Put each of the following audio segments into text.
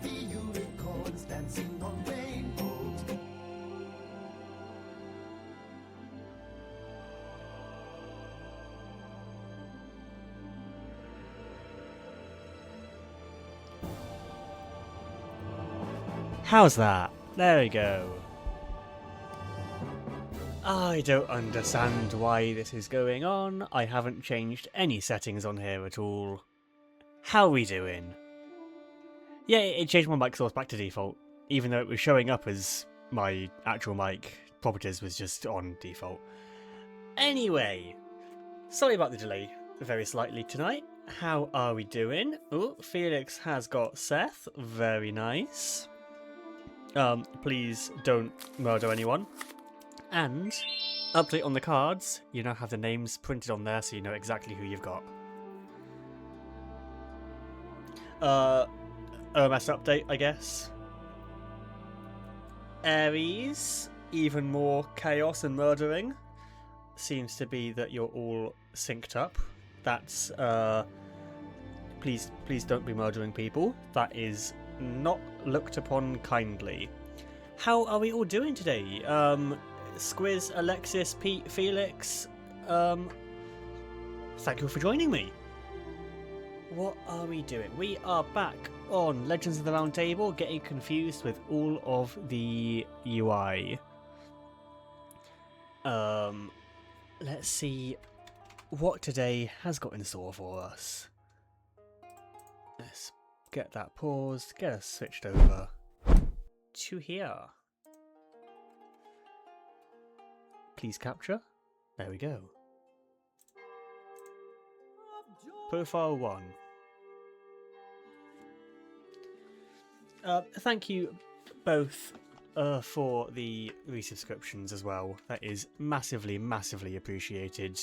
fluffy unicorns dancing on rainbows. How's that? There we go. I don't understand why this is going on. I haven't changed any settings on here at all. How are we doing? Yeah, it changed my mic source back to default, even though it was showing up as my actual mic properties was just on default. Anyway, sorry about the delay very slightly tonight. How are we doing? Oh, Felix has got Seth. Very nice. Please don't murder anyone. And, update on the cards, you now have the names printed on there so you know exactly who you've got. OMS update, I guess. Aries, even more chaos and murdering. Seems to be that you're all synced up. That's, please don't be murdering people. That is not looked upon kindly. How are we all doing today? Squiz, Alexis, Pete, Felix, thank you for joining me. What are we doing? We are back on Legends of the Round Table, getting confused with all of the UI. Let's see what today has got in store for us. Let's get that paused, get us switched over to here. Please capture. There we go. Profile 1. Thank you both for the resubscriptions as well. That is massively, massively appreciated.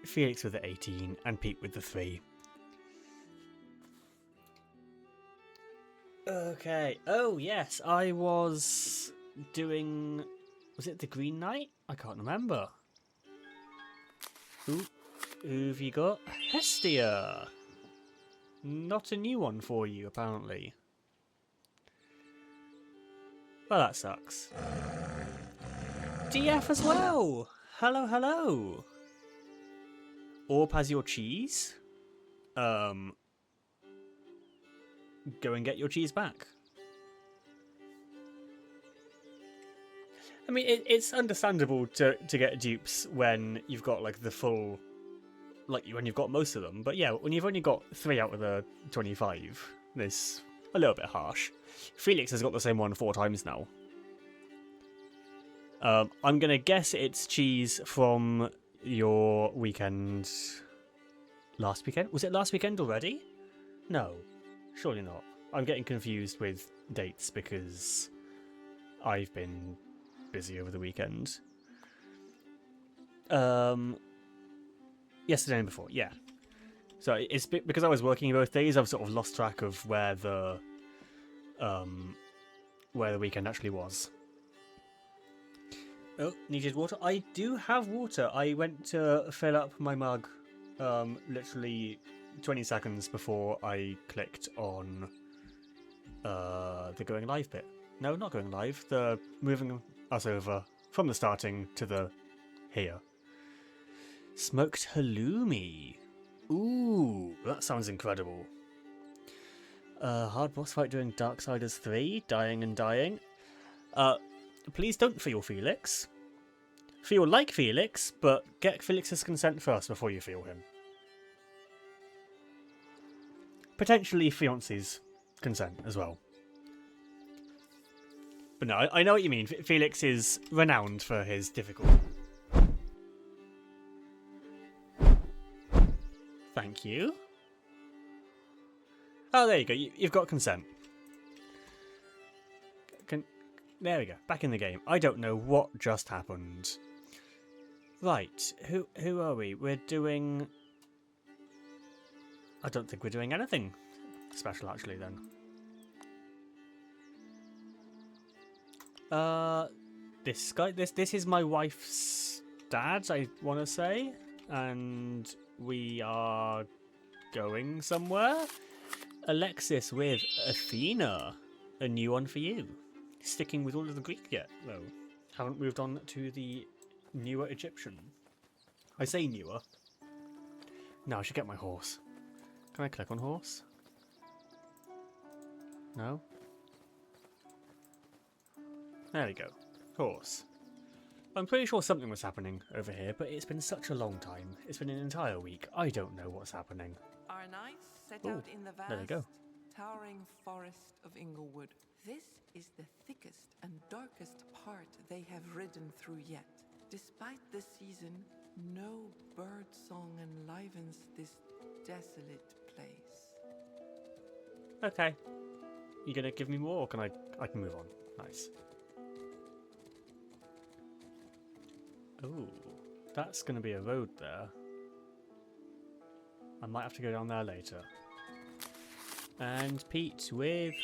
Felix with the 18 and Pete with the 3. Okay. Oh, yes. I was doing... Was it the Green Knight? I can't remember. Who've you got? Hestia! Not a new one for you, apparently. Well, that sucks. DF as well! Hello, hello! Orb has your cheese? Go and get your cheese back. I mean, it's understandable to get dupes when you've got, like, the full... Like, when you've got most of them. But yeah, when you've only got 3 out of the 25, it's a little bit harsh. Felix has got the same one 4 times now. I'm going to guess it's cheese from your weekend... Last weekend? Was it last weekend already? No, surely not. I'm getting confused with dates because I've been busy over the weekend. Yesterday and before, yeah. So it's because I was working both days, I've sort of lost track of where the weekend actually was. Oh, needed water. I do have water. I went to fill up my mug literally 20 seconds before I clicked on the going live bit. No, not going live. The moving us over from the starting to the here. Smoked halloumi. Ooh, that sounds incredible. Hard boss fight doing Darksiders 3, dying and dying. Please don't feel Felix. Feel like Felix, but get Felix's consent first before you feel him. Potentially fiance's consent as well. But no, I know what you mean. Felix is renowned for his difficulty. Thank you. Oh, there you go. You've got consent. There we go. Back in the game. I don't know what just happened. Right. Who are we? We're doing... I don't think we're doing anything special, actually, then. This guy... This is my wife's dad, I want to say. And we are going somewhere. Alexis with Athena. A new one for you. Sticking with all of the Greek yet, though. Haven't moved on to the newer Egyptian. I say newer. No, I should get my horse. Can I click on horse? No? There we go. Horse. I'm pretty sure something was happening over here, but it's been such a long time. It's been an entire week. I don't know what's happening. Our knights set Ooh, out in the there we go. vast, towering forest of Inglewood. This is the thickest and darkest part they have ridden through yet. Despite the season, no bird song enlivens this desolate place. Okay. You gonna give me more, or can I can move on? Nice. Ooh, that's gonna be a road there. I might have to go down there later. And Pete with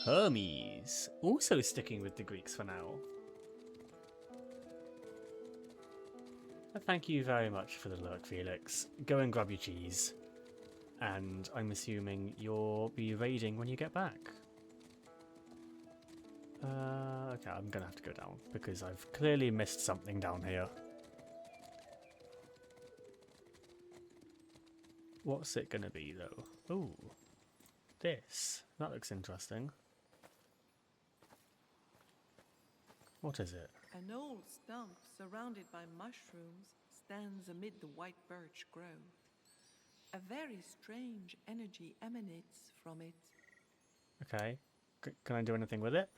Hermes. Also sticking with the Greeks for now. Thank you very much for the lurk, Felix. Go and grab your cheese. And I'm assuming you'll be raiding when you get back. Okay, I'm gonna have to go down because I've clearly missed something down here. What's it gonna be though? Ooh, this. That looks interesting. What is it? An old stump surrounded by mushrooms stands amid the white birch grove. A very strange energy emanates from it. Okay. Can I do anything with it?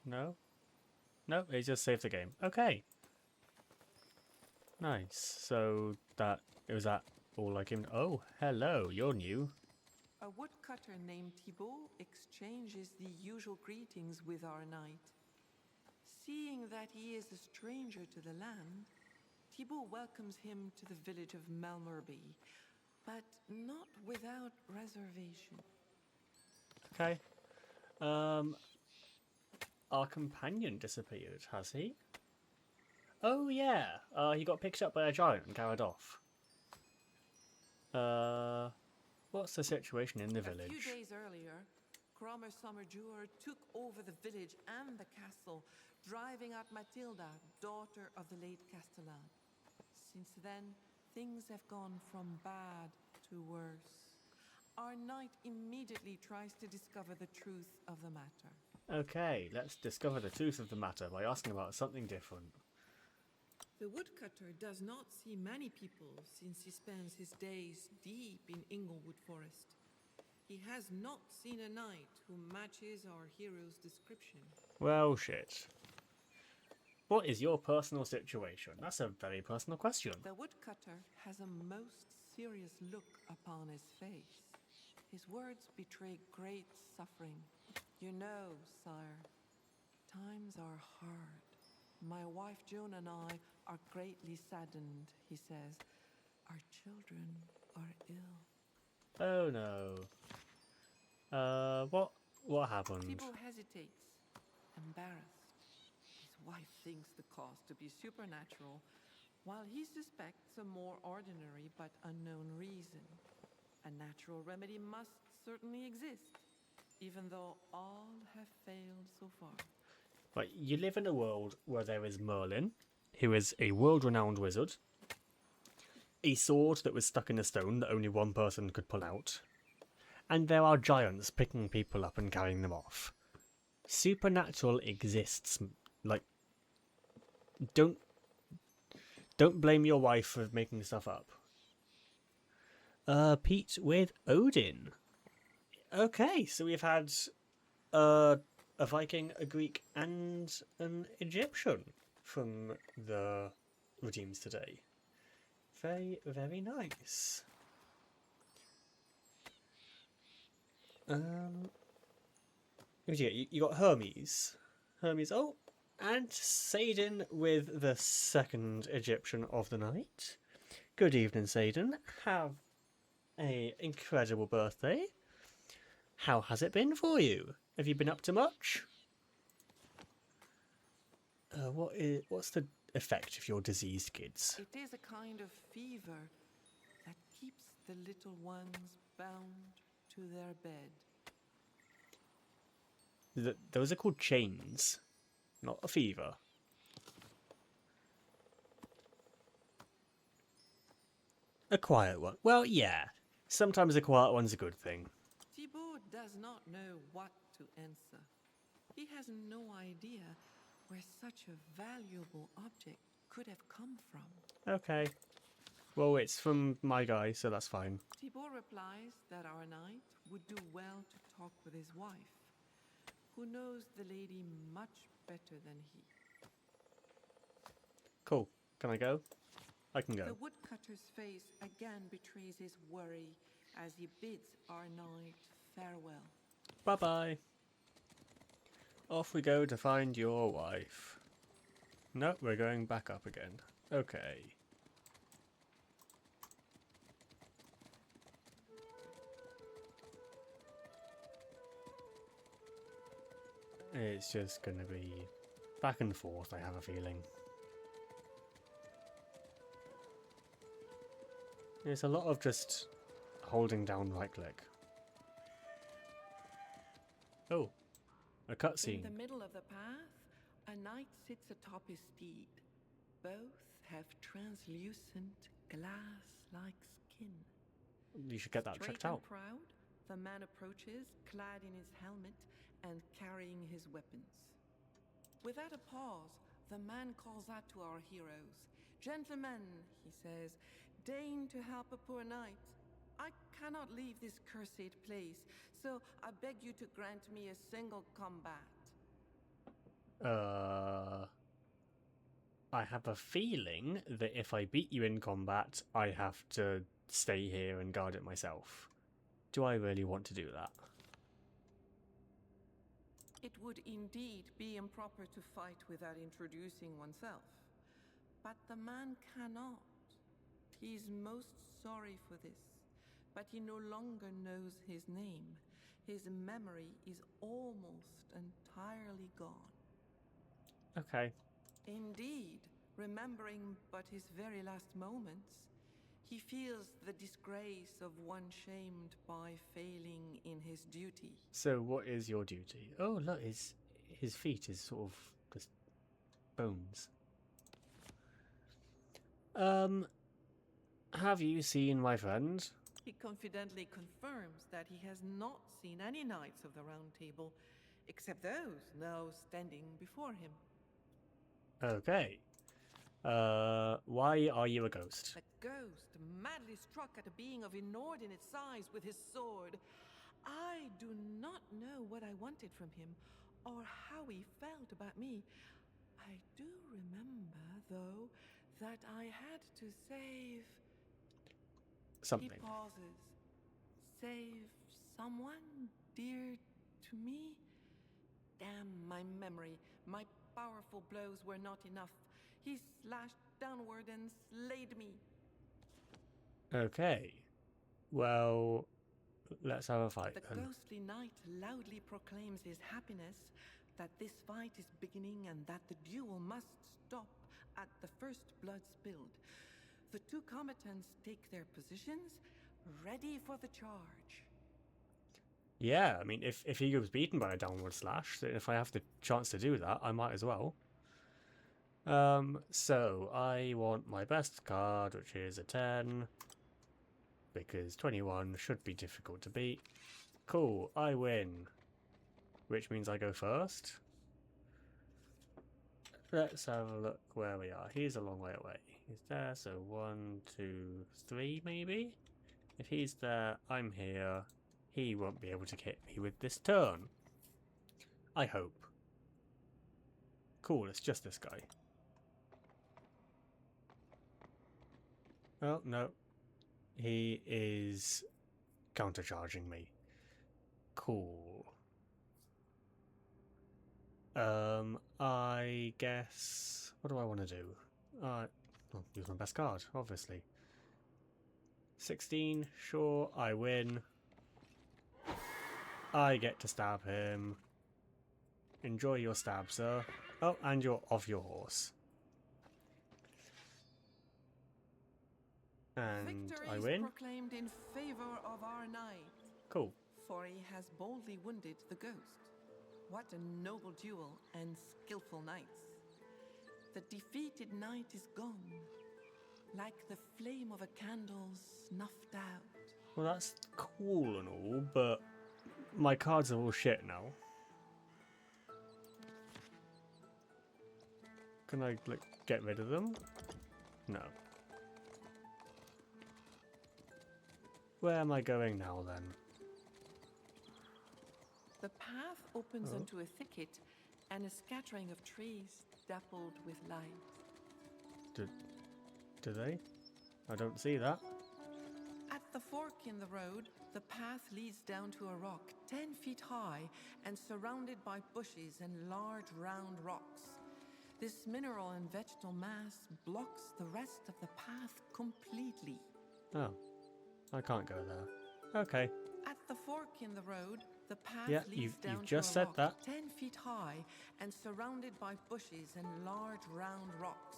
No? No, it just saved the game. Okay. Nice. So was that all I can... Oh, hello, you're new. A woodcutter named Thibault exchanges the usual greetings with our knight. Seeing that he is a stranger to the land, Thibault welcomes him to the village of Malmerby, but not without reservation. Okay. Our companion disappeared, has he? Oh yeah, he got picked up by a giant and carried off. What's the situation in the village? A few days earlier, Cromer Sommerjur took over the village and the castle, driving out Matilda, daughter of the late Castellan. Since then, things have gone from bad to worse. Our knight immediately tries to discover the truth of the matter. Okay, let's discover the truth of the matter by asking about something different. The woodcutter does not see many people since he spends his days deep in Inglewood Forest. He has not seen a knight who matches our hero's description. Well, shit. What is your personal situation? That's a very personal question. The woodcutter has a most serious look upon his face. His words betray great suffering. You know, sire, times are hard. My wife Joan and I are greatly saddened, he says. Our children are ill. Oh no. What happened? Thibault hesitates, embarrassed. His wife thinks the cause to be supernatural, while he suspects a more ordinary but unknown reason. A natural remedy must certainly exist, even though all have failed so far. Right, you live in a world where there is Merlin, who is a world-renowned wizard, a sword that was stuck in a stone that only one person could pull out, and there are giants picking people up and carrying them off. Supernatural exists. Like, don't blame your wife for making stuff up. Pete with Odin. Okay, so we've had a Viking, a Greek, and an Egyptian from the redeems today. Very, very nice. You got Hermes. Oh, and Sadin with the second Egyptian of the night. Good evening, Sadin. Have a incredible birthday. How has it been for you? Have you been up to much? What's the effect of your diseased kids? It is a kind of fever that keeps the little ones bound to their bed. Those are called chains, not a fever. A quiet one. Well, yeah. Sometimes a quiet one's a good thing. Thibaut does not know what to answer. He has no idea where such a valuable object could have come from. Okay. Well, it's from my guy, so that's fine. Thibaut replies that our knight would do well to talk with his wife, who knows the lady much better than he. Cool. Can I go? I can The go. woodcutter's face again betrays his worry as he bids our knight farewell. Bye-bye. Off we go to find your wife. No, we're going back up again. Okay. It's just gonna be back and forth, I have a feeling. There's a lot of just holding down right click. Oh, a In cutscene. the middle of the path, a knight sits atop his steed. Both have translucent, glass-like skin. You should get that Straight checked and out. proud, the man approaches, clad in his helmet and carrying his weapons. Without a pause, the man calls out to our heroes. "Gentlemen," he says, "deign to help a poor knight. I cannot leave this cursed place, so I beg you to grant me a single combat." I have a feeling that if I beat you in combat, I have to stay here and guard it myself. Do I really want to do that? It would indeed be improper to fight without introducing oneself. But the man cannot. He is most sorry for this, but he no longer knows his name. His memory is almost entirely gone. Okay. Indeed, remembering but his very last moments, he feels the disgrace of one shamed by failing in his duty. So what is your duty? Oh, look, his feet is sort of just bones. Have you seen my friend? He confidently confirms that he has not seen any knights of the Round Table, except those now standing before him. Okay. Why are you a ghost? The ghost madly struck at a being of inordinate size with his sword. I do not know what I wanted from him, or how he felt about me. I do remember, though, that I had to save... Something. He pauses. Save someone dear to me? Damn my memory. My powerful blows were not enough. He slashed downward and slayed me. Okay. Well, let's have a fight The then. ghostly knight loudly proclaims his happiness that this fight is beginning and that the duel must stop at the first blood spilled. The two combatants take their positions, ready for the charge. Yeah, I mean, if he was beaten by a downward slash, then if I have the chance to do that, I might as well. So I want my best card, which is a 10, because 21 should be difficult to beat. Cool, I win, which means I go first. Let's have a look where we are. He's a long way away. He's there, so 1, 2, 3 maybe? If he's there, I'm here. He won't be able to hit me with this turn. I hope. Cool, it's just this guy. Oh, no. He is countercharging me. Cool. I guess... What do I want to do? I'll use my best card, obviously. 16, sure, I win. I get to stab him. Enjoy your stab, sir. Oh, and you're off your horse. And Victory I is win. proclaimed in favor of our knight, Cool. for he has boldly wounded the ghost. What a noble duel and skillful knights. The defeated knight is gone, like the flame of a candle snuffed out. Well, that's cool and all, but my cards are all shit now. Can I, like, get rid of them? No. Where am I going now, then? The path opens Oh. into a thicket and a scattering of trees dappled with light. Do they? I don't see that. At the fork in the road, the path leads down to a rock 10 feet high and surrounded by bushes and large round rocks. This mineral and vegetal mass blocks the rest of the path completely. Oh. I can't go there. Okay. At the fork in the road, the path Yeah, leads you've down just to a said rock that. 10 feet high and surrounded by bushes and large round rocks.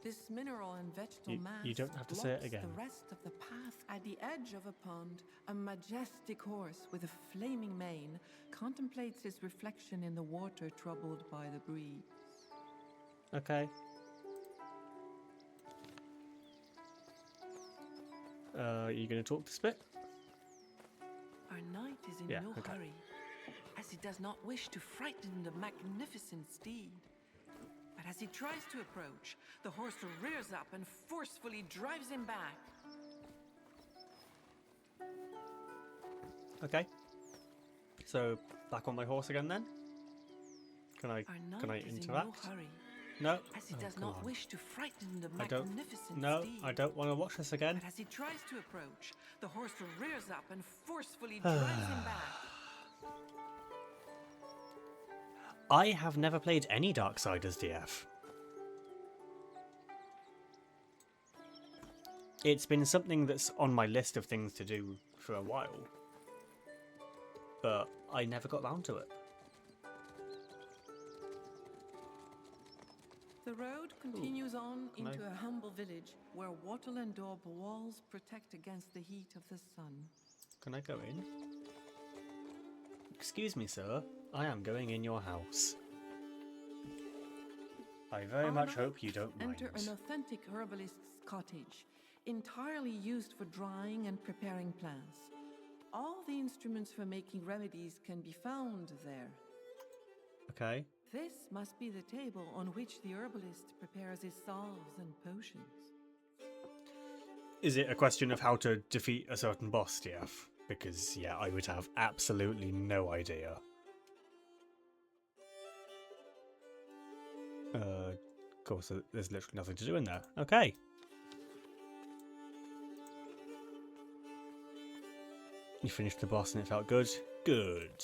This mineral and vegetal mass You don't have to say it blocks again. the rest of the path. At the edge of a pond, a majestic horse with a flaming mane contemplates his reflection in the water troubled by the breeze. Okay. You gonna talk to Spit? Our knight is in Yeah, no okay. hurry, as he does not wish to frighten the magnificent steed. But as he tries to approach, the horse rears up and forcefully drives him back. Okay. So back on my horse again then? Can I Our knight is interact? in no hurry, No. as he Oh, does come not on. wish to frighten the I don't. magnificent No, steed. I don't want to watch this again. But as he tries to approach, the horse rears up and forcefully drives him back. I have never played any Darksiders DF. It's been something that's on my list of things to do for a while, but I never got round to it. The road continues on Can I- into a humble village where wattle and daub walls protect against the heat of the sun. Can I go in? Excuse me, sir. I am going in your house. I very much Our hope you don't mind. Enter an authentic herbalist's cottage, entirely used for drying and preparing plants. All the instruments for making remedies can be found there. Okay. This must be the table on which the herbalist prepares his salves and potions. Is it a question of how to defeat a certain boss, DF? Because, yeah, I would have absolutely no idea. Of course, there's literally nothing to do in there. Okay. You finished the boss and it felt good? Good.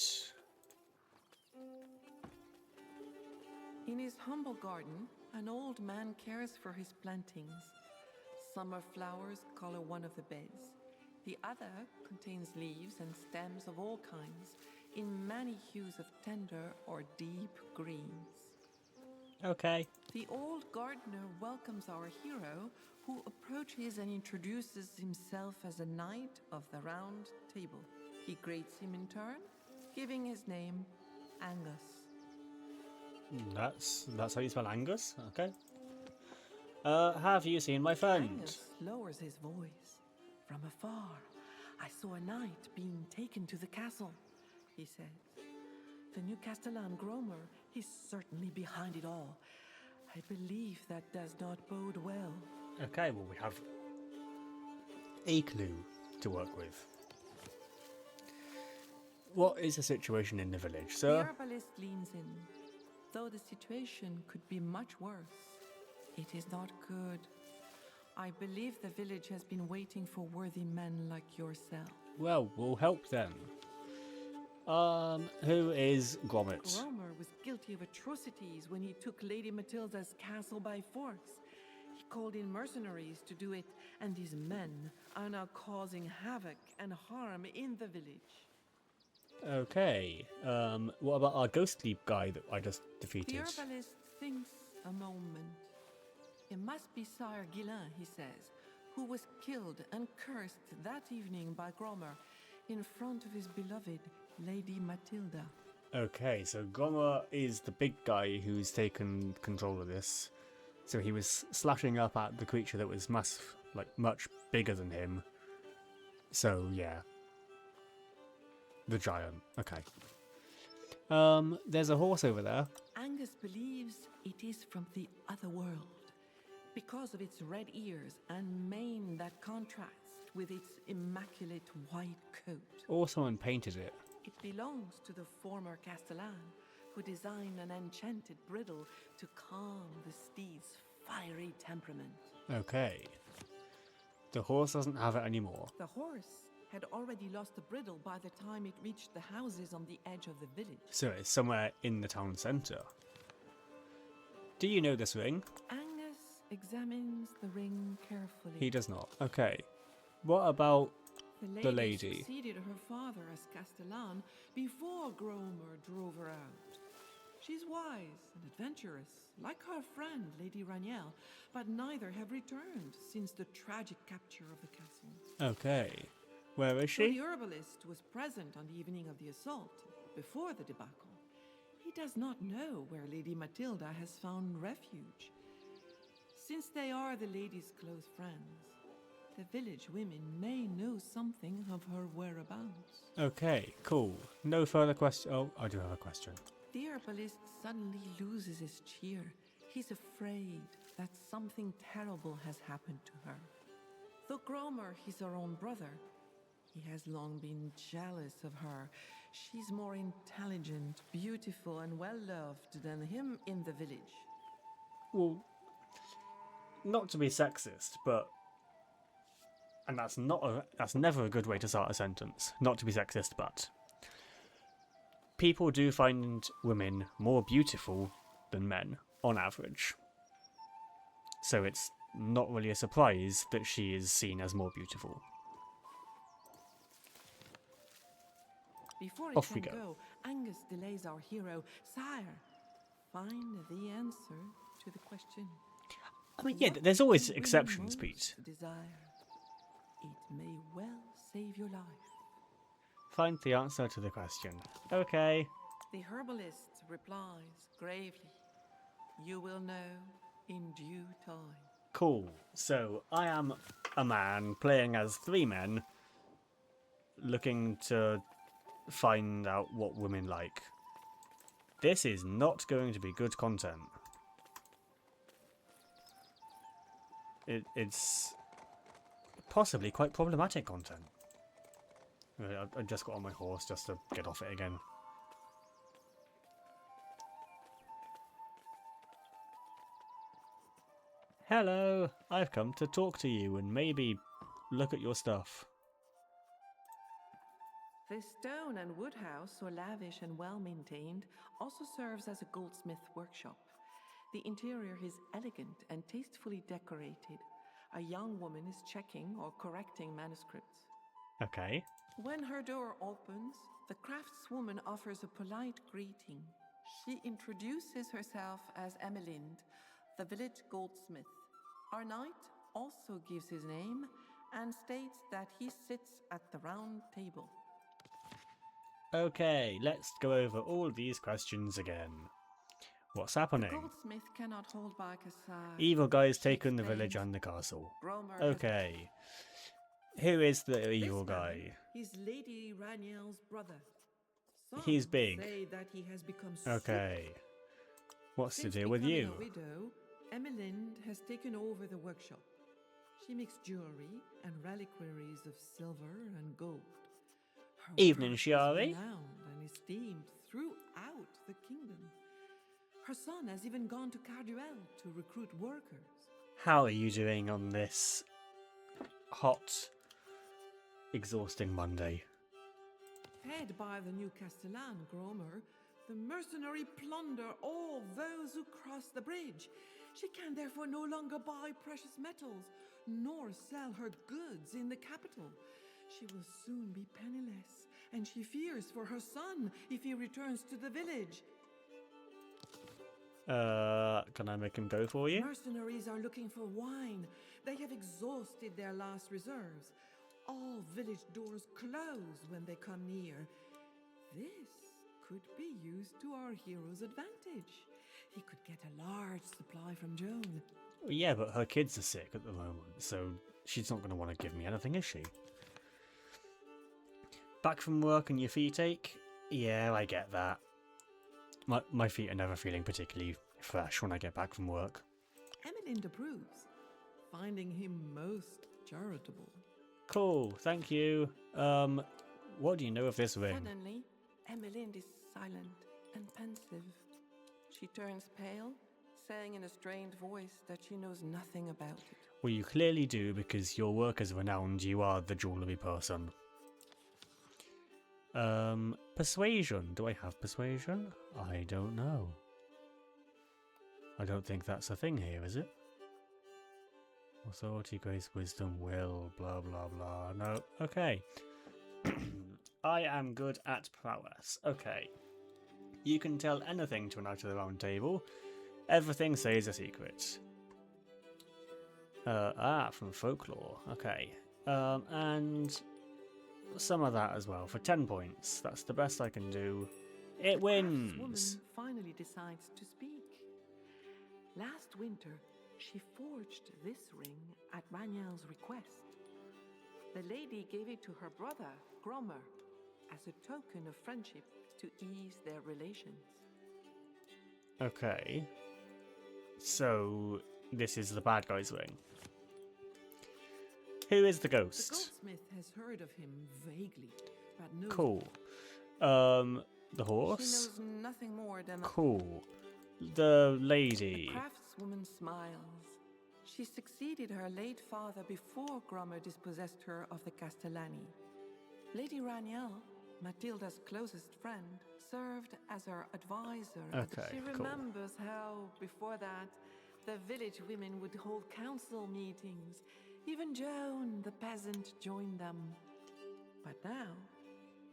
In his humble garden, an old man cares for his plantings. Summer flowers color one of the beds. The other contains leaves and stems of all kinds, in many hues of tender or deep greens. Okay. The old gardener welcomes our hero, who approaches and introduces himself as a knight of the Round Table. He greets him in turn, giving his name Angus. That's how you spell Angus? Okay. Have you seen my friend? Angus lowers his voice. From afar, I saw a knight being taken to the castle, he says. The new Castellan Gromer is certainly behind it all. I believe that does not bode well. Okay, well, we have a clue to work with. What is the situation in the village, The sir? herbalist leans in. Though the situation could be much worse, it is not good. I believe the village has been waiting for worthy men like yourself. Well, we'll help them. Who is Gromit? Gromer was guilty of atrocities when he took Lady Matilda's castle by force. He called in mercenaries to do it, and these men are now causing havoc and harm in the village. Okay. What about our ghostly guy that I just The defeated? herbalist thinks a moment. It must be Sire Guillain, he says, who was killed and cursed that evening by Gromer in front of his beloved Lady Matilda. Okay, so Grommer is the big guy who's taken control of this. So he was slashing up at the creature that was massive, like much bigger than him. So yeah. The giant. Okay. There's a horse over there. Angus believes it is from the other world because of its red ears and mane that contrasts with its immaculate white coat. Or someone painted it. It belongs to the former Castellan, who designed an enchanted bridle to calm the steed's fiery temperament. Okay. The horse doesn't have it anymore. The horse had already lost the bridle by the time it reached the houses on the edge of the village. So it's somewhere in the town centre. Do you know this ring? Angus examines the ring carefully. He does not. Okay. What about The lady. succeeded her father as Castellan before Gromer drove her out. She's wise and adventurous, like her friend Lady Raniel, but neither have returned since the tragic capture of the castle. Okay. Where is So she? the herbalist was present on the evening of the assault, before the debacle. He does not know where Lady Matilda has found refuge. Since they are the lady's close friends, the village women may know something of her whereabouts. Okay, cool. No further question. Oh, I do have a question. The herbalist suddenly loses his cheer. He's afraid that something terrible has happened to her. Though Gromer is her own brother, he has long been jealous of her. She's more intelligent, beautiful, and well-loved than him in the village. Well, not to be sexist, but and that's never a good way to start a sentence. Not to be sexist, but people do find women more beautiful than men on average. So it's not really a surprise that she is seen as more beautiful. Before Off he we can go. go, Angus delays our hero. Sire, find the answer to the question. I mean, yeah, What there's always do you exceptions, most Pete. desire? It may well save your life. Find the answer to the question. Okay. The herbalist replies gravely, "You will know in due time." Cool. So I am a man playing as three men, looking to find out what women like. This is not going to be good content. It's possibly quite problematic content. I just got on my horse just to get off it again. Hello, I've come to talk to you and maybe look at your stuff. The stone and wood house, so lavish and well maintained, also serves as a goldsmith workshop. The interior is elegant and tastefully decorated. A young woman is checking or correcting manuscripts. Okay. When her door opens, the craftswoman offers a polite greeting. She introduces herself as Emelind, the village goldsmith. Our knight also gives his name and states that he sits at the round table. Okay, let's go over all these questions again. What's The happening? goldsmith cannot hold back a sigh. Evil guy's She taken the village explains and the castle. Gromer has- Okay. Who is the This evil man guy? is Lady Raniel's brother. Some He's big. say that he has become Okay. What's Since the deal with becoming you? a widow, Emelind has taken over the workshop. She makes jewelry and reliquaries of silver and gold. Her Evening, work is Shiari. renowned and esteemed throughout the kingdom. Her son has even gone to Carduel to recruit workers. How are you doing on this hot, exhausting Monday? Fed by the new Castellan, Gromer, the mercenary plunder all those who cross the bridge. She can therefore no longer buy precious metals, nor sell her goods in the capital. She will soon be penniless, and she fears for her son if he returns to the village. Can I make him go for you? Mercenaries are looking for wine. They have exhausted their last reserves. All village doors close when they come near. This could be used to our hero's advantage. He could get a large supply from Joan. Yeah, but her kids are sick at the moment, so she's not going to want to give me anything, is she? Back from work and your feet ache? Yeah, I get that. My feet are never feeling particularly fresh when I get back from work. Emmeline approves, finding him most charitable. Cool, thank you. What do you know of this ring? Suddenly, Emmeline is silent and pensive. She turns pale, saying in a strained voice that she knows nothing about it. Well, you clearly do, because your work is renowned. You are the jewellery person. Persuasion. Do I have persuasion? I don't know. I don't think that's a thing here, is it? Authority, grace, wisdom, will, blah, blah, blah. No. Okay. I am good at prowess. Okay. You can tell anything to an Knight of the Round Table. Everything stays a secret. From folklore. Okay. And some of that as well for 10 points. That's the best I can do. It The wins. craftswoman finally decides to speak. Last winter, she forged this ring at Raniel's request. The lady gave it to her brother, Gromer, as a token of friendship to ease their relations. Okay. So this is the bad guy's ring. Who is the The ghost? goldsmith has heard of him vaguely, but knows Cool. The She horse? knows nothing more than Cool. The The lady. craftswoman smiles. She succeeded her late father before Gromer dispossessed her of the Castellani. Lady Raniel, Matilda's closest friend, served as her advisor. Okay, She cool. remembers how, before that, the village women would hold council meetings. Even Joan, the peasant, joined them. But now,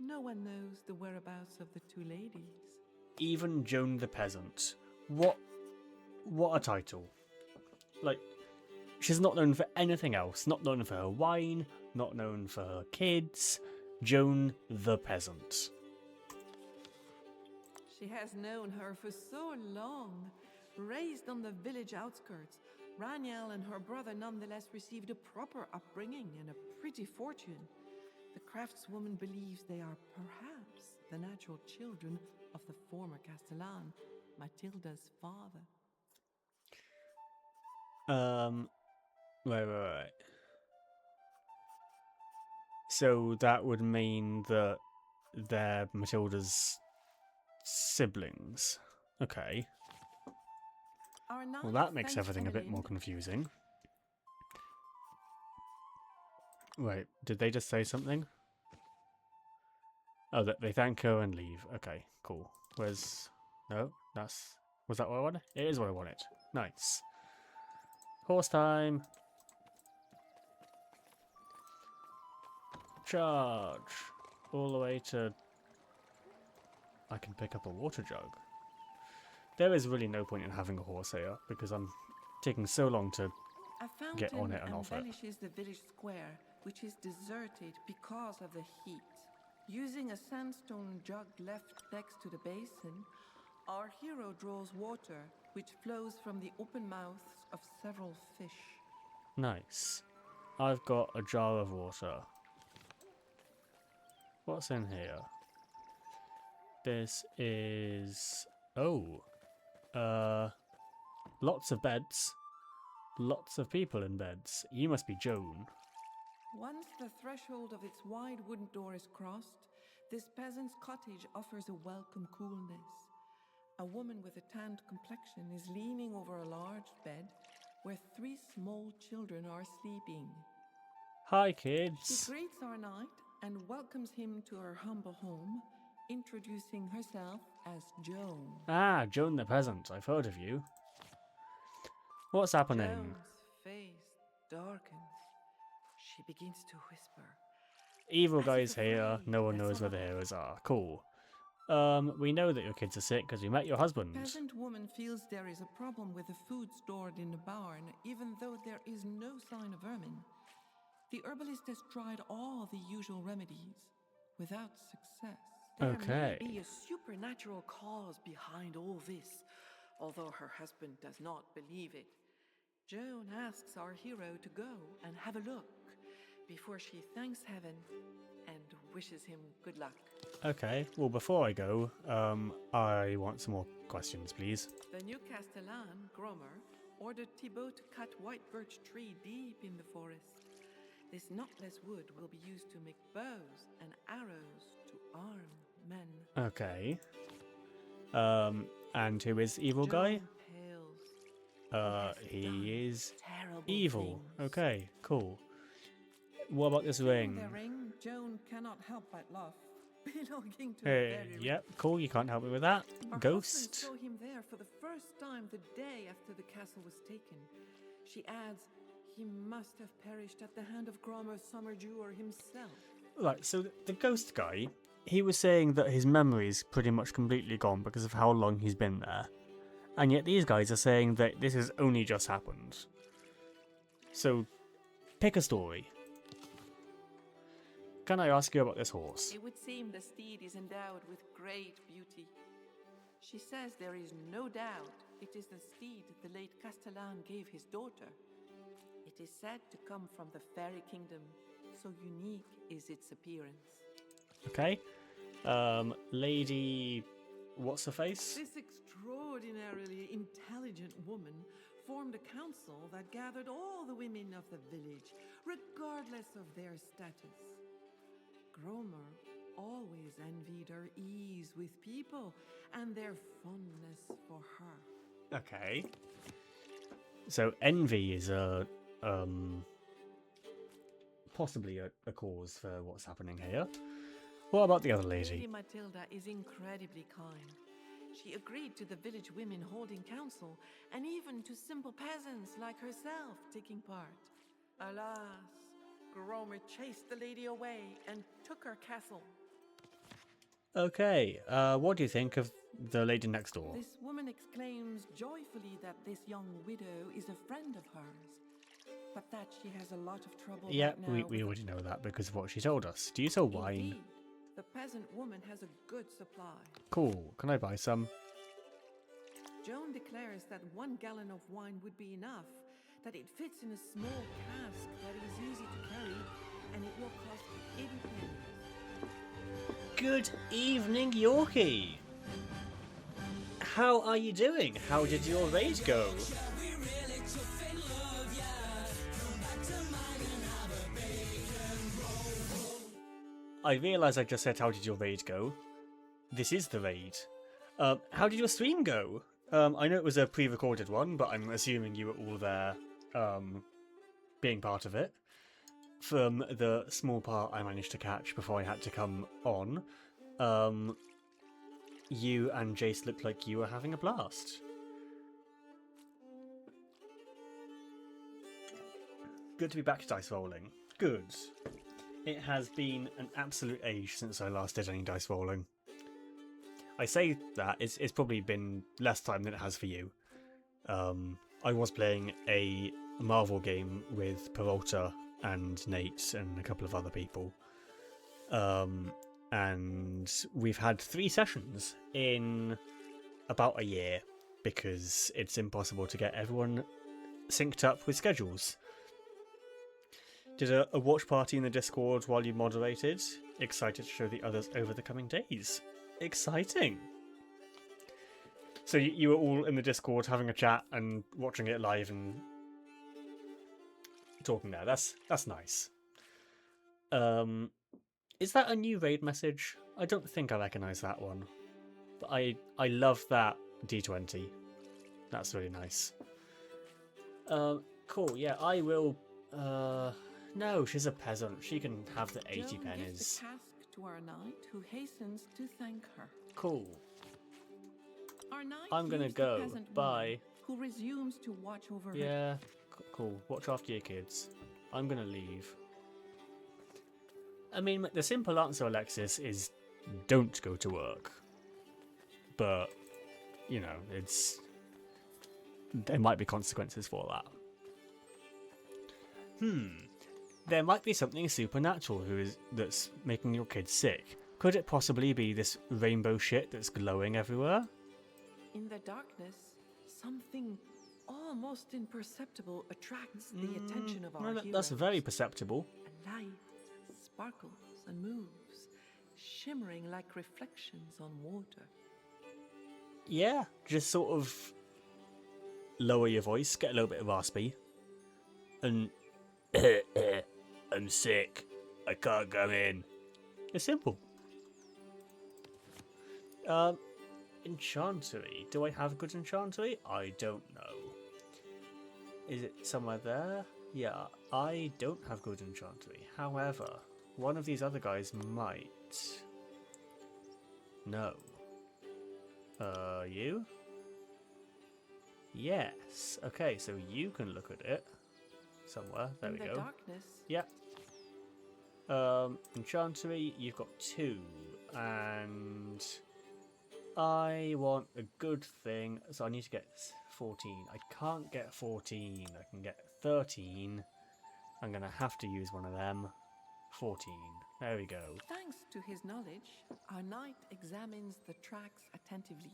no one knows the whereabouts of the two ladies. Even Joan the Peasant. What a title. Like, she's not known for anything else. Not known for her wine, not known for her kids. Joan the Peasant. She has known her for so long. Raised on the village outskirts, Raniel and her brother nonetheless received a proper upbringing and a pretty fortune. The craftswoman believes they are perhaps the natural children of the former Castellan, Matilda's father. Right. So that would mean that they're Matilda's siblings. Okay. Our Well, knight that makes thanks everything a bit Emmeline. more confusing. Wait, did they just say something? Oh, that they thank her and leave. Okay, cool. Where's... No, that's... Was that what I wanted? It is what I wanted. Nice. Horse time. Charge. All the way to... I can pick up a water jug. There is really no point in having a horse here, because I'm taking so long to... A fountain Get on it and off it. embellishes the village square, which is deserted because of the heat. Using a sandstone jug left next to the basin, our hero draws water, which flows from the open mouths of several fish. Nice. I've got a jar of water. What's in here? This is... Oh. Lots of beds. Lots of people in beds. You must be Joan. Once the threshold of its wide wooden door is crossed, this peasant's cottage offers a welcome coolness. A woman with a tanned complexion is leaning over a large bed where 3 small children are sleeping. Hi, She kids. greets our knight and welcomes him to her humble home, introducing herself as Joan. Ah, Joan the Peasant. I've heard of you. What's happening? Joan's face darkens. She begins to whisper. Evil As if guys here. afraid No one that knows where the someone- heroes are. Cool. We know that your kids are sick because we met your husband. Peasant woman feels there is a problem with the food stored in the barn, even though there is no sign of vermin. The herbalist has tried all the usual remedies, without success. Okay. There may be a supernatural cause behind all this, although her husband does not believe it. Joan asks our hero to go and have a look before she thanks heaven and wishes him good luck. Okay, well, before I go, I want some more questions, please. The new Castellan, Gromer, ordered Thibaut to cut white birch tree deep in the forest. This knotless wood will be used to make bows and arrows to arm men. Okay. And who is evil guy? Joan pales. He is Terrible evil. things. Okay, cool. What about this Seeing ring? the ring, Joan cannot help but laugh. Belonging to a very Yep, cool, you can't help me with that. Her Ghost. husband saw him there for the first time the day after the castle was taken. She adds, he must have perished at the hand of Gromer Summerdew or himself. Right, so the ghost guy, he was saying that his memory's pretty much completely gone because of how long he's been there. And yet these guys are saying that this has only just happened. So, pick a story. Can I ask you about this horse? It would seem the steed is endowed with great beauty. She says there is no doubt it is the steed the late Castellan gave his daughter. It is said to come from the fairy kingdom, so unique is its appearance. Okay. Lady... What's her face? This extraordinarily intelligent woman formed a council that gathered all the women of the village, regardless of their status. Gromer always envied her ease with people and their fondness for her. Okay. So envy is possibly a cause for what's happening here. What about the other Lady lady? Matilda is incredibly kind. She agreed to the village women holding council, and even to simple peasants like herself taking part. Alas, Gromer chased the lady away and took her castle. Okay, what do you think of the lady next door? This woman exclaims joyfully that this young widow is a friend of hers, but that she has a lot of trouble Yeah, right now we with- already know that because of what she told us. Do you sell wine? Indeed, the peasant woman has a good supply. Cool, can I buy some? Joan declares that 1 gallon of wine would be enough, that it fits in a small cask that is easy to carry, and it will cost 80 pennies. Good evening, Yorkie! How are you doing? How did your raid go? I realise I just said how did your raid go. This is the raid. How did your stream go? I know it was a pre-recorded one, but I'm assuming you were all there, being part of it. From the small part I managed to catch before I had to come on, you and Jace looked like you were having a blast. Good to be back to dice rolling. Good. It has been an absolute age since I last did any dice rolling. I say that, it's probably been less time than it has for you. I was playing a Marvel game with Peralta and Nate and a couple of other people. And we've had 3 sessions in about a year because it's impossible to get everyone synced up with schedules. Did a watch party in the Discord while you moderated. Excited to show the others over the coming days. Exciting! So you were all in the Discord having a chat and watching it live and talking there. That's nice. Is that a new raid message? I don't think I recognise that one. But I love that D20. That's really nice. Cool, yeah, I will... No, she's a peasant. She can have the 80 Joan pennies. gives the cask to our knight, who hastens to thank her. Cool. Our knight I'm gonna leaves the go. peasant woman, Bye. who resumes to watch over her. Yeah, cool. Watch after your kids. I'm gonna leave. I mean, the simple answer, Alexis, is don't go to work. but you know, there might be consequences for that. There might be something supernatural that's making your kid sick. Could it possibly be this rainbow shit that's glowing everywhere? In the darkness, something almost imperceptible attracts the attention of our heroes. That's very perceptible. A light sparkles and moves, shimmering like reflections on water. Yeah, just sort of lower your voice, get a little bit raspy, and I'm sick. I can't go in. It's simple. Enchantery. Do I have good enchantery? I don't know. Is it somewhere there? Yeah, I don't have good enchantery. However, one of these other guys might. No. You? Yes. Okay, so you can look at it. Somewhere. There we In go. the darkness, Yeah. Enchantery, you've got 2. And I want a good thing, so I need to get 14. I can't get 14. I can get 13. I'm going to have to use one of them. 14. There we go. thanks to his knowledge, our knight examines the tracks attentively.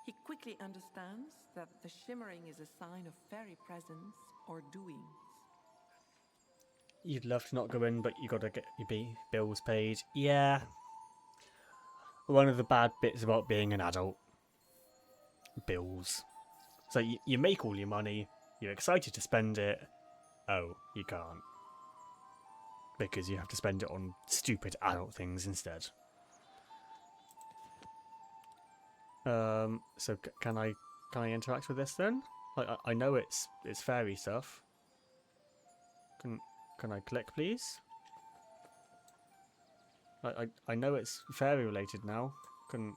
He quickly understands that the shimmering is a sign of fairy presence or doings. You'd love to not go in, but you got to get your bills paid. Yeah. One of the bad bits about being an adult. Bills. So you make all your money, you're excited to spend it. Oh, you can't. Because you have to spend it on stupid adult things instead. So can I interact with this then? Like I know it's fairy stuff. Can I click, please? I know it's fairy related now. Can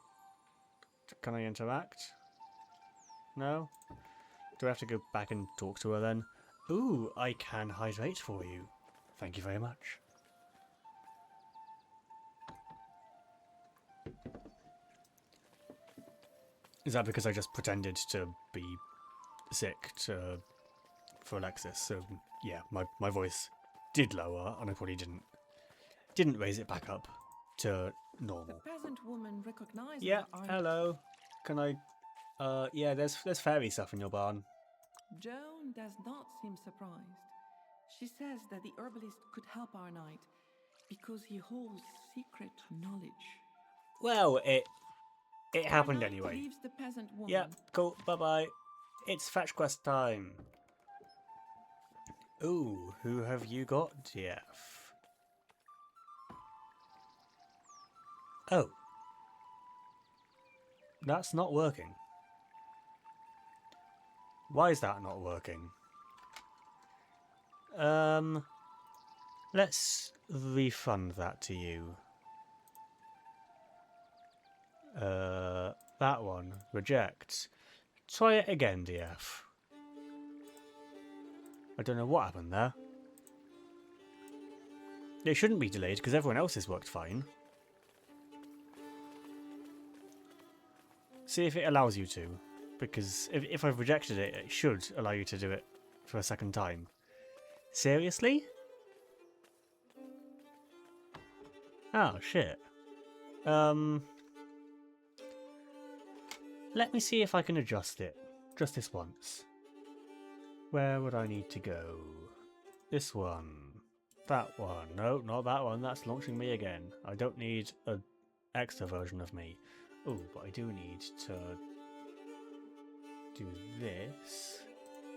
I interact? No? Do I have to go back and talk to her then? Ooh, I can hydrate for you. Thank you very much. Is that because I just pretended to be sick for Alexis? So yeah, my voice did lower, and I probably didn't raise it back up to The normal. peasant woman recognizes Yeah, our hello. Can I? Yeah, there's fairy stuff in your barn. Joan does not seem surprised. She says that the herbalist could help our knight because he holds secret knowledge. Well, it Our happened knight anyway. leaves the peasant woman. Yeah, cool. Bye bye. It's fetch quest time. Ooh, who have you got, DF? Oh. That's not working. Why is that not working? Let's refund that to you. That one. Reject. Try it again, DF. I don't know what happened there. It shouldn't be delayed because everyone else's worked fine. See if it allows you to. Because if I've rejected it, it should allow you to do it for a second time. Seriously? Oh, shit. Let me see if I can adjust it. Just this once. Where would I need to go? This one. That one. No, not that one. That's launching me again. I don't need an extra version of me. Oh, but I do need to do this.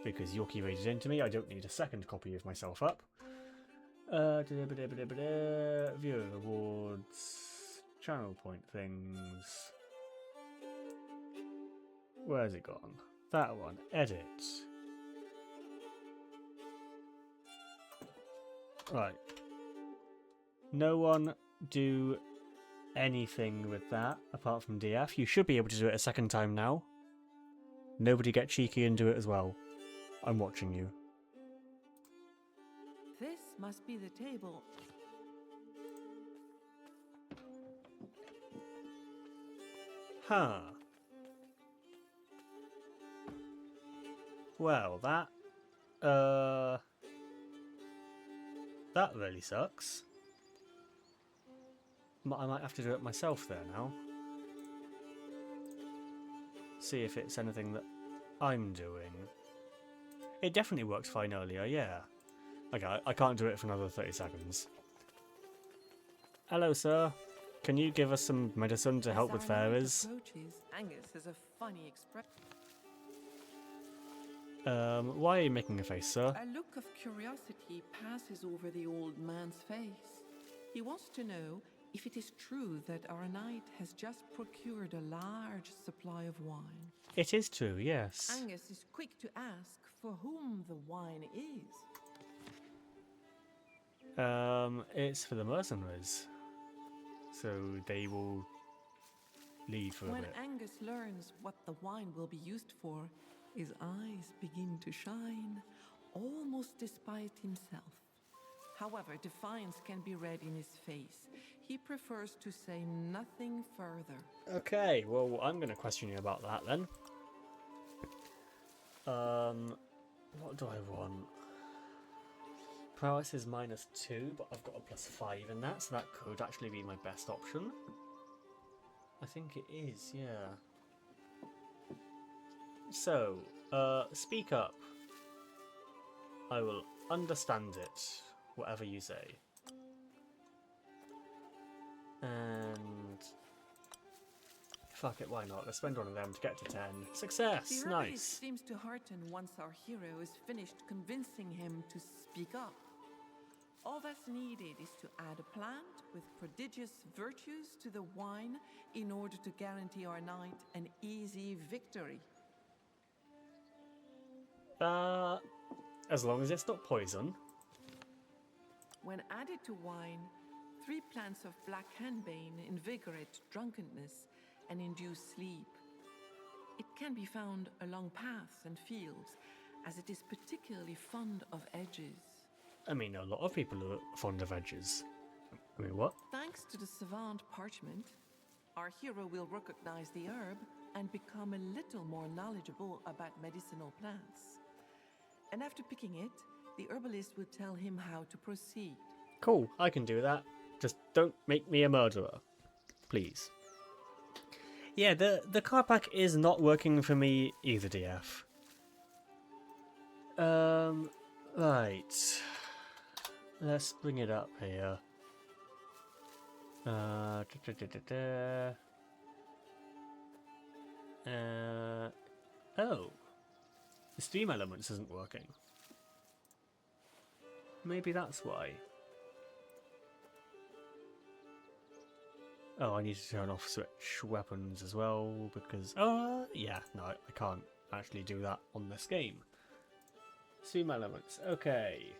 Because Yorkie raided into me. I don't need a second copy of myself up. Viewer awards. Channel point things. Where's it gone? That one. Edit. Right. No one do anything with that apart from DF. You should be able to do it a second time now. Nobody get cheeky and do it as well. I'm watching you. This must be the table. Huh. Well, that really sucks. I might have to do it myself there now. See if it's anything that I'm doing. It definitely worked fine earlier, yeah. Okay, I can't do it for another 30 seconds. Hello, sir. Can you give us some medicine to help with As our knight fairies? approaches, Angus has a funny expression. Why are you making a face, sir? A look of curiosity passes over the old man's face. He wants to know if it is true that our knight has just procured a large supply of wine. It is true, yes. Angus is quick to ask for whom the wine is. It's for the mercenaries. So they will leave for a When bit. Angus learns what the wine will be used for, his eyes begin to shine, almost despite himself. However, defiance can be read in his face. He prefers to say nothing further. Okay, well, I'm going to question you about that then. What do I want? Prowess is -2, but I've got a +5 in that, so that could actually be my best option. I think it is, yeah. So, speak up. I will understand it, whatever you say. And fuck it, why not? Let's spend one of them to get to 10. Success! The herbalist Nice. seems to hearten once our hero is finished convincing him to speak up. All that's needed is to add a plant with prodigious virtues to the wine in order to guarantee our knight an easy victory. As long as it's not poison. When added to wine, 3 plants of black henbane invigorate drunkenness and induce sleep. It can be found along paths and fields, as it is particularly fond of edges. I mean, a lot of people are fond of edges. I mean, what? Thanks to the savant parchment, our hero will recognize the herb and become a little more knowledgeable about medicinal plants. And after picking it, the herbalist will tell him how to proceed. Cool, I can do that. Just don't make me a murderer. Please. Yeah, the card pack is not working for me either, DF. Right. Let's bring it up here. Oh. The Stream Elements isn't working. Maybe that's why. Oh, I need to turn off switch weapons as well, because... yeah, no, I can't actually do that on this game. Stream Elements, okay.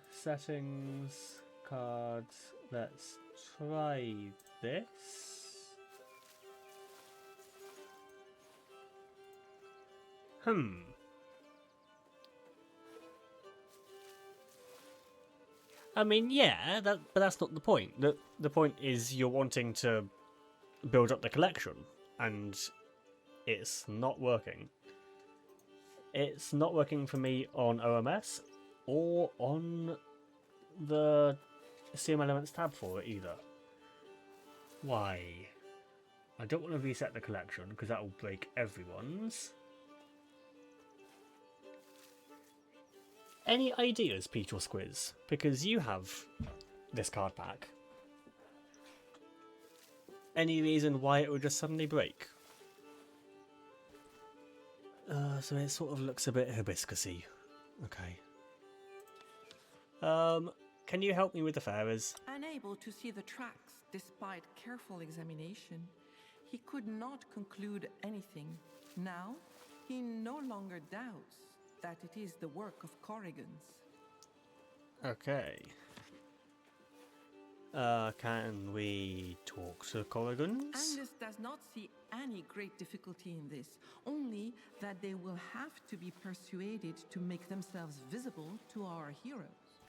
Settings, cards, let's try this. I mean, yeah, but that's not the point. The point is you're wanting to build up the collection, and it's not working. It's not working for me on OMS or on the Stream Elements tab for it either. Why? I don't want to reset the collection because that will break everyone's. Any ideas, Pete or Squiz? Because you have this card pack. Any reason why it would just suddenly break? So it sort of looks a bit hibiscusy. Okay. Can you help me with the fairies? Unable to see the tracks despite careful examination, he could not conclude anything. Now, he no longer doubts that it is the work of Corrigans. Okay. Can we talk to Corrigans? Angus does not see any great difficulty in this, only that they will have to be persuaded to make themselves visible to our heroes.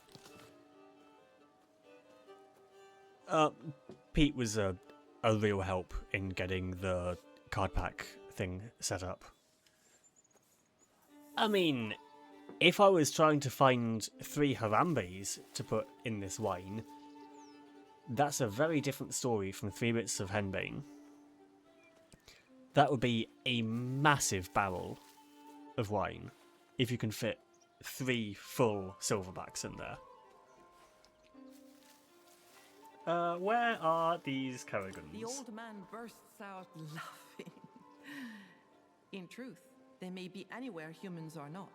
Pete was a real help in getting the card pack thing set up. I mean, if I was trying to find 3 Harambes to put in this wine, that's a very different story from 3 bits of henbane. That would be a massive barrel of wine if you can fit 3 full silverbacks in there. Where are these Kerrigans? The old man bursts out laughing. In truth, they may be anywhere humans are not,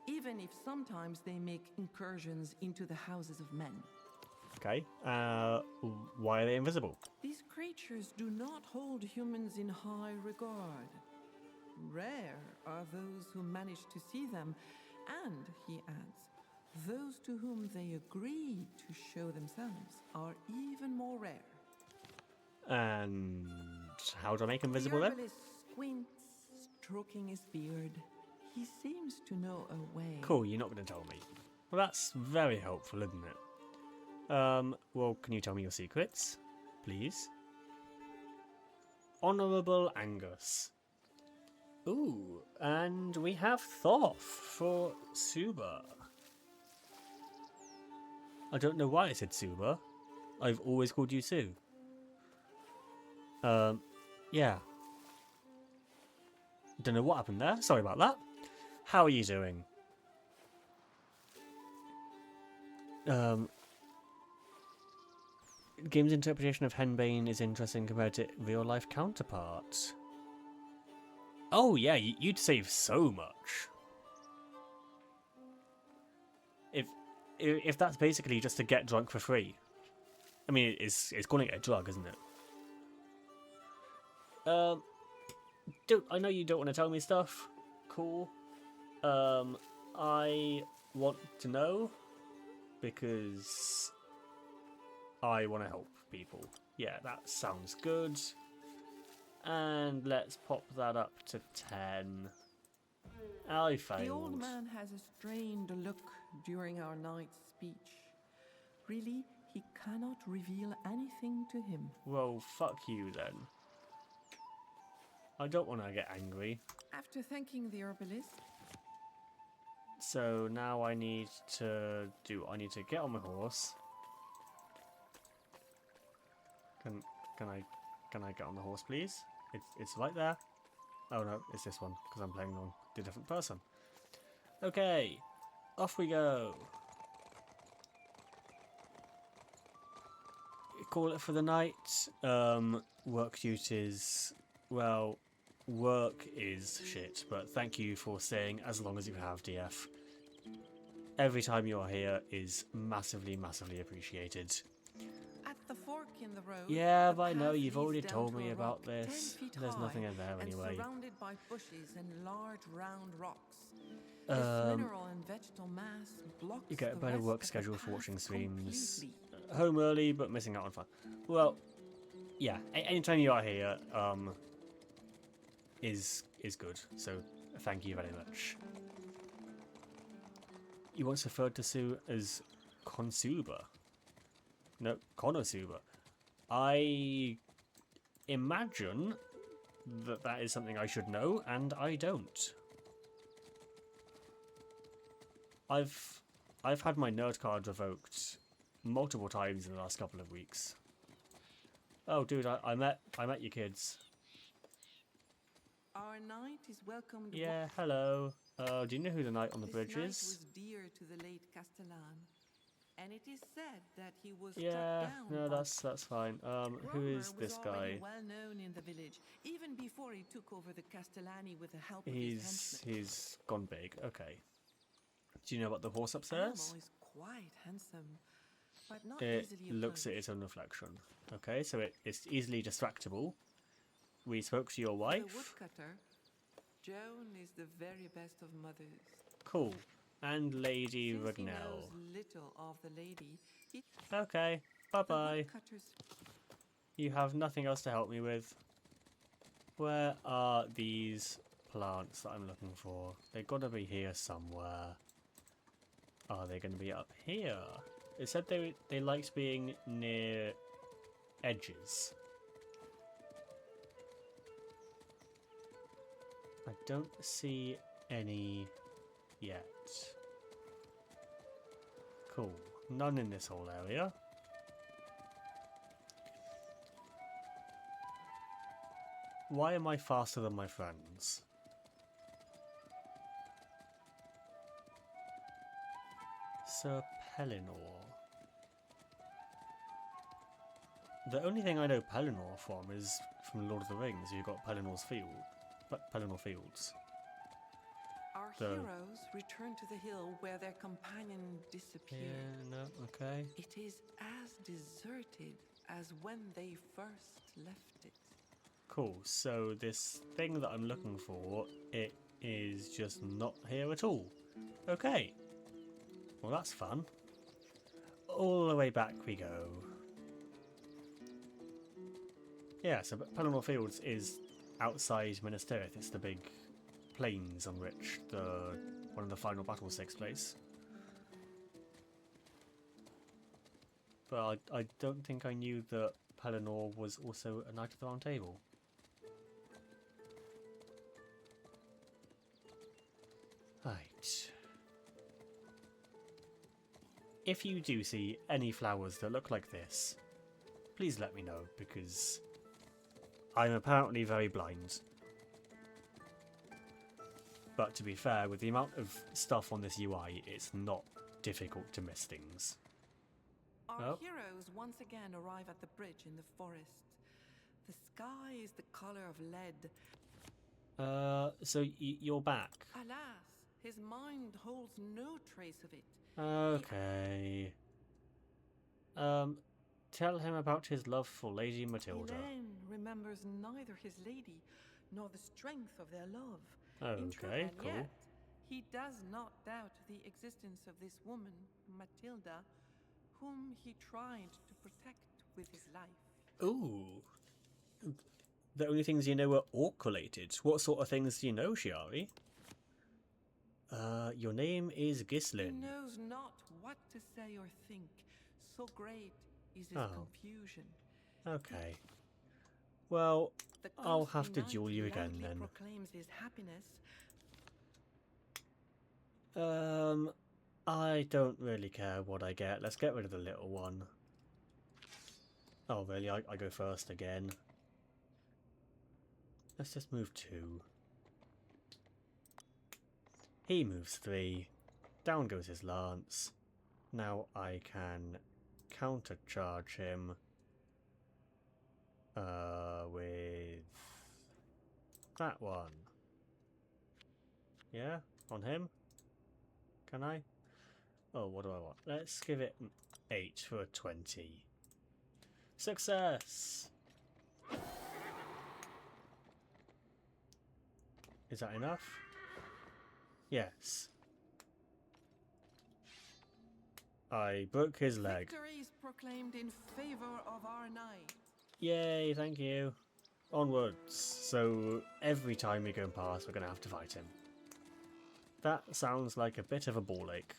even if sometimes they make incursions into the houses of men. Okay, why are they invisible? These creatures do not hold humans in high regard. Rare are those who manage to see them, and, he adds, those to whom they agree to show themselves are even more rare. And how do I make The invisible then? herbalist squints, stroking his beard. He seems to know a way. Cool, you're not going to tell me. Well, that's very helpful, isn't it? Well, can you tell me your secrets, please? Honourable Angus. Ooh, and we have Thoth for Suba. I don't know why I said Suba. I've always called you Sue. Yeah. Don't know what happened there. Sorry about that. How are you doing? Game's interpretation of henbane is interesting compared to real-life counterparts. Oh yeah, you'd save so much. If that's basically just to get drunk for free. I mean, it's calling it a drug, isn't it? I know you don't want to tell me stuff. Cool. I want to know because I want to help people. Yeah, that sounds good. And let's pop that up to 10. I failed. The old man has a strained look during our night's speech. Really, he cannot reveal anything to him. Well, fuck you then. I don't want to get angry. After thanking the herbalist, So now I need to get on my horse. Can I get on the horse, please? It's right there. Oh no, it's this one because I'm playing on the different person. Okay, off we go. Call it for the night. Work duties. Well, work is shit, but thank you for staying as long as you have, DF. Every time you're here is massively, massively appreciated. at the fork in the road, Yeah, the but I know path you've leads already down told to me a about rock 10 this. feet There's high nothing in there and anyway. surrounded by bushes and large round rocks. This Um, mineral and vegetal mass blocks You get a the better rest work of the schedule for path watching streams. completely. Home early, but missing out on fun. Well, yeah. Anytime you are here, is good. So thank you very much. You once referred to Sue as Konsuba. No, Konosuba. I imagine that is something I should know, and I don't. I've had my nerd card revoked multiple times in the last couple of weeks. Oh, dude, I met your kids. Our knight is welcomed. Yeah, hello. Do you know who the knight on the This bridge knight is? was dear to the late Castellan, and it is said that he was Yeah, struck down no, by that's fine. Who Gromer is was this already guy? well known in the village, even before he took over the Castellani with the help of his henchmen. He's gone big. Okay. Do you know about the horse Animal upstairs? is quite handsome, but not It easily looks at approached. its own reflection. Okay, so it's easily distractible. We spoke to your The wife. woodcutter, Joan, is the very best of mothers. Cool. And Lady Since he Ragnell. knows little of the lady, Okay, bye the bye. woodcutter's You have nothing else to help me with. Where are these plants that I'm looking for? They've got to be here somewhere. Are they going to be up here? It said they liked being near edges. I don't see any yet. Cool. None in this whole area. Why am I faster than my friends? Sir Pellinor. The only thing I know Pellinor from is from Lord of the Rings. You've got Pellinor Fields. Our The- heroes return to the hill where their companion disappeared. Yeah, no, okay. It is as deserted as when they first left it. Cool. So this thing that I'm looking for, it is just not here at all. Okay. Well, that's fun. All the way back we go. Yeah, so Pelennor Fields is outside Minas Tirith. It's the big plains on which one of the final battles takes place. But I don't think I knew that Pelennor was also a Knight of the Round Table. Right. If you do see any flowers that look like this, please let me know, because I'm apparently very blind. But to be fair, with the amount of stuff on this UI, it's not difficult to miss things. Our Oh. heroes once again arrive at the bridge in the forest. The sky is the color of lead. So you're back. Alas, his mind holds no trace of it. Okay. Tell him about his love for Lady Matilda. Elaine remembers neither his lady nor the strength of their love. In truth, Okay, and cool. yet, he does not doubt the existence of this woman, Matilda, whom he tried to protect with his life. Ooh. The only things you know are orc-related. What sort of things do you know, Shiari? Your name is He Ghislaine. knows not what to say or think. So great is his Oh. confusion. Okay. Well, The I'll have ghostly to duel knight you again loudly then. proclaims his happiness. I don't really care what I get. Let's get rid of the little one. Oh, really? I go first again. Let's just move 2. He moves 3. Down goes his lance. Now I can countercharge him with that one. Yeah, on him. Can I? Oh, what do I want? Let's give it an 8 for a 20. Success! Is that enough? Yes. I broke his leg. Victory is proclaimed in favor of our knight. Yay, thank you. Onwards. So every time we go past, we're going to have to fight him. That sounds like a bit of a ball ache.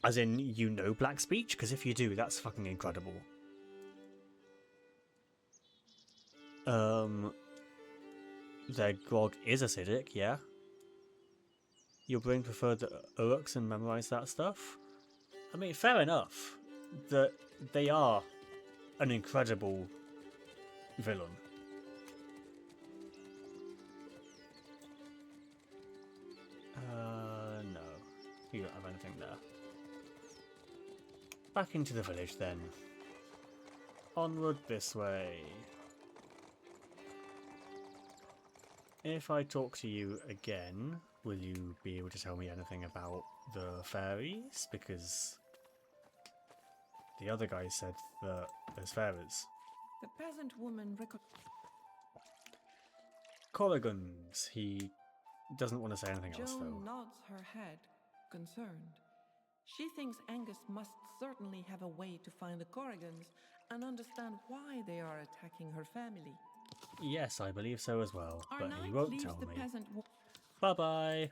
As in, you know Black Speech? Because if you do, that's fucking incredible. Their grog is acidic, yeah. Your brain preferred the Uruks and memorized that stuff? I mean, fair enough. That they are an incredible villain. No. You don't have anything there. Back into the village then. Onward this way. If I talk to you again, will you be able to tell me anything about the fairies? Because the other guy said that there's fairies. The peasant woman Corrigans. He doesn't want to say anything else Joan though. nods her head, concerned. She thinks Angus must certainly have a way to find the Corrigans and understand why they are attacking her family. Yes, I believe so as well, Our but knight he won't leaves tell the me. peasant Bye bye.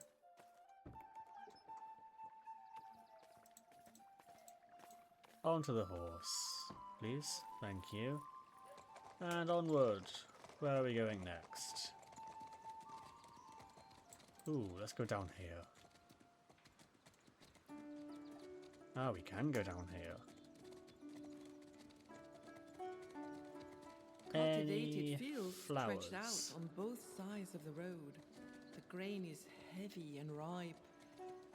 Onto the horse, please. Thank you. And onward. Where are we going next? Ooh, let's go down here. Ah, we can go down here. Cultivated Any fields flowers? stretched out on both sides of the road. The grain is heavy and ripe.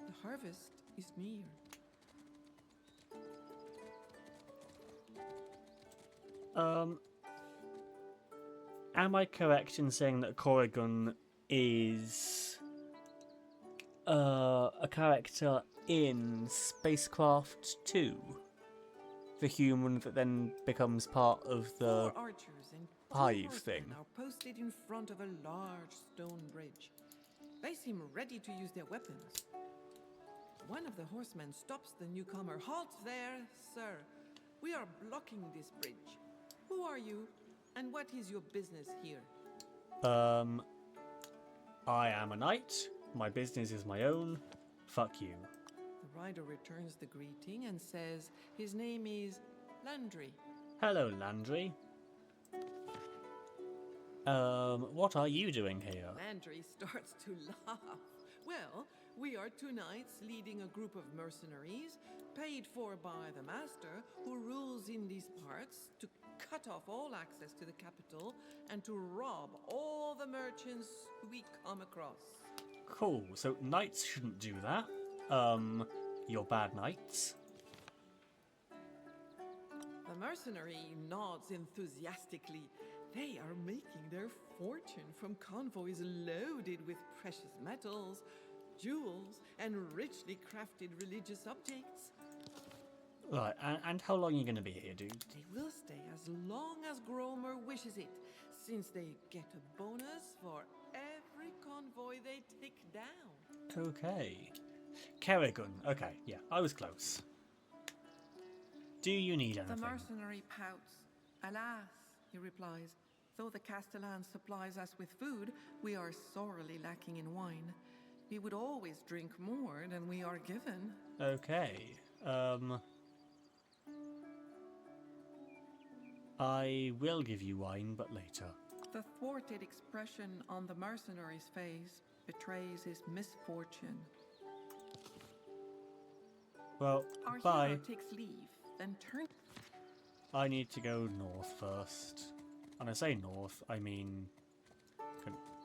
The harvest is near. Am I correct in saying that Corrigan is a character in Spacecraft 2? The human that then becomes part of the... Four archers and two hive horsemen thing. are posted in front of a large stone bridge. They seem ready to use their weapons. One of the horsemen stops the newcomer. Halt there, sir. We are blocking this bridge. Who are you, and what is your business here? I am a knight. My business is my own. Fuck you. The rider returns the greeting and says his name is Landry. Hello, Landry. What are you doing here? Landry starts to laugh. Well, we are two knights leading a group of mercenaries, paid for by the master, who rules in these parts to cut off all access to the capital and to rob all the merchants we come across. Cool, so knights shouldn't do that. You're bad knights. The mercenary nods enthusiastically. They are making their fortune from convoys loaded with precious metals, jewels, and richly crafted religious objects. Right, and how long are you going to be here, dude? They will stay as long as Gromer wishes it, since they get a bonus for every convoy they take down. Okay. Kerrigan. Okay, yeah, I was close. Do you need The anything? mercenary pouts. Alas, he replies, though the Castellan supplies us with food, we are sorely lacking in wine. We would always drink more than we are given. Okay. I will give you wine, but later. The thwarted expression on the mercenary's face betrays his misfortune. Well, Our bye. hero takes leave, then turns. I need to go north first. And I say north, I mean...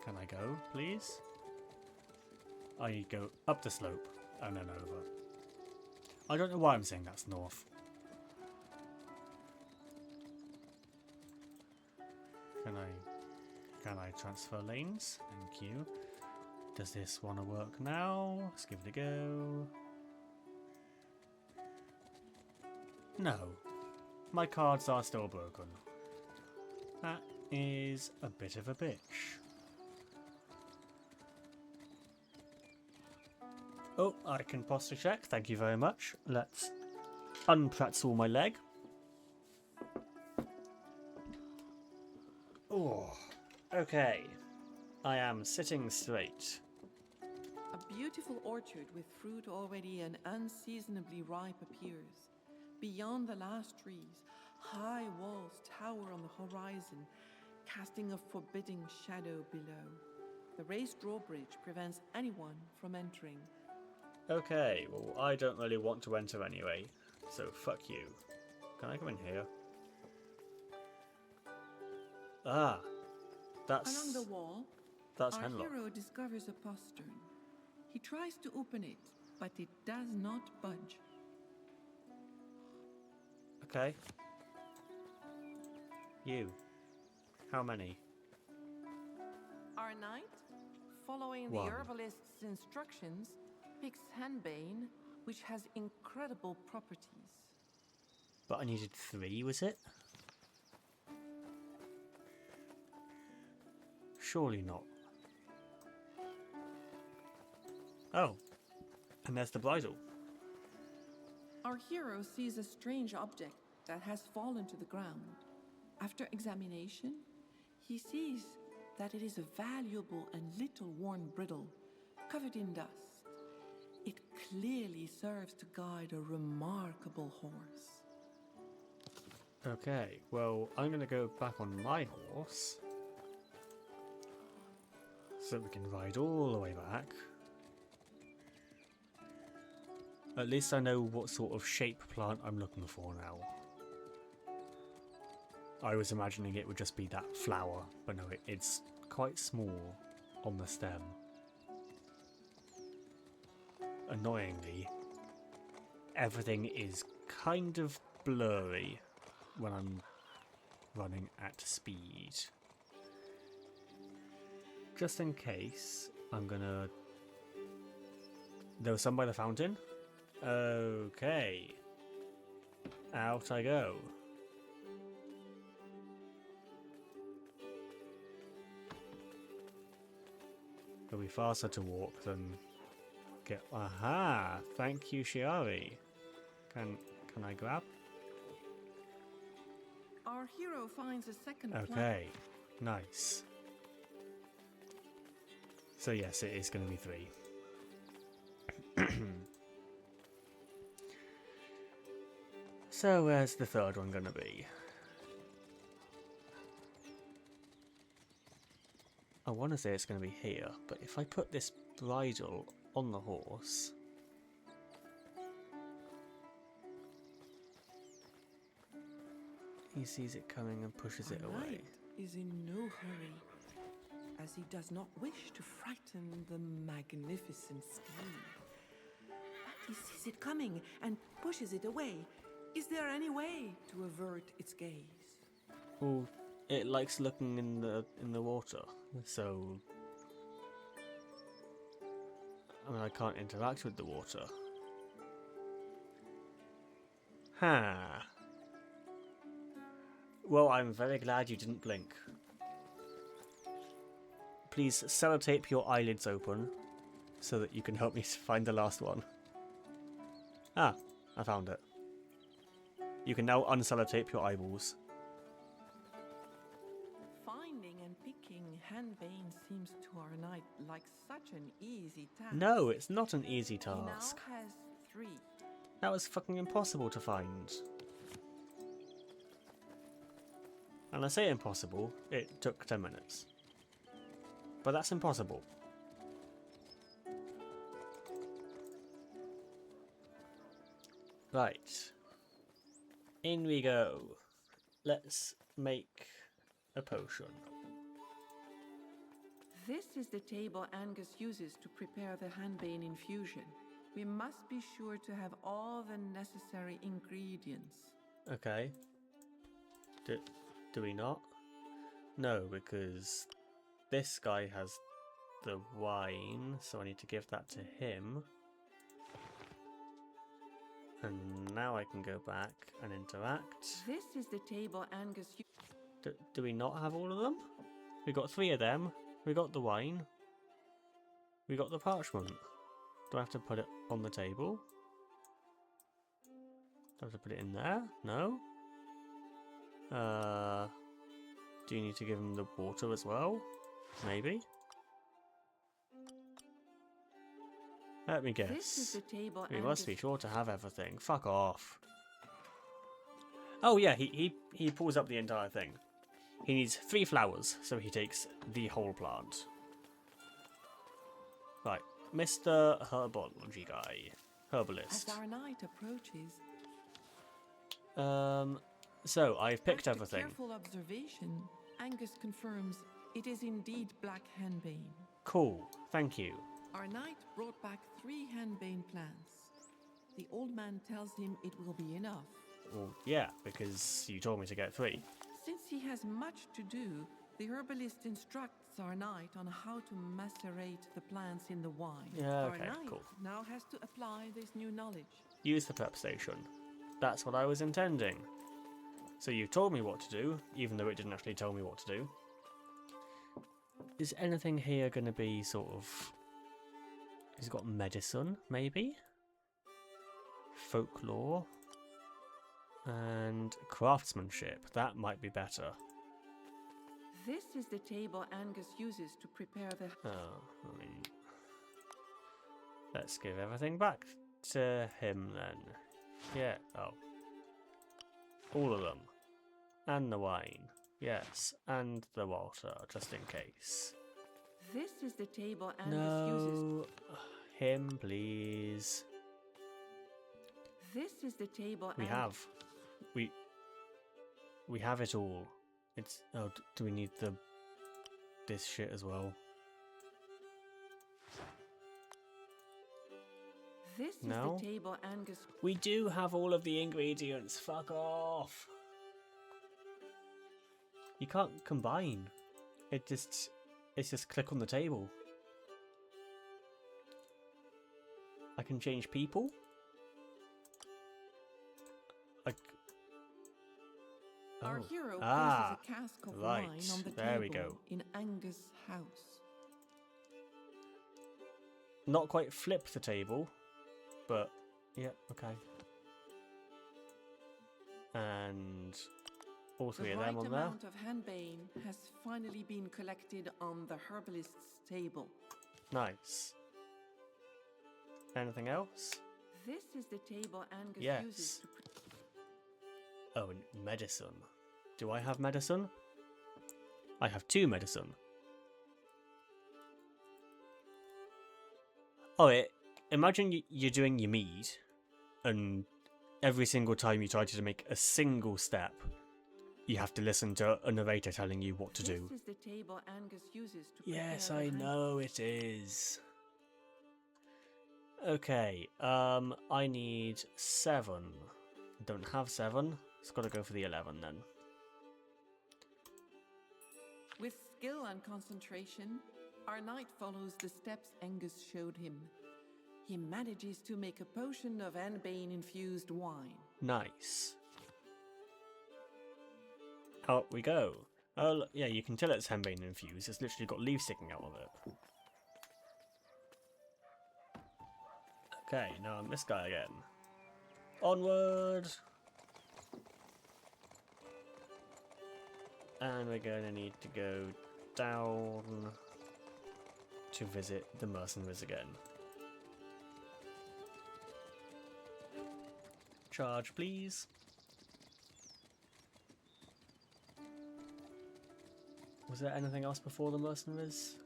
Can I go, please? I need to go up the slope and then over. I don't know why I'm saying that's north. Can I transfer lanes? Thank you. Does this want to work now? Let's give it a go. No. My cards are still broken. That is a bit of a bitch. Oh, I can posture check. Thank you very much. Let's unpretzel my leg. Oh, okay. I am sitting straight. A beautiful orchard with fruit already and unseasonably ripe appears. Beyond the last trees, high walls tower on the horizon, casting a forbidding shadow below. The raised drawbridge prevents anyone from entering. Okay, well, I don't really want to enter anyway, so fuck you. Can I come in here? Ah, that's Along the wall, that's our Henlock. hero discovers a postern. He tries to open it, but it does not budge. Okay. You. How many? Our knight, following the One. herbalist's instructions, picks henbane, which has incredible properties. But I needed 3, was it? Surely not. Oh. And there's the bridle. Our hero sees a strange object that has fallen to the ground. After examination, he sees that it is a valuable and little worn bridle, covered in dust. It clearly serves to guide a remarkable horse. Okay, well, I'm going to go back on my horse. So we can ride all the way back. At least I know what sort of shape plant I'm looking for now. I was imagining it would just be that flower, but no, it's quite small on the stem. Annoyingly, everything is kind of blurry when I'm running at speed. Just in case, I'm gonna... There was some by the fountain? Okay. Out I go. It'll be faster to walk than get... Aha! Thank you, Shiari. Can I grab? Our hero finds a second plant. Okay. Nice. So yes, it is going to be 3. So where's the third one going to be? I want to say it's going to be here, but if I put this bridle on the horse... He sees it coming and pushes it Our away. knight is in no hurry, as he does not wish to frighten the magnificent steed. But he sees it coming and pushes it away. Is there any way to avert its gaze? Well, it likes looking in the water, so I mean I can't interact with the water. Ha. Well, I'm very glad you didn't blink. Please sellotape your eyelids open so that you can help me find the last one. Ah, I found it. You can now unsellotape your eyeballs. Finding and picking henbane seems to our knight like such an easy task. No, it's not an easy He now task. has 3. That was fucking impossible to find. And I say impossible, it took 10 minutes. But that's impossible. Right. In we go. Let's make a potion. This is the table Angus uses to prepare the henbane infusion. We must be sure to have all the necessary ingredients. Okay. Do we not? No, because this guy has the wine, so I need to give that to him. And now I can go back and interact. This is the table Angus Do we not have all of them? We got 3 of them. We got the wine. We got the parchment. Do I have to put it on the table? Do I have to put it in there? No? Do you need to give him the water as well? Maybe? Let me guess. This is the table We Angus must be sure to have everything. Fuck off. Oh yeah, he pulls up the entire thing. He needs 3 flowers, so he takes the whole plant. Right, Mr. Herbology guy. Herbalist. As our knight approaches, So I've picked after everything. careful observation, Angus confirms it is indeed black henbane. Cool, thank you. Our knight brought back 3 henbane plants. The old man tells him it will be enough. Well, yeah, because you told me to get 3. Since he has much to do, the herbalist instructs our knight on how to macerate the plants in the wine. Yeah, Our okay, knight cool. now has to apply this new knowledge. Use the prep station. That's what I was intending. So you told me what to do, even though it didn't actually tell me what to do. Is anything here going to be sort of... Has it got medicine, maybe? Folklore? And craftsmanship. That might be better. This is the table Angus uses to prepare the... Oh, I mean... Let's give everything back to him then. Yeah, oh. All of them. And the wine. Yes, and the water, just in case. This is the table Angus uses. No, him, please. This is the table We have. We have it all. It's. Oh, do we need this shit as well? This is No? the table Angus. We do have all of the ingredients. Fuck off. You can't combine. It's just click on the table. I can change people. Our Oh. hero Ah, places a cask of right. wine on the There we table go. in Angus' house. Not quite flip the table, but yeah, okay. And all three The of right them on there. amount of henbane has finally been collected on the herbalist's table. Nice. Anything else? This is the table Angus Yes. uses to Oh, and medicine. Do I have medicine? I have 2 medicine. Oh, imagine you're doing your mead, and every single time you try to make a single step, you have to listen to a narrator telling you what to do. This is the table Angus uses to Yes, prepare I the hen- know it is. Okay, I need 7. Don't have 7. It's got to go for the 11 then. With skill and concentration, our knight follows the steps Angus showed him. He manages to make a potion of henbane-infused wine. Nice. Out we go. Oh, yeah, you can tell it's henbane infused. It's literally got leaves sticking out of it. Okay, now I'm this guy again. Onward! And we're going to need to go down to visit the mercenaries again. Charge, please. Was there anything else before the mercenaries?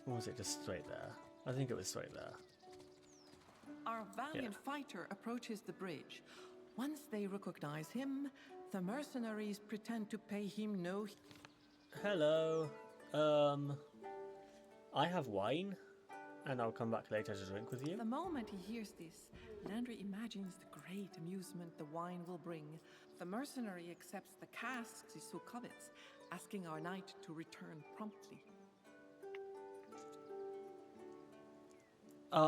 Or was it just straight there? I think it was straight there. Our valiant fighter approaches the bridge. Once they recognize him, the mercenaries pretend to pay him no heed. Hello. I have wine, and I'll come back later to drink with you. The moment he hears this, Landry imagines the great amusement the wine will bring. The mercenary accepts the casks he so covets, asking our knight to return promptly.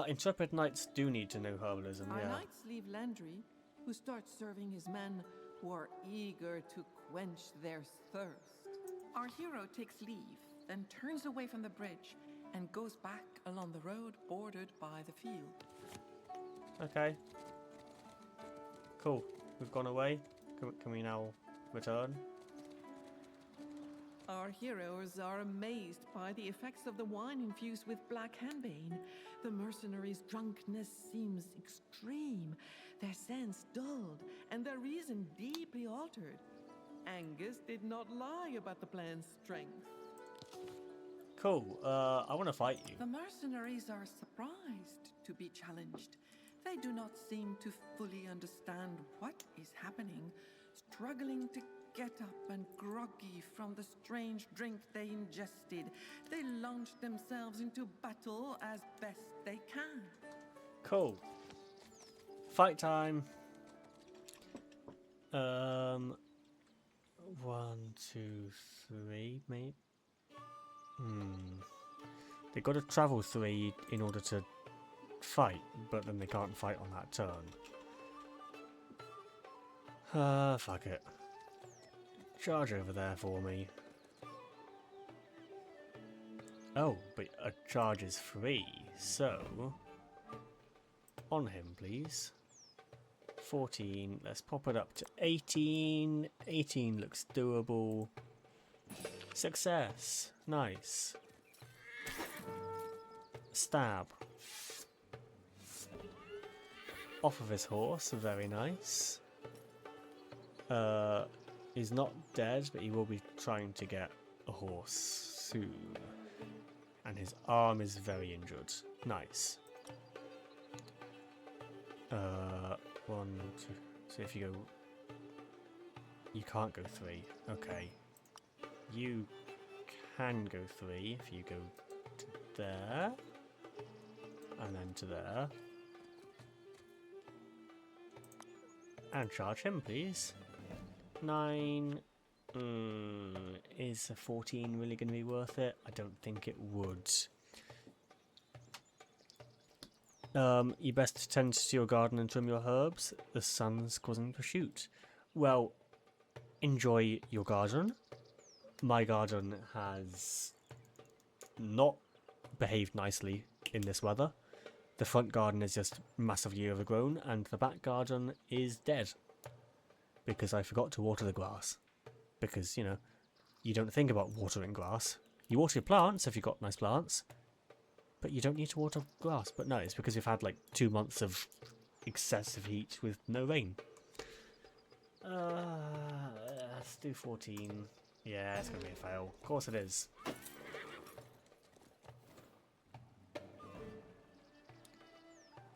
Intrepid knights do need to know herbalism, Our yeah. knights leave Landry, who starts serving his men who are eager to quench their thirst. Our hero takes leave, then turns away from the bridge and goes back along the road bordered by the field. Okay. Cool. We've gone away. Can we now return? Our heroes are amazed by the effects of the wine infused with black henbane. The mercenaries' drunkenness seems extreme, their sense dulled, and their reason deeply altered. Angus did not lie about the plan's strength. Cool. I want to fight you. The mercenaries are surprised to be challenged. They do not seem to fully understand what is happening, struggling to get up and groggy from the strange drink they ingested. They launch themselves into battle as best they can. Cool. Fight time. 1, 2, 3, maybe. They got to travel 3 in order to fight, but then they can't fight on that turn. Fuck it. Charge over there for me. Oh, but a charge is free, so on him, please. 14. Let's pop it up to 18. 18 looks doable. Success. Nice. Stab. Off of his horse. Very nice. is not dead, but he will be trying to get a horse soon. And his arm is very injured. Nice. 1, 2. So if you go, you can't go 3. Okay. You can go 3 if you go to there, and then to there. And charge him, please. 9. Is a 14 really going to be worth it? I don't think it would. You best tend to your garden and trim your herbs. The sun's causing to shoot. Well, enjoy your garden. My garden has not behaved nicely in this weather. The front garden is just massively overgrown, and the back garden is dead. Because I forgot to water the grass. Because, you know, you don't think about watering grass. You water your plants if you've got nice plants. But you don't need to water grass. But no, it's because we've had like 2 months of excessive heat with no rain. Let's do 14. Yeah, it's going to be a fail. Of course it is.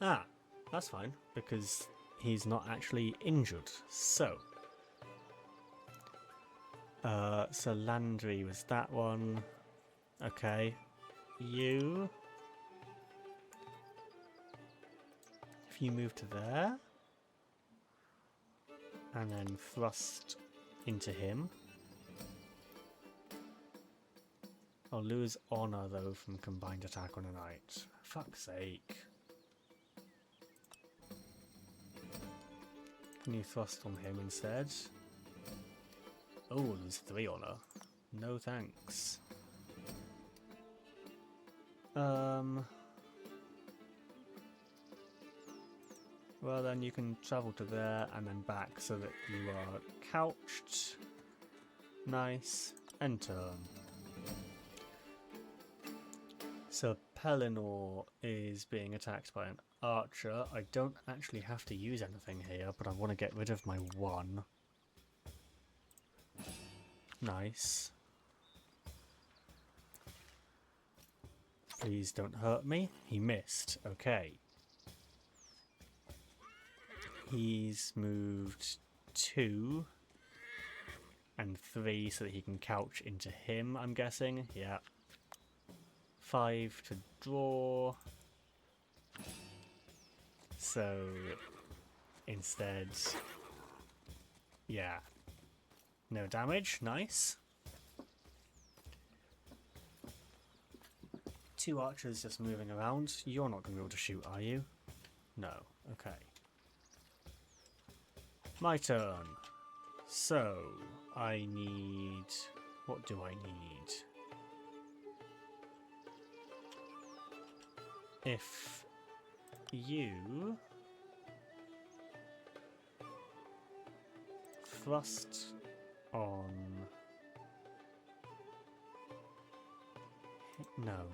Ah, that's fine. Because he's not actually injured. So Landry was that one. Okay. You. If you move to there. And then thrust into him. I'll lose honor though from combined attack on a knight. Fuck's sake. Can you thrust on him instead? Oh, lose 3 honor. No thanks. Well then you can travel to there and then back so that you are couched. Nice. And turn. So Pellinor is being attacked by an archer. I don't actually have to use anything here, but I want to get rid of my 1. Nice. Please don't hurt me. He missed. Okay. He's moved 2 and 3 so that he can couch into him, I'm guessing. Yeah. 5 to draw. So instead, yeah. No damage. Nice. 2 archers just moving around. You're not going to be able to shoot, are you? No. Okay. My turn. So, I need... What do I need? If you... thrust on... No.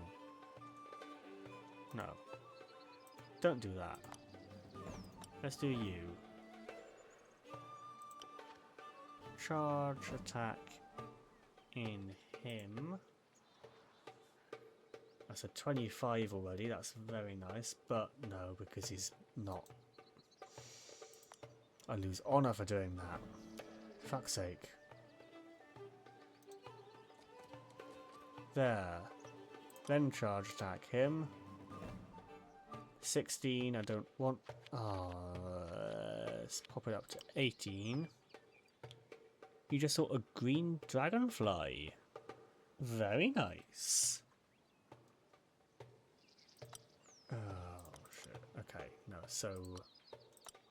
No. Don't do that. Let's do you. Charge attack in him. That's a 25 already, that's very nice, but no, because he's not. I lose honor for doing that. Fuck's sake. There. Then charge attack him. 16, I don't want... let's pop it up to 18. You just saw a green dragonfly. Very nice. Oh, shit. Okay, no, so...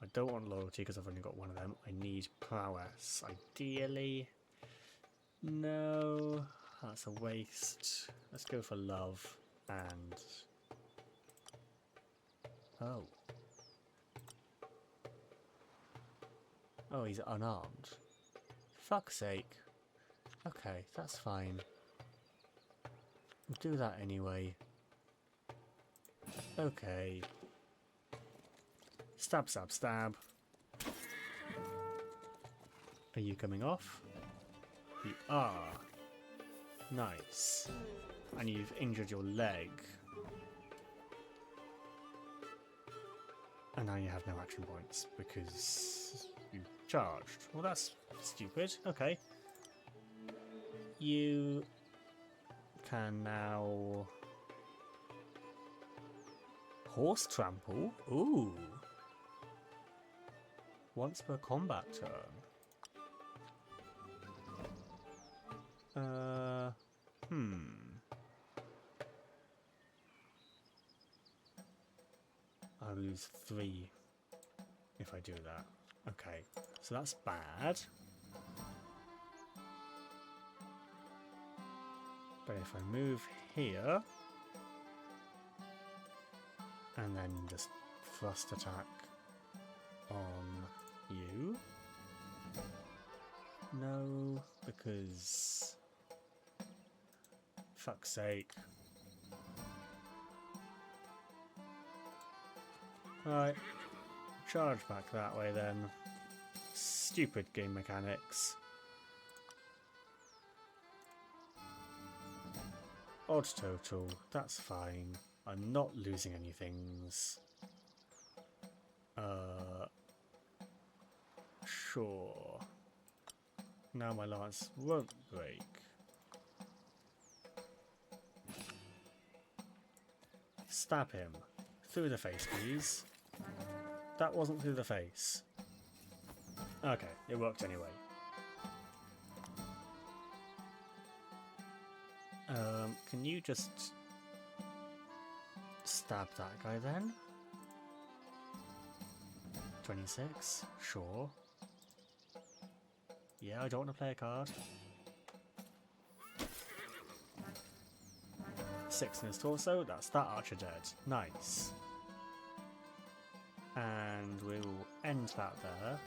I don't want loyalty because I've only got 1 of them. I need prowess. Ideally... No... That's a waste. Let's go for love and... Oh. Oh, he's unarmed. Fuck's sake. Okay, that's fine. We'll do that anyway. Okay. Stab, stab, stab. Are you coming off? You are. Nice. And you've injured your leg. And now you have no action points because you charged. Well, that's stupid. Okay. You can now horse trample. Ooh. Once per combat turn. I'll lose 3 if I do that. Okay, so that's bad. But if I move here and then just thrust attack on you. No, because fuck's sake. Right, charge back that way then. Stupid game mechanics. Odd total, that's fine. I'm not losing any things. Sure. Now my lance won't break. Stab him. Through the face, please. That wasn't through the face. Okay, it worked anyway. Can you just stab that guy then? 26? Sure. Yeah, I don't want to play a card. 6 in his torso, that's that archer dead. Nice. And we'll end that there.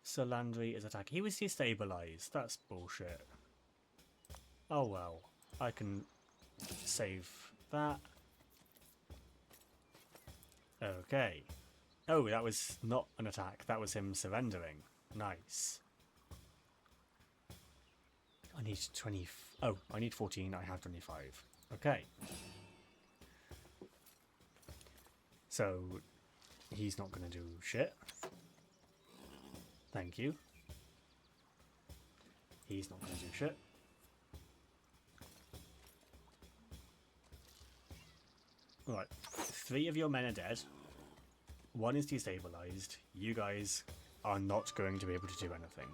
Sir Landry is attacking. He was destabilized. That's bullshit. Oh well. I can save that. Okay. Oh, that was not an attack. That was him surrendering. Nice. I need 20... Oh, I need 14. I have 25. Okay. So, he's not going to do shit. Thank you. He's not going to do shit. Right. 3 of your men are dead. 1 is destabilized. You guys are not going to be able to do anything.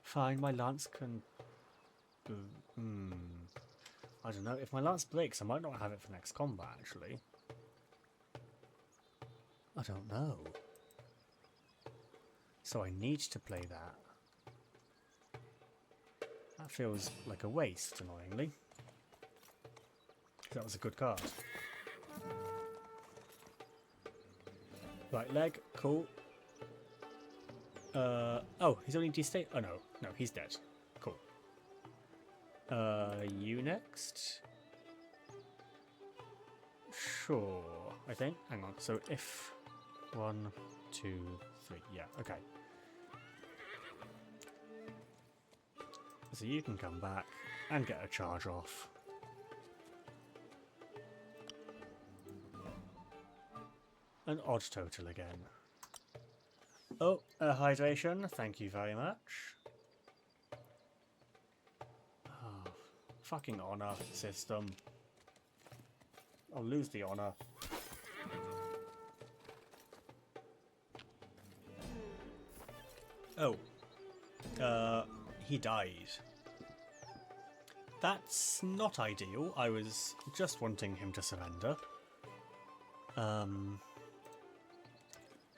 Fine, my lance can... I don't know. If my lance breaks, I might not have it for next combat, actually. I don't know. So I need to play that. That feels like a waste, annoyingly. That was a good card. Right, leg, cool. Oh, he's only destabilized. Oh no, no, he's dead. Cool. You next? Sure, I think. Hang on. So if 1, 2, 3, yeah, okay. So you can come back and get a charge off. An odd total again. Oh, hydration, thank you very much. Oh, fucking honor system. I'll lose the honor. Oh. He died. That's not ideal. I was just wanting him to surrender. Oh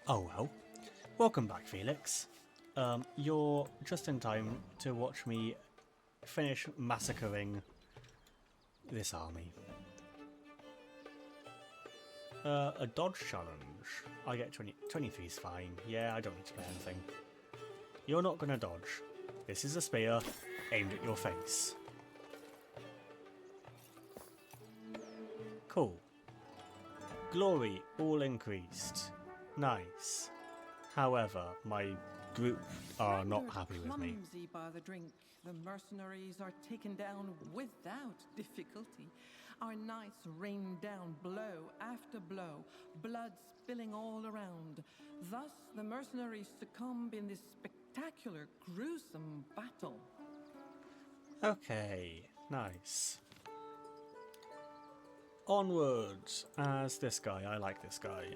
well. Welcome back, Felix. You're just in time to watch me finish massacring this army. A dodge challenge. I get 23 is fine. Yeah, I don't need to play anything. You're not gonna dodge. This is a spear aimed at your face. Cool. Glory all increased. Nice. However, my group are not Rendered happy with me. clumsy by the drink, the mercenaries are taken down without difficulty. Our knights rain down blow after blow, blood spilling all around. Thus, the mercenaries succumb in this spectacular, gruesome battle. Okay, nice. Onwards, as this guy. I like this guy.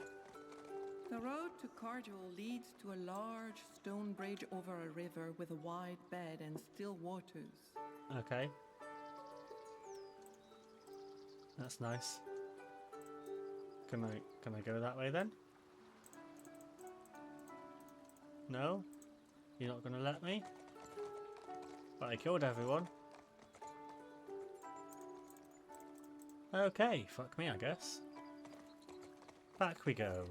The road to Carduel leads to a large stone bridge over a river with a wide bed and still waters. Okay. That's nice. Can I go that way then? No? You're not gonna let me? But I killed everyone. Okay, fuck me, I guess. Back we go.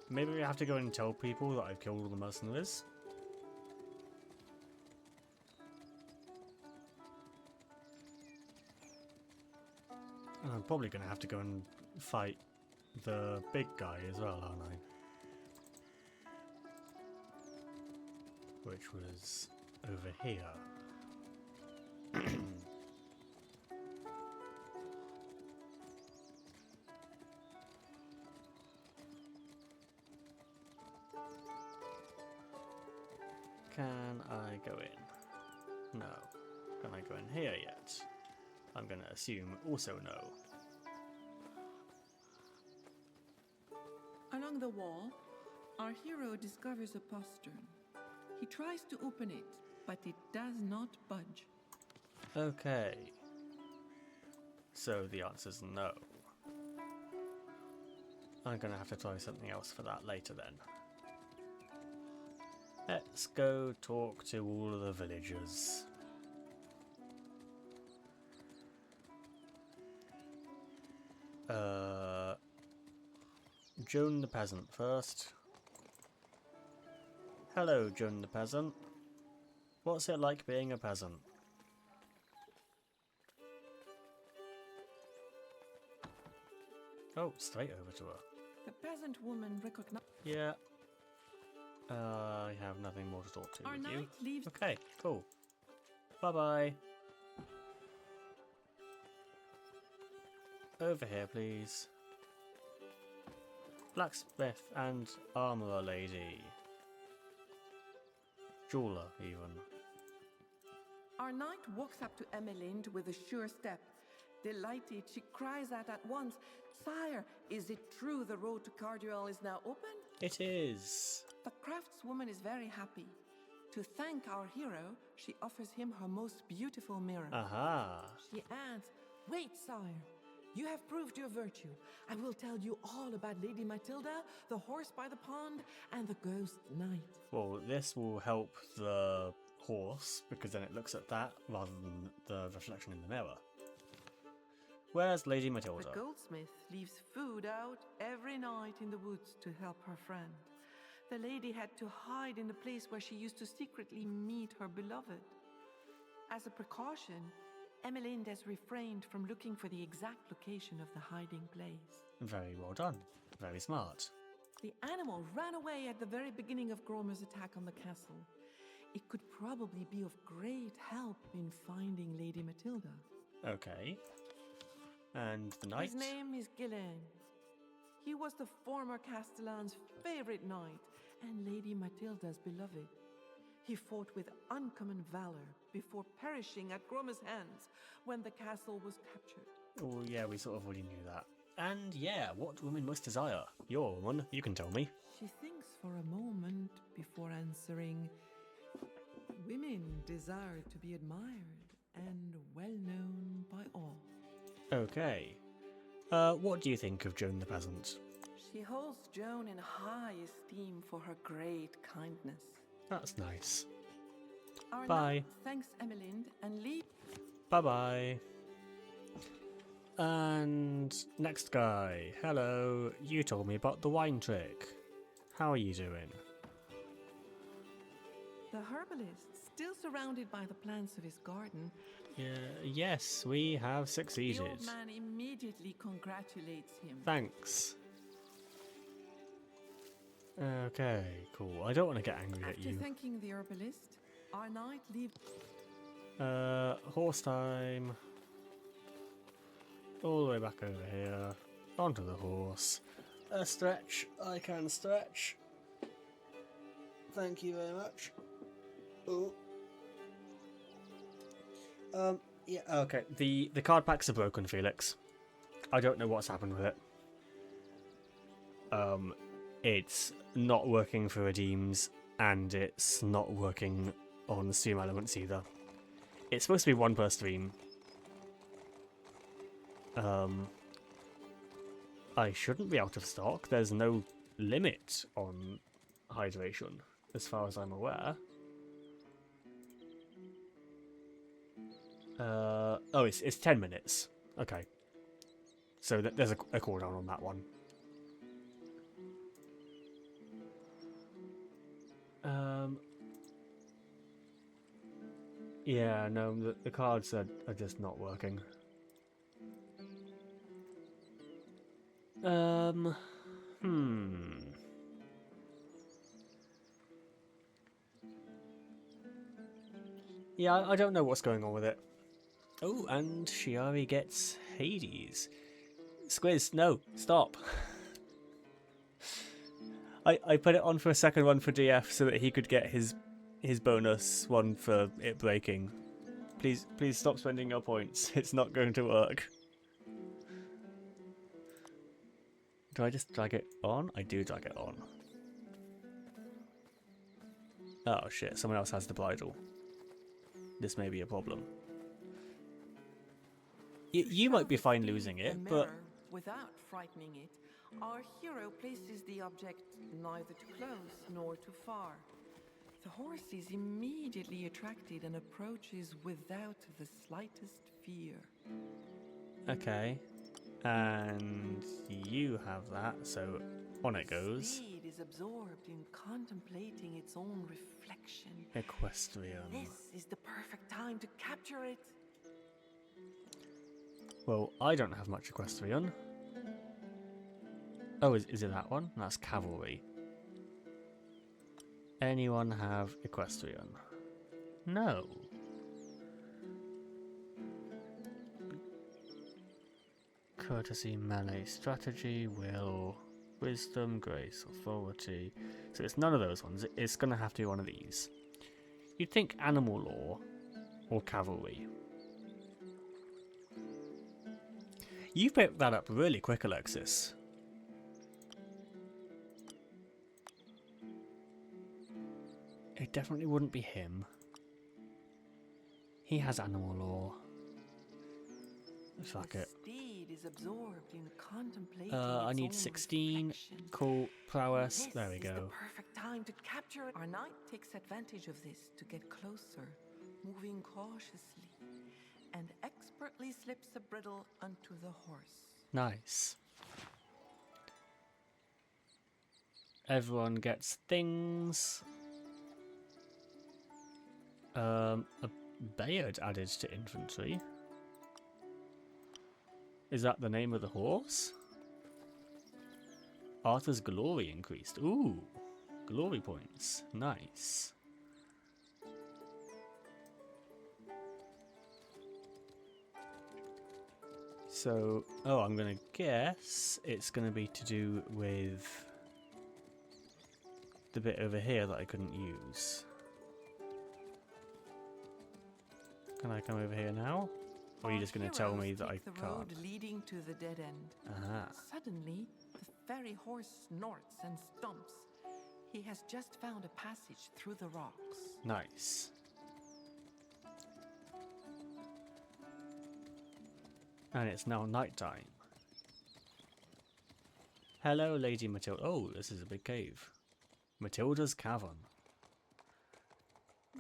Maybe we have to go and tell people that I've killed all the mercenaries. And I'm probably going to have to go and fight the big guy as well, aren't I? Which was over here. Can I go in? No. Can I go in here yet? I'm going to assume also no. Along the wall, our hero discovers a postern. He tries to open it, but it does not budge. Okay. So the answer's no. I'm going to have to try something else for that later then. Let's go talk to all of the villagers. Joan the Peasant first. Hello, Joan the Peasant. What's it like being a peasant? Oh, straight over to her. The peasant woman recognizes Yeah. I have nothing more to talk to our with you. knight leaves. Okay, cool. Bye-bye. Over here, please. Blacksmith and armourer lady. Jeweler, even. Our knight walks up to Emelind with a sure step. Delighted, she cries out at once, "Sire, is it true the road to Carduel is now open?" It is. The craftswoman is very happy. To thank our hero, she offers him her most beautiful mirror. Aha. She adds, "Wait, sire. You have proved your virtue. I will tell you all about Lady Matilda, the horse by the pond, and the ghost knight." Well, this will help the horse, because then it looks at that rather than the reflection in the mirror. Where's Lady The Matilda? goldsmith leaves food out every night in the woods to help her friend. The lady had to hide in the place where she used to secretly meet her beloved. As a precaution, Emelind has refrained from looking for the exact location of the hiding place. Very well done. Very smart. The animal ran away at the very beginning of Gromer's attack on the castle. It could probably be of great help in finding Lady Matilda. Okay. And the knight? His name is Gillen. He was the former Castellan's favorite knight and Lady Matilda's beloved. He fought with uncommon valor before perishing at Gromer's hands when the castle was captured. Oh, yeah, we sort of already knew that. And yeah, what woman must desire? You're a woman, you can tell me. She thinks for a moment before answering. Women desire to be admired and well known by all. Okay. What do you think of Joan the Peasant? She holds Joan in high esteem for her great kindness. That's nice. Our Bye. knight thanks Emelind and leaves. Bye-bye. And next guy. Hello, you told me about the wine trick. How are you doing? The herbalist, still surrounded by the plants of his garden, Yes, we have the succeeded. old man immediately immediately congratulates him. Thanks. Okay, cool. I don't want to get angry at After you. thanking the herbalist, our knight leaves. Horse time. All the way back over here. Onto the horse. A stretch. I can stretch. Thank you very much. Oh. Yeah, okay. The card packs are broken, Felix. I don't know what's happened with it. It's not working for redeems, and it's not working on Stream Elements either. It's supposed to be one per stream. I shouldn't be out of stock. There's no limit on hydration, as far as I'm aware. Oh, it's 10 minutes. Okay. So there's a cooldown on that one. Yeah, no, the cards are just not working. Yeah, I don't know what's going on with it. Oh, and Shiari gets Hades. Squiz, no, stop. I put it on for a second one for DF so that he could get his bonus one for it breaking. Please stop spending your points. It's not going to work. Do I just drag it on? I do drag it on. Oh shit, someone else has the bridle. This may be a problem. You might be fine losing A it, but... mirror, without frightening it, our hero places the object neither too close nor too far. The horse is immediately attracted and approaches without the slightest fear. Okay. And you have that, so on it goes. Steed is absorbed in contemplating its own reflection. Equestrian. This is the perfect time to capture it. Well, I don't have much equestrian. Oh, is it that one? That's cavalry. Anyone have equestrian? No. Courtesy, melee, strategy, will, wisdom, grace, authority. So it's none of those ones. It's going to have to be one of these. You'd think animal law or cavalry. You picked that up really quick, Alexis. It definitely wouldn't be him. He has animal law. Fuck it. Steed is absorbed in contemplating I its need own 16. reflection. Cool. Prowess. There we This is go. the perfect time to capture it. Our knight takes advantage of this to get closer, moving cautiously, and expertly slips the bridle onto the horse. Nice. Everyone gets things. A Bayard added to infantry. Is that the name of the horse? Arthur's glory increased. Ooh, glory points. Nice. So, oh, I'm gonna guess it's gonna be to do with the bit over here that I couldn't use. Can I come over here now? Or are you Our just going to tell me heroes that I take the can't? road leading to the dead end. Aha. Suddenly, the fairy horse snorts and stomps. He has just found a passage through the rocks. Nice. And it's now nighttime. Hello, Lady Matilda. Oh, this is a big cave. Matilda's Cavern.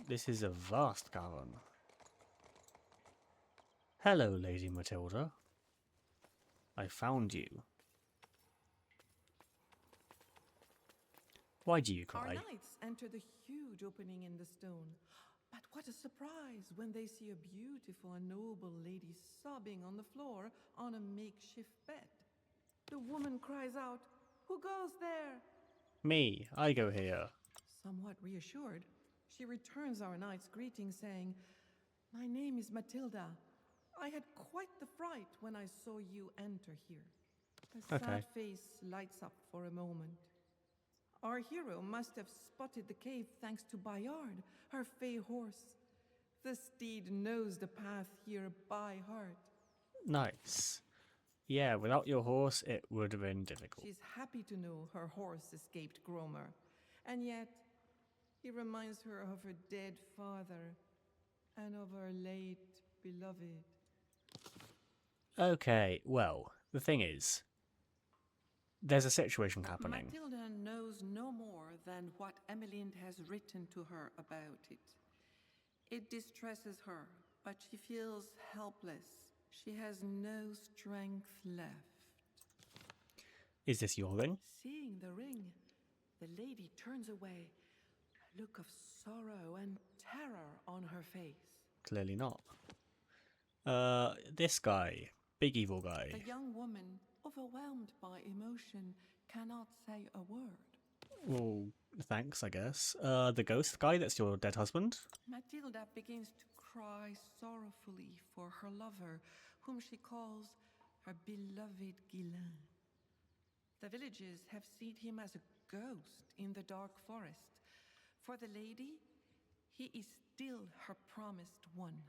This is a vast cavern. Hello, Lady Matilda. I found you. Why do you Our cry? knights enter the huge opening in the stone. But what a surprise when they see a beautiful and noble lady sobbing on the floor on a makeshift bed. The woman cries out, "Who goes there?" Me, I go here. Somewhat reassured, she returns our knight's greeting, saying, "My name is Matilda. I had quite the fright when I saw you enter here." The Okay. sad face lights up for a moment. Our hero must have spotted the cave thanks to Bayard, her fey horse. The steed knows the path here by heart. Nice. Yeah, without your horse, it would have been difficult. She's happy to know her horse escaped Gromer, and yet he reminds her of her dead father and of her late beloved. Okay, well, the thing is, there's a situation happening. Matilda knows no more than what Emmeline has written to her about it. It distresses her, but she feels helpless. She has no strength left. Is this your ring? Seeing the ring, the lady turns away, a look of sorrow and terror on her face. Clearly not. This guy. Big evil guy. The young woman, overwhelmed by emotion, cannot say a word. Well, thanks, I guess. The ghost guy that's your dead husband? Matilda begins to cry sorrowfully for her lover, whom she calls her beloved Guilain. The villagers have seen him as a ghost in the dark forest. For the lady, he is still her promised one.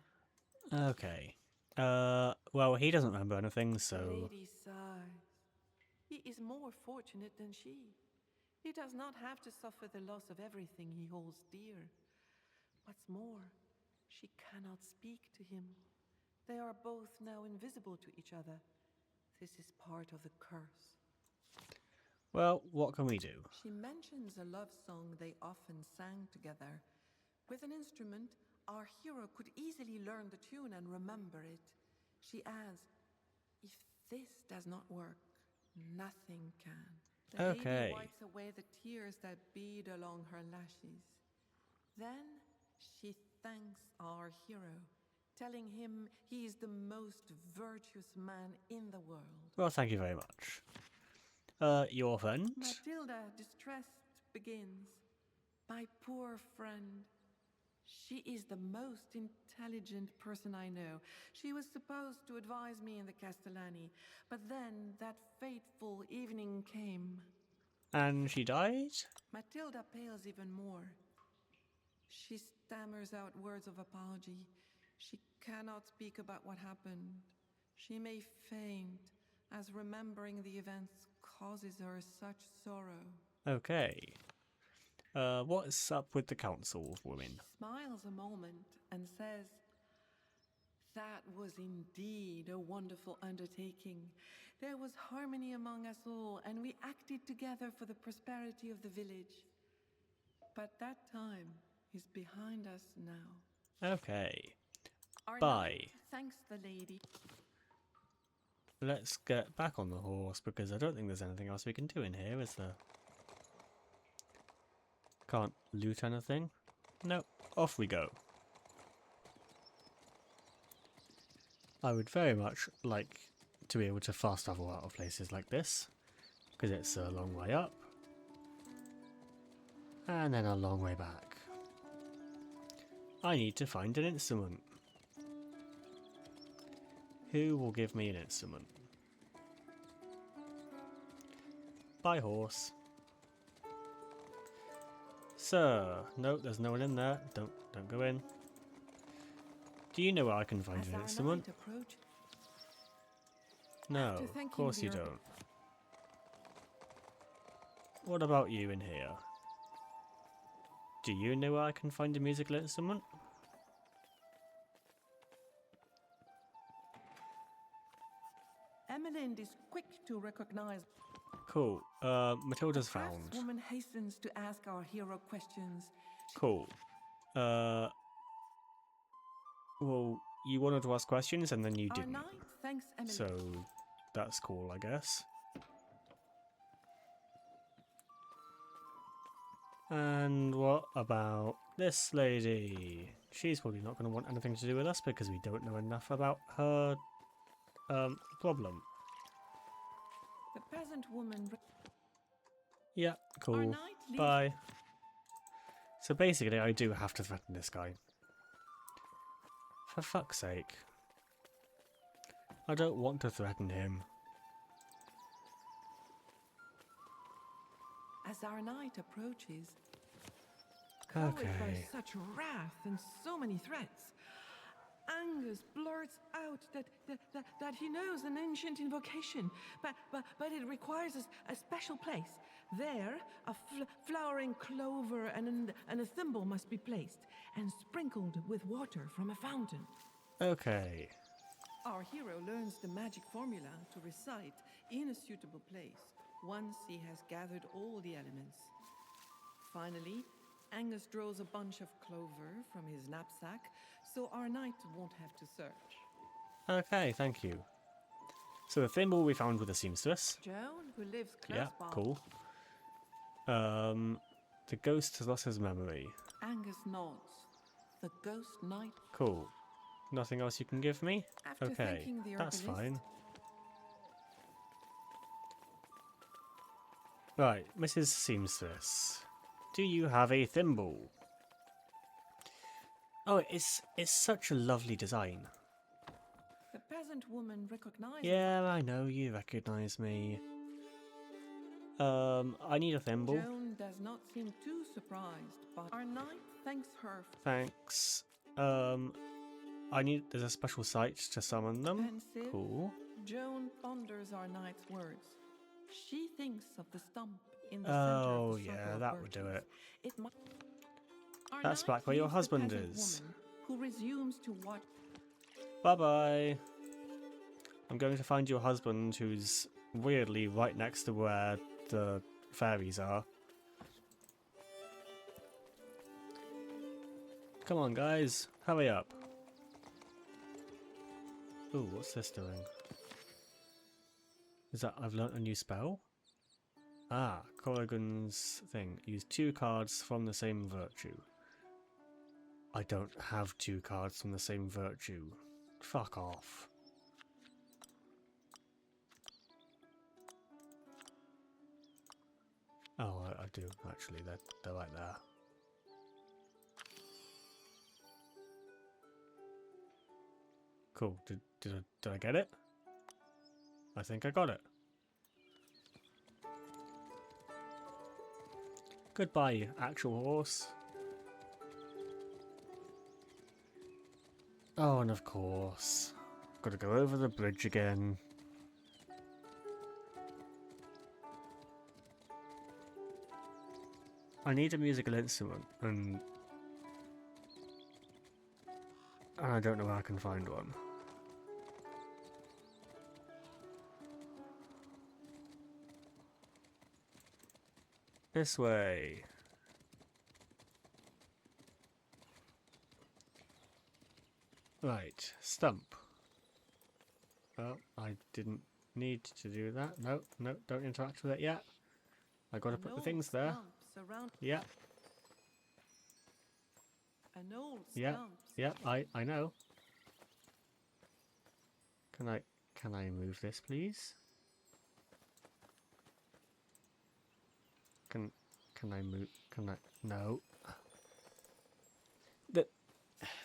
Okay. Well, he doesn't remember anything, The so... lady sighs. He is more fortunate than she. He does not have to suffer the loss of everything he holds dear. What's more, she cannot speak to him. They are both now invisible to each other. This is part of the curse. Well, what can we do? She mentions a love song they often sang together. With an instrument, our hero could easily learn the tune and remember it. She adds, "If this does not work, nothing can." The Okay. lady wipes away the tears that bead along her lashes. Then she thanks our hero, telling him he is the most virtuous man in the world. Well, thank you very much. Your friend? Matilda, distressed, begins. "My poor friend, she is the most intelligent person I know. She was supposed to advise me in the Castellani, but then that fateful evening came." And she died? Matilda pales even more. She stammers out words of apology. She cannot speak about what happened. She may faint, as remembering the events causes her such sorrow. Okay. What's up with the council of women? Smiles a moment and says, "That was indeed a wonderful undertaking. There was harmony among us all, and we acted together for the prosperity of the village. But that time is behind us now." Okay. Our Bye. knight thanks the lady. Let's get back on the horse, because I don't think there's anything else we can do in here, is there? Can't loot anything? No, off we go. I would very much like to be able to fast travel out of places like this, because it's a long way up, and then a long way back. I need to find an instrument. Who will give me an instrument? Bye, horse. Sir, no, there's no one in there. Don't go in. Do you know where I can find As an our instrument? knight approach, No, after of thanking course you the don't. What about you in here? Do you know where I can find a musical instrument? Emmeline is quick to recognize. Cool. Matilda's The found. craftswoman hastens to ask our hero questions. Cool. Well, you wanted to ask questions and then you Our didn't. knight thanks Emmeline. So, that's cool, I guess. And what about This lady. She's probably not going to want anything to do with us because we don't know enough about her problem. The peasant woman. Yeah, Our cool. knight leads. Bye. So basically, I do have to threaten this guy. For fuck's sake. I don't want to threaten him. As our knight approaches, covered by Okay. such wrath and so many threats, Angus blurts out that he knows an ancient invocation, but it requires a special place. There, a flowering clover and a thimble must be placed, and sprinkled with water from a fountain. Okay. Our hero learns the magic formula to recite in a suitable place once he has gathered all the elements. Finally, Angus draws a bunch of clover from his knapsack so our knight won't have to search. Okay, thank you. So the thimble we found with the seamstress. Joan, who lives close Yeah, by. cool. The ghost has lost his memory. Angus nods. The ghost knight. Cool. Nothing else you can give me? After Okay, thanking the that's herbalist, fine. Right, Mrs. Seamstress. Do you have a thimble? Oh, it's such a lovely design. The peasant woman recognizes. Yeah, I know you recognise me. I need a thimble. Joan does not seem too surprised, but our knight thanks her Thanks. There's a special site to summon them. pensive. Cool. Joan ponders our knight's words. She thinks of the stump in the Oh, center of the yeah, circle of that would do birches. it. It might. Our That's knight back where your leaves the husband peasant is. woman, who resumes to watch. Bye-bye. I'm going to find your husband, who's weirdly right next to where the fairies are. Come on, guys. Hurry up. Ooh, what's this doing? Is that I've learnt a new spell? Ah, Corrigan's thing. Use 2 cards from the same virtue. I don't have 2 cards from the same virtue. Fuck off. Oh, I do, actually. They're right there. Cool. Did I get it? I think I got it. Goodbye, you actual horse. Oh, and of course. Gotta go over the bridge again. I need a musical instrument, and I don't know where I can find one. This way. Right, stump. Oh, I didn't need to do that. No, no, don't interact with it yet. I gotta put the things there. Yeah, An old yeah, stump. yeah, I know. Can I move this, please? Can I move? Can I? No.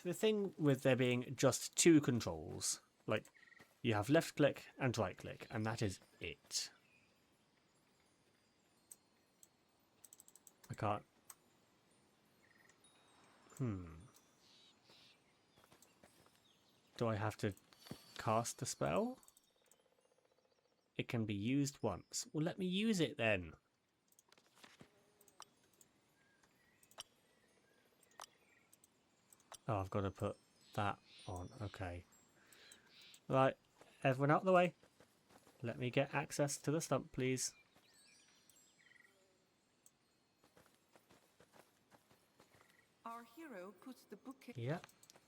The thing with there being just 2 controls, like you have left click and right click, and that is it. I can't. Do I have to cast the spell? It can be used once. Well, let me use it then. Oh, I've got to put that on. Okay. Right, everyone out the way. Let me get access to the stump, please. Our hero puts the bouquet. Yeah,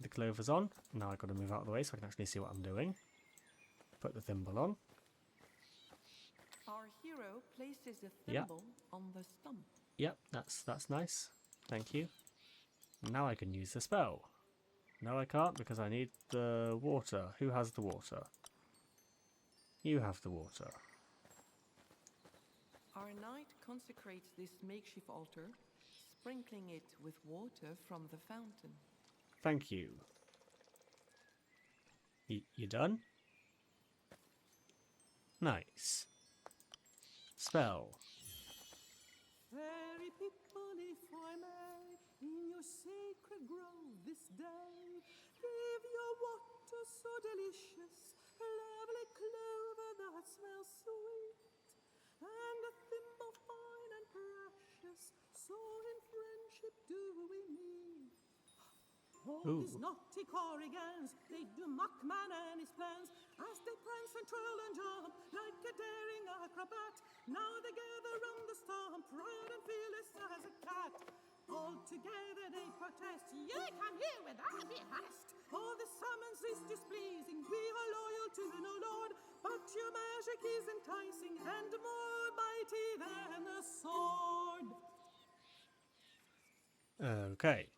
the clover's on. Now I've got to move out of the way so I can actually see what I'm doing. Put the thimble on. Our hero places a Yeah. thimble on the stump. Yep, that's nice. Thank you. Now I can use the spell. No, I can't because I need the water. Who has the water? You have the water. Our knight consecrates this makeshift altar, sprinkling it with water from the fountain. Thank you. You done? Nice. Spell. Fairy people, if I may, in your sacred grove this day, give your water so delicious, lovely clover that smells sweet, and a thimble fine and precious, so in friendship do we meet. All Ooh. these naughty Corrigans, they do mock man and his plans, as they prance and twirl and jump like a daring acrobat. Now they gather round the stump, proud and fearless as a cat. All together they protest, "Ye come here with our behest. Oh, the summons is displeasing, we are loyal to no lord, but your magic is enticing and more mighty than a sword." Okay.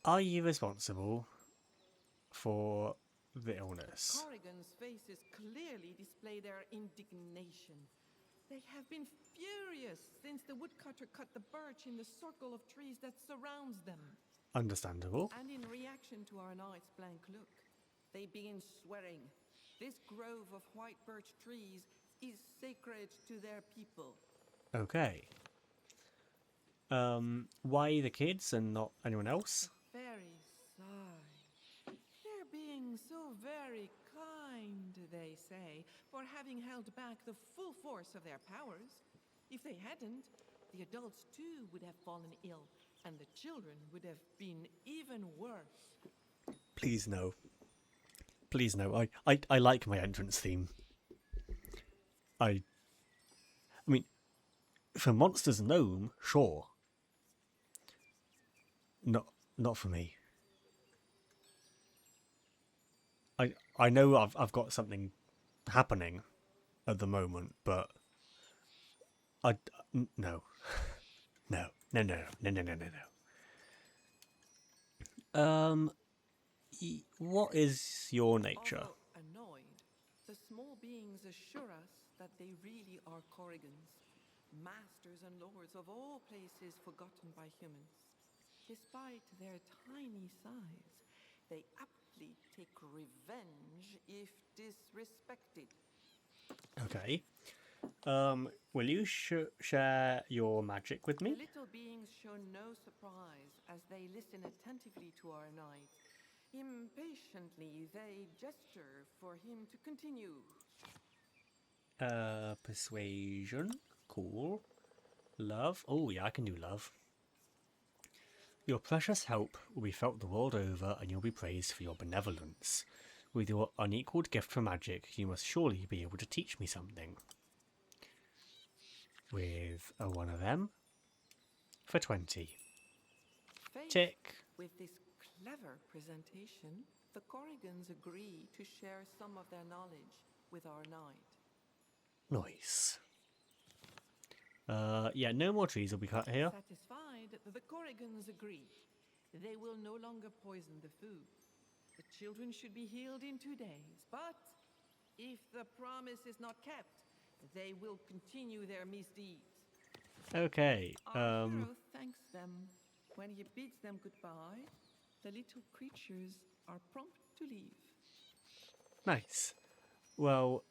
Are you responsible for the illness? Corrigan's faces clearly display their indignation. They have been furious since the woodcutter cut the birch in the circle of trees that surrounds them. Understandable. And in reaction to our knight's blank look, they begin swearing this grove of white birch trees is sacred to their people. Okay. Why the kids and not anyone else? Very sigh. They're being so very kind, they say, for having held back the full force of their powers. If they hadn't, the adults too would have fallen ill, and the children would have been even worse. Please no. Please no. I like my entrance theme. I mean, for Monsters Gnome, sure. Not for me. I know I've got something happening at the moment, but no. No. What is your nature? Although annoyed, the small beings assure us that they really are Corrigans, masters and lords of all places forgotten by humans. Despite their tiny size, they aptly take revenge if disrespected. Okay. Will you share your magic with The me? little beings show no surprise as they listen attentively to our knight. Impatiently, they gesture for him to continue. Persuasion. Cool. Love. Oh, yeah, I can do love. Your precious help will be felt the world over, and you'll be praised for your benevolence. With your unequaled gift for magic, you must surely be able to teach me something. With a one of them for 20. Faced Tick. with this clever presentation, the Corrigans agree to share some of their knowledge with our knight. Nice. Yeah, no more trees will be cut here. Satisfied, the Corrigans agree. They will no longer poison the food. The children should be healed in 2 days, but if the promise is not kept, they will continue their misdeeds. Okay. Our hero thanks them. When he bids them goodbye, the little creatures are prompt to leave. Nice. Well,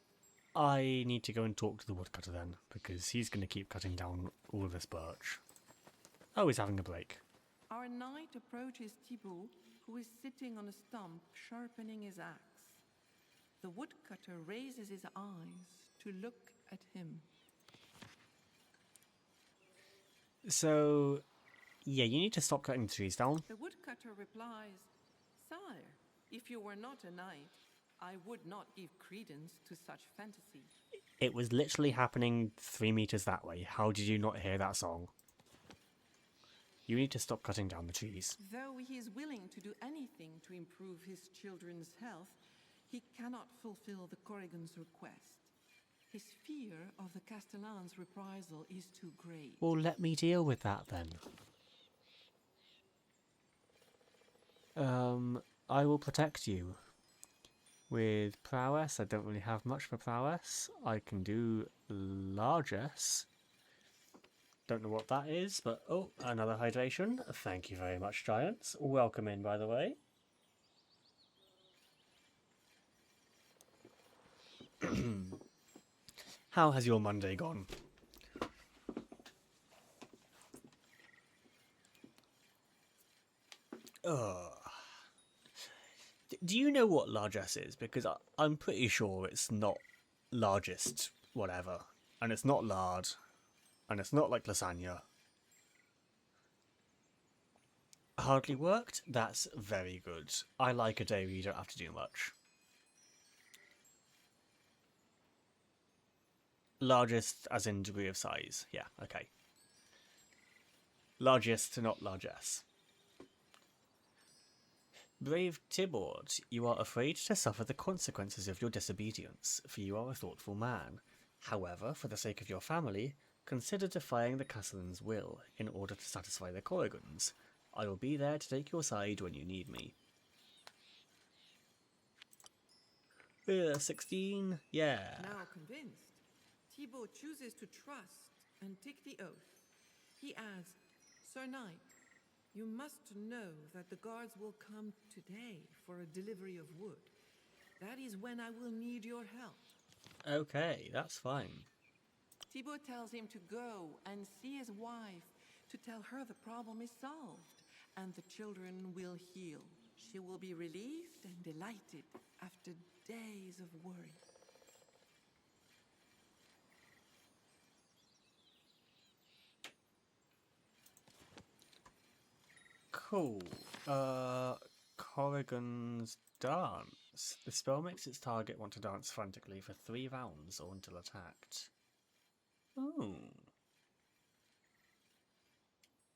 I need to go and talk to the woodcutter then, because he's going to keep cutting down all of this birch. Oh, he's having a break. Our knight approaches Thibaut, who is sitting on a stump sharpening his axe. The woodcutter raises his eyes to look at him. So, yeah, you need to stop cutting the trees down. The woodcutter replies, "Sire, if you were not a knight, I would not give credence to such fantasy." It was literally happening 3 meters that way. How did you not hear that song? You need to stop cutting down the trees. Though he is willing to do anything to improve his children's health, he cannot fulfill the Corrigan's request. His fear of the Castellans' reprisal is too great. Well, let me deal with that then. I will protect you. With prowess, I don't really have much for prowess. I can do largesse. Don't know what that is, but oh, another hydration. Thank you very much, Giants. Welcome in, by the way. How has your Monday gone? Ugh. Do you know what largesse is? Because I'm pretty sure it's not largest, whatever. And it's not lard. And it's not like lasagna. Hardly worked? That's very good. I like a day where you don't have to do much. Largest as in degree of size. Yeah, okay. Largest, not largesse. Brave Tibord, you are afraid to suffer the consequences of your disobedience, for you are a thoughtful man. However, for the sake of your family, consider defying the Castellan's will in order to satisfy the Corrigans. I will be there to take your side when you need me. 16? Yeah. Now convinced, Thibaut chooses to trust and take the oath. He adds, Sir Knight, you must know that the guards will come today for a delivery of wood. That is when I will need your help. Okay, that's fine. Thibaut tells him to go and see his wife to tell her the problem is solved and the children will heal. She will be relieved and delighted after days of worry. Cool. Corrigan's Dance. The spell makes its target want to dance frantically for 3 rounds or until attacked. Ooh.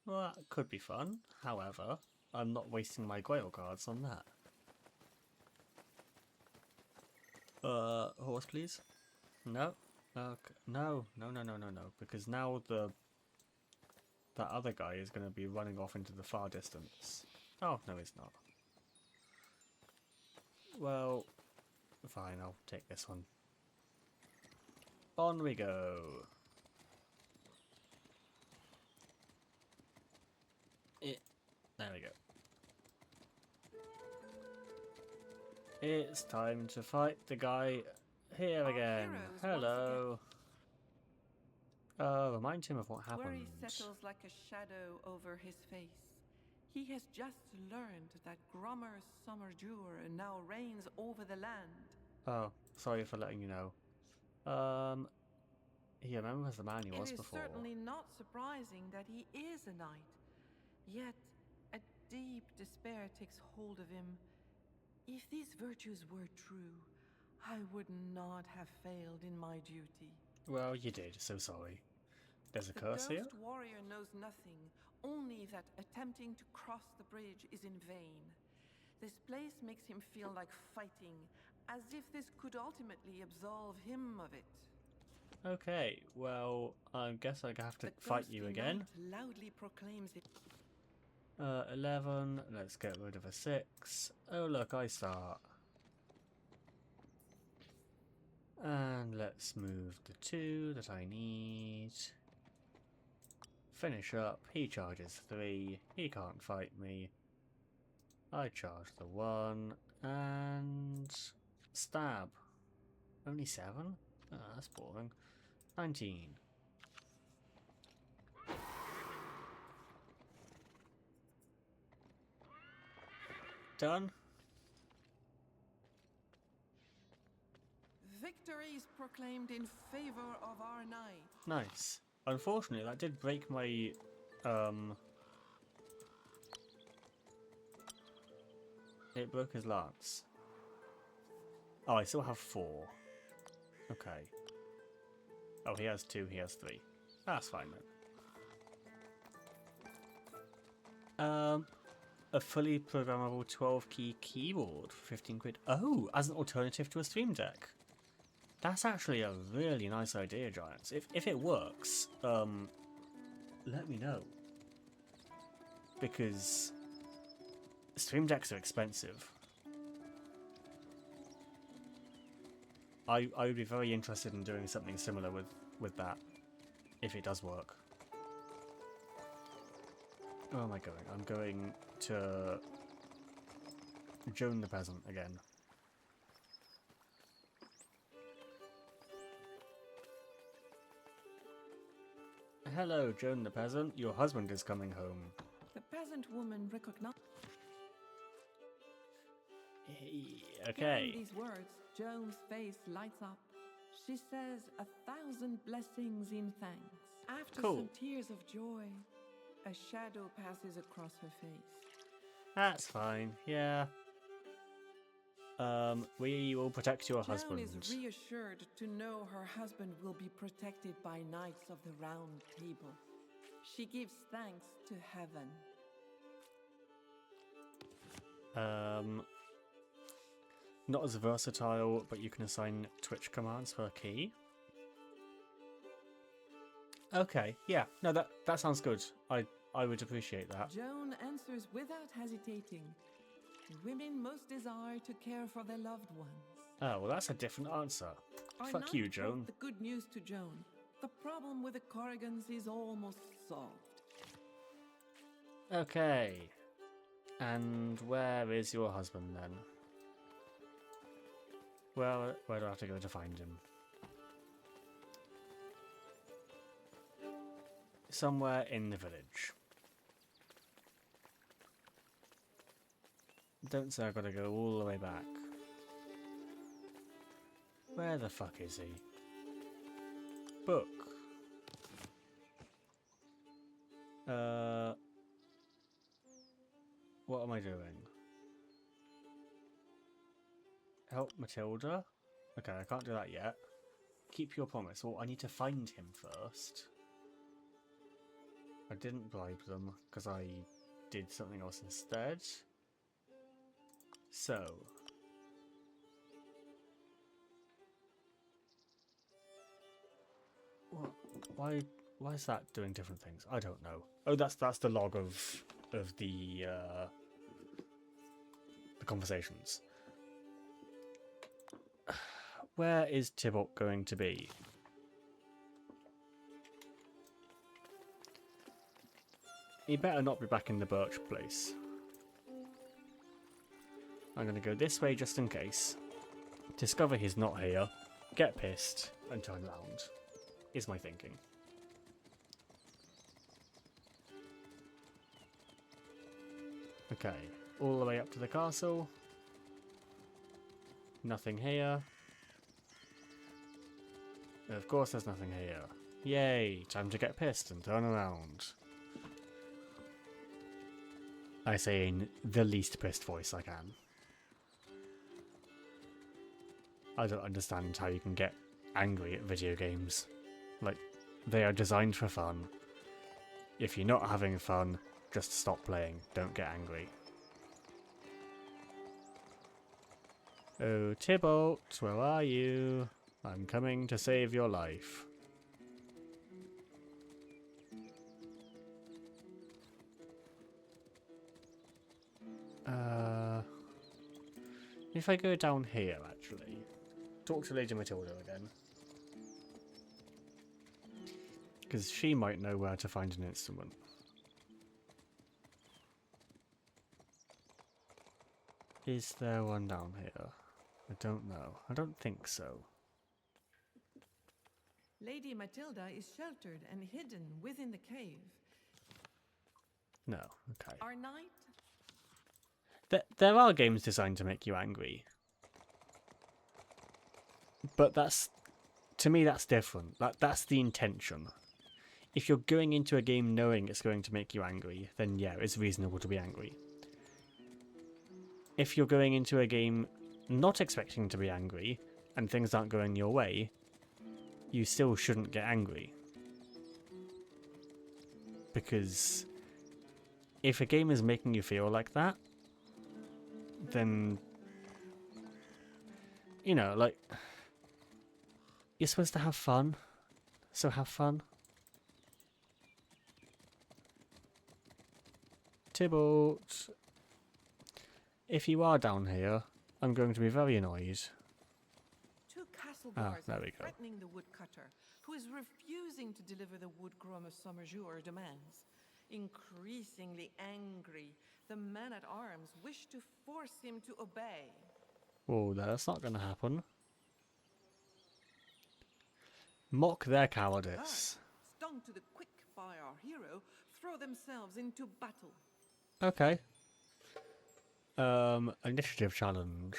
Well, that could be fun. However, I'm not wasting my Grail cards on that. Horse, please? No? Okay. No, because now that other guy is going to be running off into the far distance. Oh, no, he's not. Well, fine, I'll take this one. On we go. There we go. It's time to fight the guy here Our again. heroes Hello. Remind him of what happened. Worry settles like a shadow over his face. He has just learned that Grommer Sommerjur now reigns over the land. Oh, sorry for letting you know. He remembers the man he was It is before. certainly not surprising that he is a knight. Yet, a deep despair takes hold of him. If these virtues were true, I would not have failed in my duty. Well, you did, so sorry. There's a The curse here? Ghost Warrior knows nothing, only that attempting to cross the bridge is in vain. This place makes him feel like fighting, as if this could ultimately absolve him of it. Okay, well, I guess I have to The fight you ghostly again. knight loudly proclaims it. 11, let's get rid of a 6. Oh look, I start. And let's move the 2 that I need. Finish up, he charges 3, he can't fight me. I charge the 1, and stab. Only 7? Oh, that's boring. 19. Done? Victory is proclaimed in favor of our knight. Nice. Unfortunately, that did break my, It broke his lance. Oh, I still have 4. Okay. Oh, he has 2, he has 3. That's fine then. A fully programmable 12-key keyboard for 15 quid. Oh, as an alternative to a Stream Deck. That's actually a really nice idea, Giants. If it works, let me know. Because Stream Decks are expensive. I would be very interested in doing something similar with that, if it does work. Where am I going? I'm going to Joan the Peasant again. Hello, Joan the Peasant. Your husband is coming home. The peasant woman recognized. Okay. Hearing these words, Joan's face lights up. She says 1,000 blessings in thanks. After Cool. some tears of joy, a shadow passes across her face. That's fine. Yeah. We will protect your Joan husband. is reassured to know her husband will be protected by knights of the Round Table. She gives thanks to heaven. Not as versatile, but you can assign Twitch commands per key. Okay, yeah, no, that sounds good. I would appreciate that. Joan answers without hesitating. Women most desire to care for their loved ones. Oh, well, that's a different answer. Our Fuck knight you, brought Joan. The good news to Joan. The problem with the Corrigans is almost solved. Okay. And where is your husband then? Well, where do I have to go to find him? Somewhere in the village. Don't say I've got to go all the way back. Where the fuck is he? Book. What am I doing? Help Matilda? Okay, I can't do that yet. Keep your promise. Well, I need to find him first. I didn't bribe them because I did something else instead. So. What? Why is that doing different things? I don't know. Oh, that's the log of the conversations. Where is Tybalt going to be? He better not be back in the Birch place. I'm going to go this way just in case. Discover he's not here. Get pissed and turn around. Is my thinking. Okay, all the way up to the castle. Nothing here. Of course there's nothing here. Yay, time to get pissed and turn around. I say in the least pissed voice I can. I don't understand how you can get angry at video games. Like, they are designed for fun. If you're not having fun, just stop playing. Don't get angry. Oh, Tybalt, where are you? I'm coming to save your life. If I go down here, actually, talk to Lady Matilda again. Because she might know where to find an instrument. Is there one down here? I don't know. I don't think so. Lady Matilda is sheltered and hidden within the cave. No, okay. Our knight? There are games designed to make you angry. But that's... To me, that's different. That's the intention. If you're going into a game knowing it's going to make you angry, then yeah, it's reasonable to be angry. If you're going into a game not expecting to be angry, and things aren't going your way, you still shouldn't get angry. Because if a game is making you feel like that, then, you know, like, You're supposed to have fun. So have fun. Tybalt, if you are down here, I'm going to be very annoyed. Two castle Ah, guards there are we go. threatening the woodcutter, who is refusing to deliver the wood Groma Sommerjour demands. Increasingly angry, the men-at-arms wish to force him to obey. Whoa, that's not going to happen. Mock their cowardice. Guards, stung to the quick by our hero, throw themselves into battle. Okay. Initiative challenge.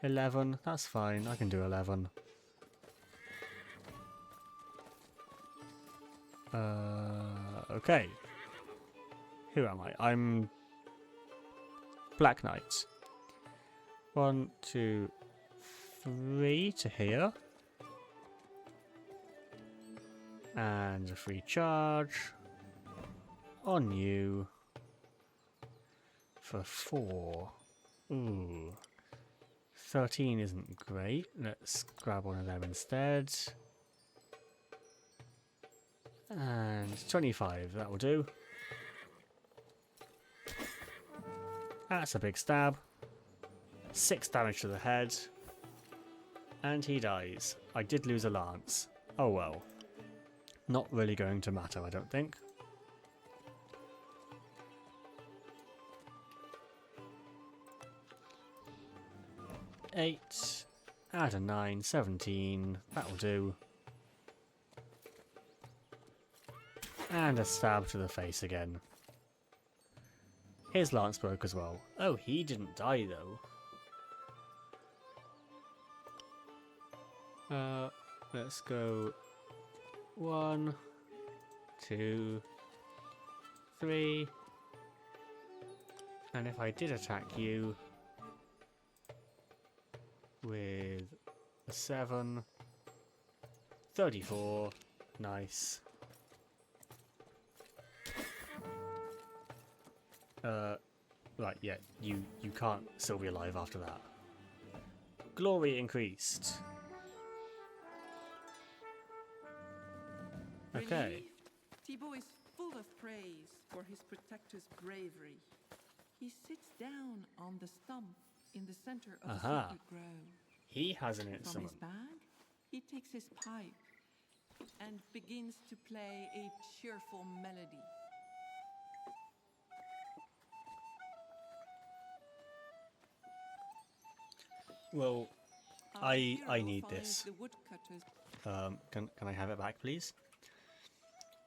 11, that's fine, I can do 11. Okay. Who am I? I'm Black Knight. 1, 2, 3 to here. And a free charge on you for 4. Ooh. 13 isn't great. Let's grab one of them instead. And 25, that will do. That's a big stab. 6 damage to the head. And he dies. I did lose a lance. Oh well. Not really going to matter, I don't think. Eight, add a 9, 17, that'll do. And a stab to the face again. His lance broke as well. Oh, he didn't die though. Let's go 1, 2, 3. And if I did attack you with a 7, 34, nice. Right, yeah, you can't still be alive after that. Glory increased. Okay. Relieved, Thibaut is full of praise for his protector's bravery. He sits down on the stump in the center of the Aha. sacred grove. He has an From instrument. his bag, he takes his pipe and begins to play a cheerful melody. Well, Our I hero need finds this. The woodcutter's Can I have it back, please?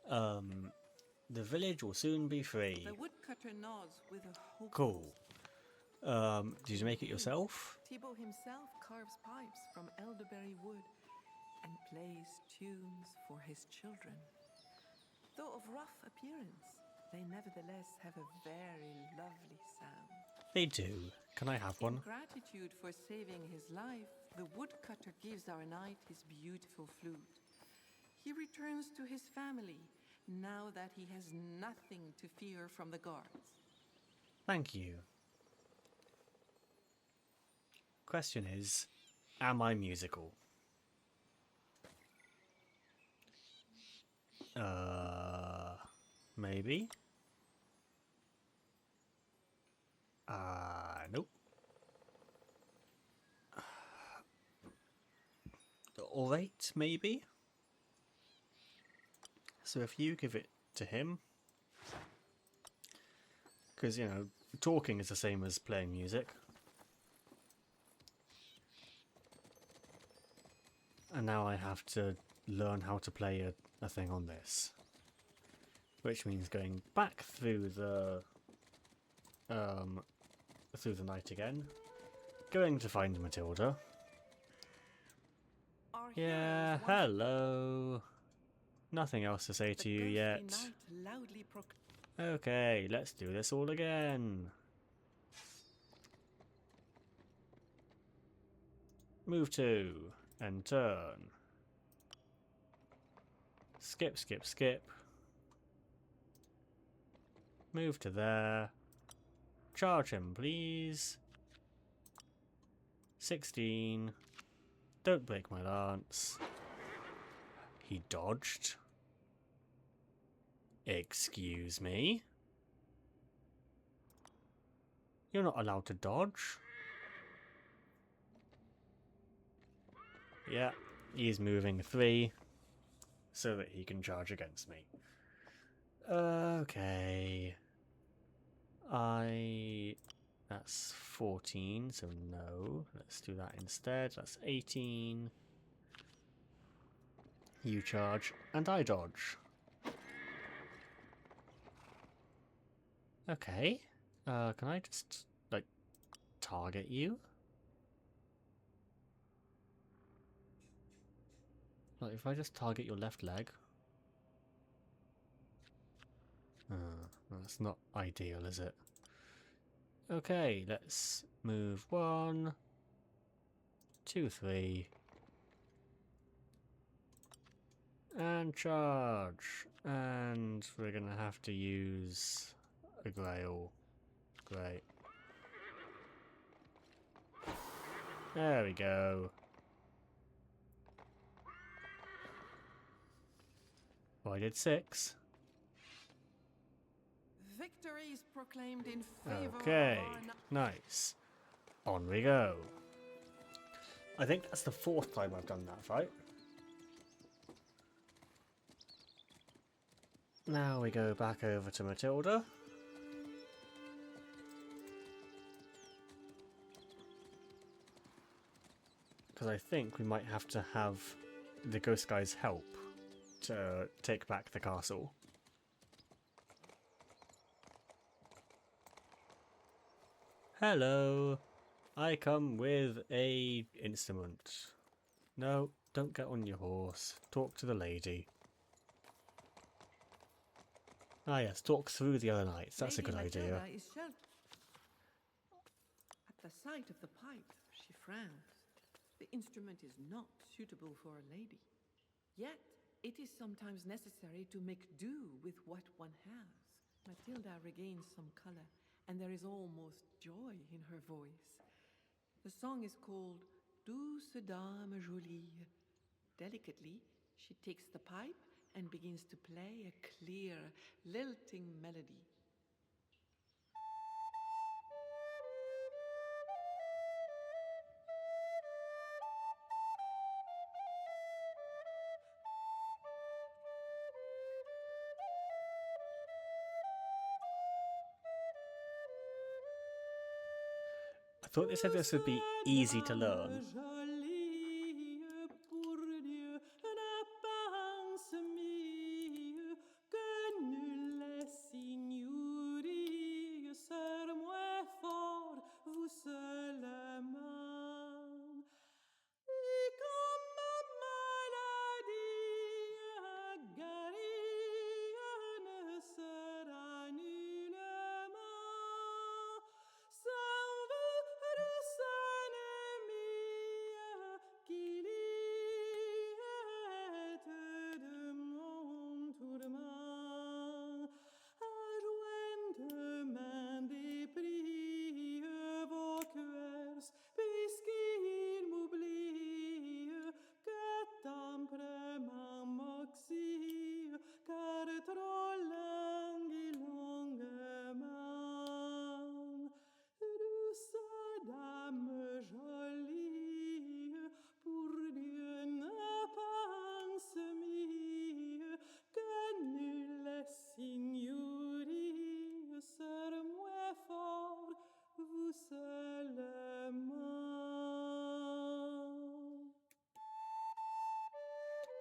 The village will soon be free. The woodcutter nods with a hope. Cool. Did you make it yourself? Thibaut himself carves pipes from elderberry wood and plays tunes for his children. Though of rough appearance, they nevertheless have a very lovely sound. They do. Can I have In one? gratitude for saving his life, the woodcutter gives our knight his beautiful flute. He returns to his family now that he has nothing to fear from the guards. Thank you. Question is, am I musical? Maybe? Nope. Alright, maybe? So if you give it to him, because, you know, talking is the same as playing music. And now I have to learn how to play a thing on this. Which means going back through the night again. Going to find Matilda. Our Yeah, heroes once hello. Nothing else to say the to you ghostly yet. knight loudly Okay, let's do this all again. Move to and turn. Skip, skip, skip. Move to there. Charge him, please. 16. Don't break my lance. He dodged. Excuse me? You're not allowed to dodge. Yeah, he's moving 3 so that he can charge against me. Okay. That's 14, so no. Let's do that instead. That's 18. You charge, and I dodge. Okay. Can I just, like, target you? Like, if I just target your left leg... that's not ideal, is it? Okay, let's move 1, 2, 3. And charge. And we're gonna have to use a Grail. Great. There we go. Well, I did 6. Victory is proclaimed in favor Okay, of our... nice. On we go. I think that's the 4th time I've done that fight. Now we go back over to Matilda. Because I think we might have to have the Ghost Guy's help to take back the castle. Hello, I come with a instrument. No, don't get on your horse. Talk to the lady. Ah yes, talk through the other nights. That's a Lady good idea. Matilda is At the sight of the pipe, she frowns. The instrument is not suitable for a lady. Yet, it is sometimes necessary to make do with what one has. Matilda regains some color, and there is almost joy in her voice. The song is called Douce Dame Jolie. Delicately, she takes the pipe and begins to play a clear, lilting melody. I thought they said this would be easy to learn.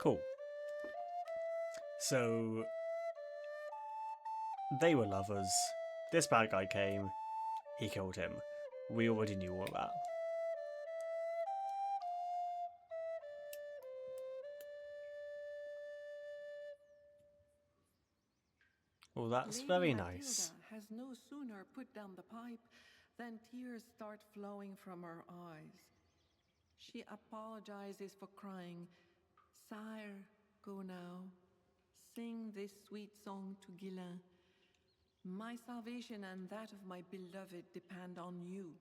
Cool. So, they were lovers. This bad guy came. He killed him. We already knew all that. Well, that's Lady very Matilda nice. has no sooner put down the pipe than tears start flowing from her eyes. She apologizes for crying. Sire, go now. Sing this sweet song to Guilin. My salvation and that of my beloved depend on you.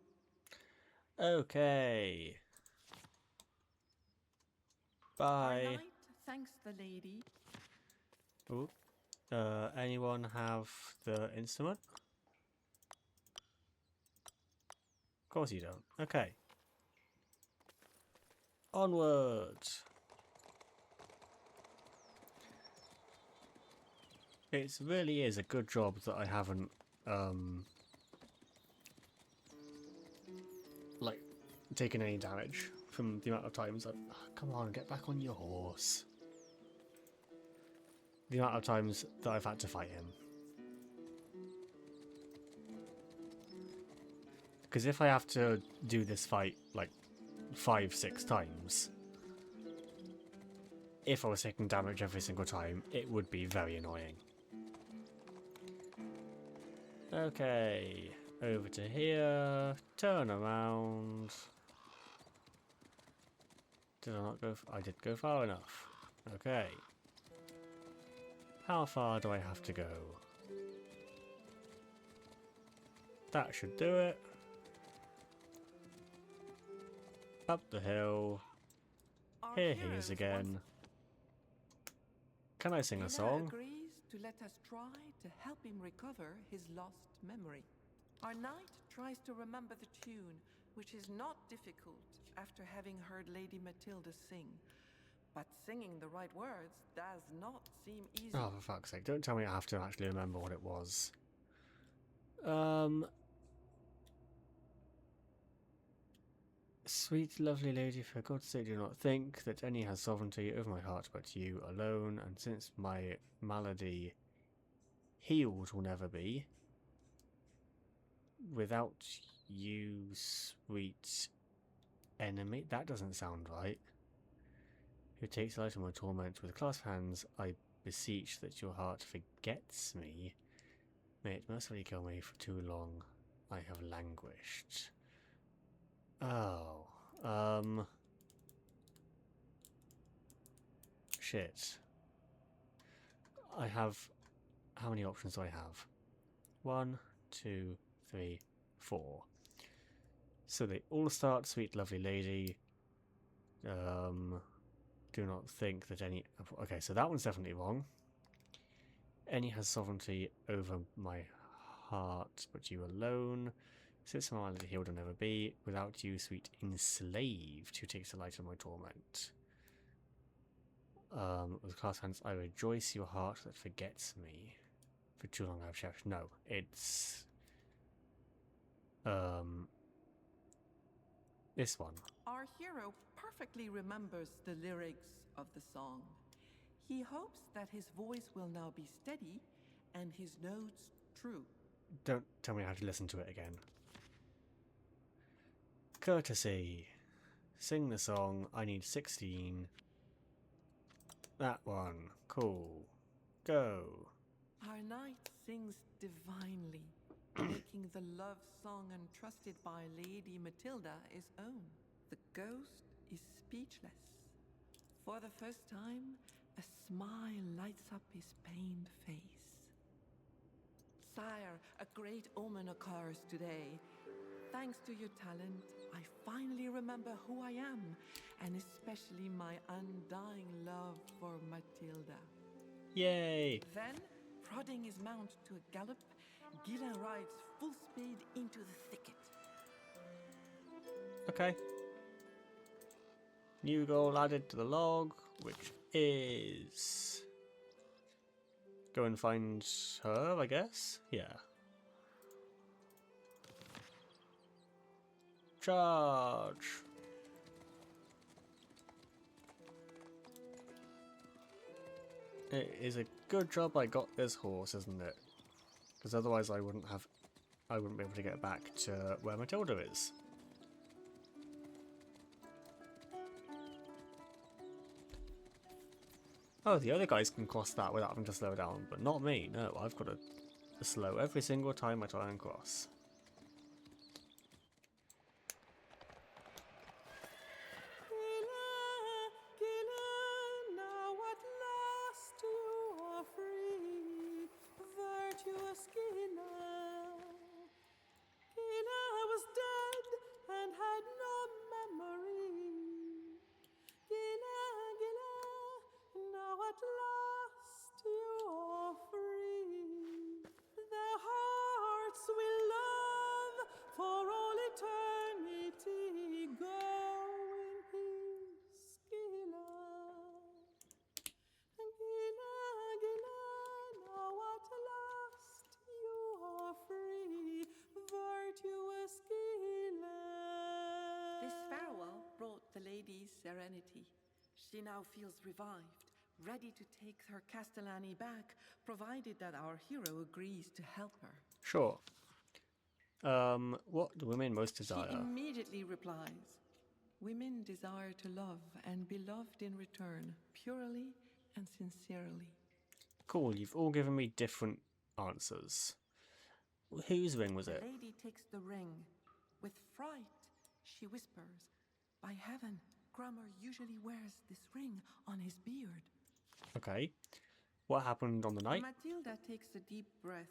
Okay. Bye. Our knight thanks the lady. Ooh. Anyone have the instrument? Of course you don't. Okay. Onwards. It really is a good job that I haven't, like, taken any damage from the amount of times I've... come on, get back on your horse. The amount of times that I've had to fight him. Because if I have to do this fight, like, 5-6 times, if I was taking damage every single time, it would be very annoying. Okay, over to here, turn around. Did I not go? I did go far enough. Okay. How far do I have to go? That should do it. Up the hill. Our Here he heroes is again. once Can I sing a Gila song? agrees to let us try to help him recover his lost memory. Our knight tries to remember the tune, which is not difficult after having heard Lady Matilda sing. But singing the right words does not seem easy. Oh, for fuck's sake, don't tell me I have to actually remember what it was. Sweet, lovely lady, for God's sake, do not think that any has sovereignty over my heart but you alone, and since my malady healed will never be, without you, sweet enemy, that doesn't sound right, who takes delight in my torment, with clasped hands, I beseech that your heart forgets me. May it mercifully kill me, for too long I have languished. Oh, shit. I have, how many options do I have? 1, 2, 3, 4. So they all start, sweet lovely lady. Do not think that any, okay, so that one's definitely wrong. Any has sovereignty over my heart, but you alone. Since my malady healed will never be, without you, sweet enslaved, who takes delight in my torment. With clasped hands, I rejoice your heart that forgets me. For too long I have cherished. No, it's this one. Our hero perfectly remembers the lyrics of the song. He hopes that his voice will now be steady and his notes true. Don't tell me how to listen to it again. Courtesy. Sing the song. I need 16. That one. Cool. Go. Our knight sings divinely, making the love song entrusted by Lady Matilda his own. The ghost is speechless. For the first time, a smile lights up his pained face. Sire, a great omen occurs today. Thanks to your talent, I finally remember who I am, and especially my undying love for Matilda. Yay! Then, prodding his mount to a gallop, Gila rides full speed into the thicket. Okay. New goal added to the log, which is... go and find her, I guess? Yeah. Charge! It is a good job I got this horse, isn't it? Because otherwise I wouldn't be able to get back to where Matilda is. Oh, the other guys can cross that without having to slow down, but not me. No, I've got to slow every single time I try and cross. Gila, now at last you are free, virtuous Gila. Gila was dead and had no memory. Gila, Lady Serenity. She now feels revived, ready to take her Castellani back, provided that our hero agrees to help her. Sure. What do women most She desire? immediately replies, women desire to love and be loved in return, purely and sincerely. Cool, you've all given me different answers. Whose ring was The it? lady takes the ring. With fright, she whispers, by heaven, Grummer usually wears this ring on his beard. Okay. What happened on the night? Matilda takes a deep breath.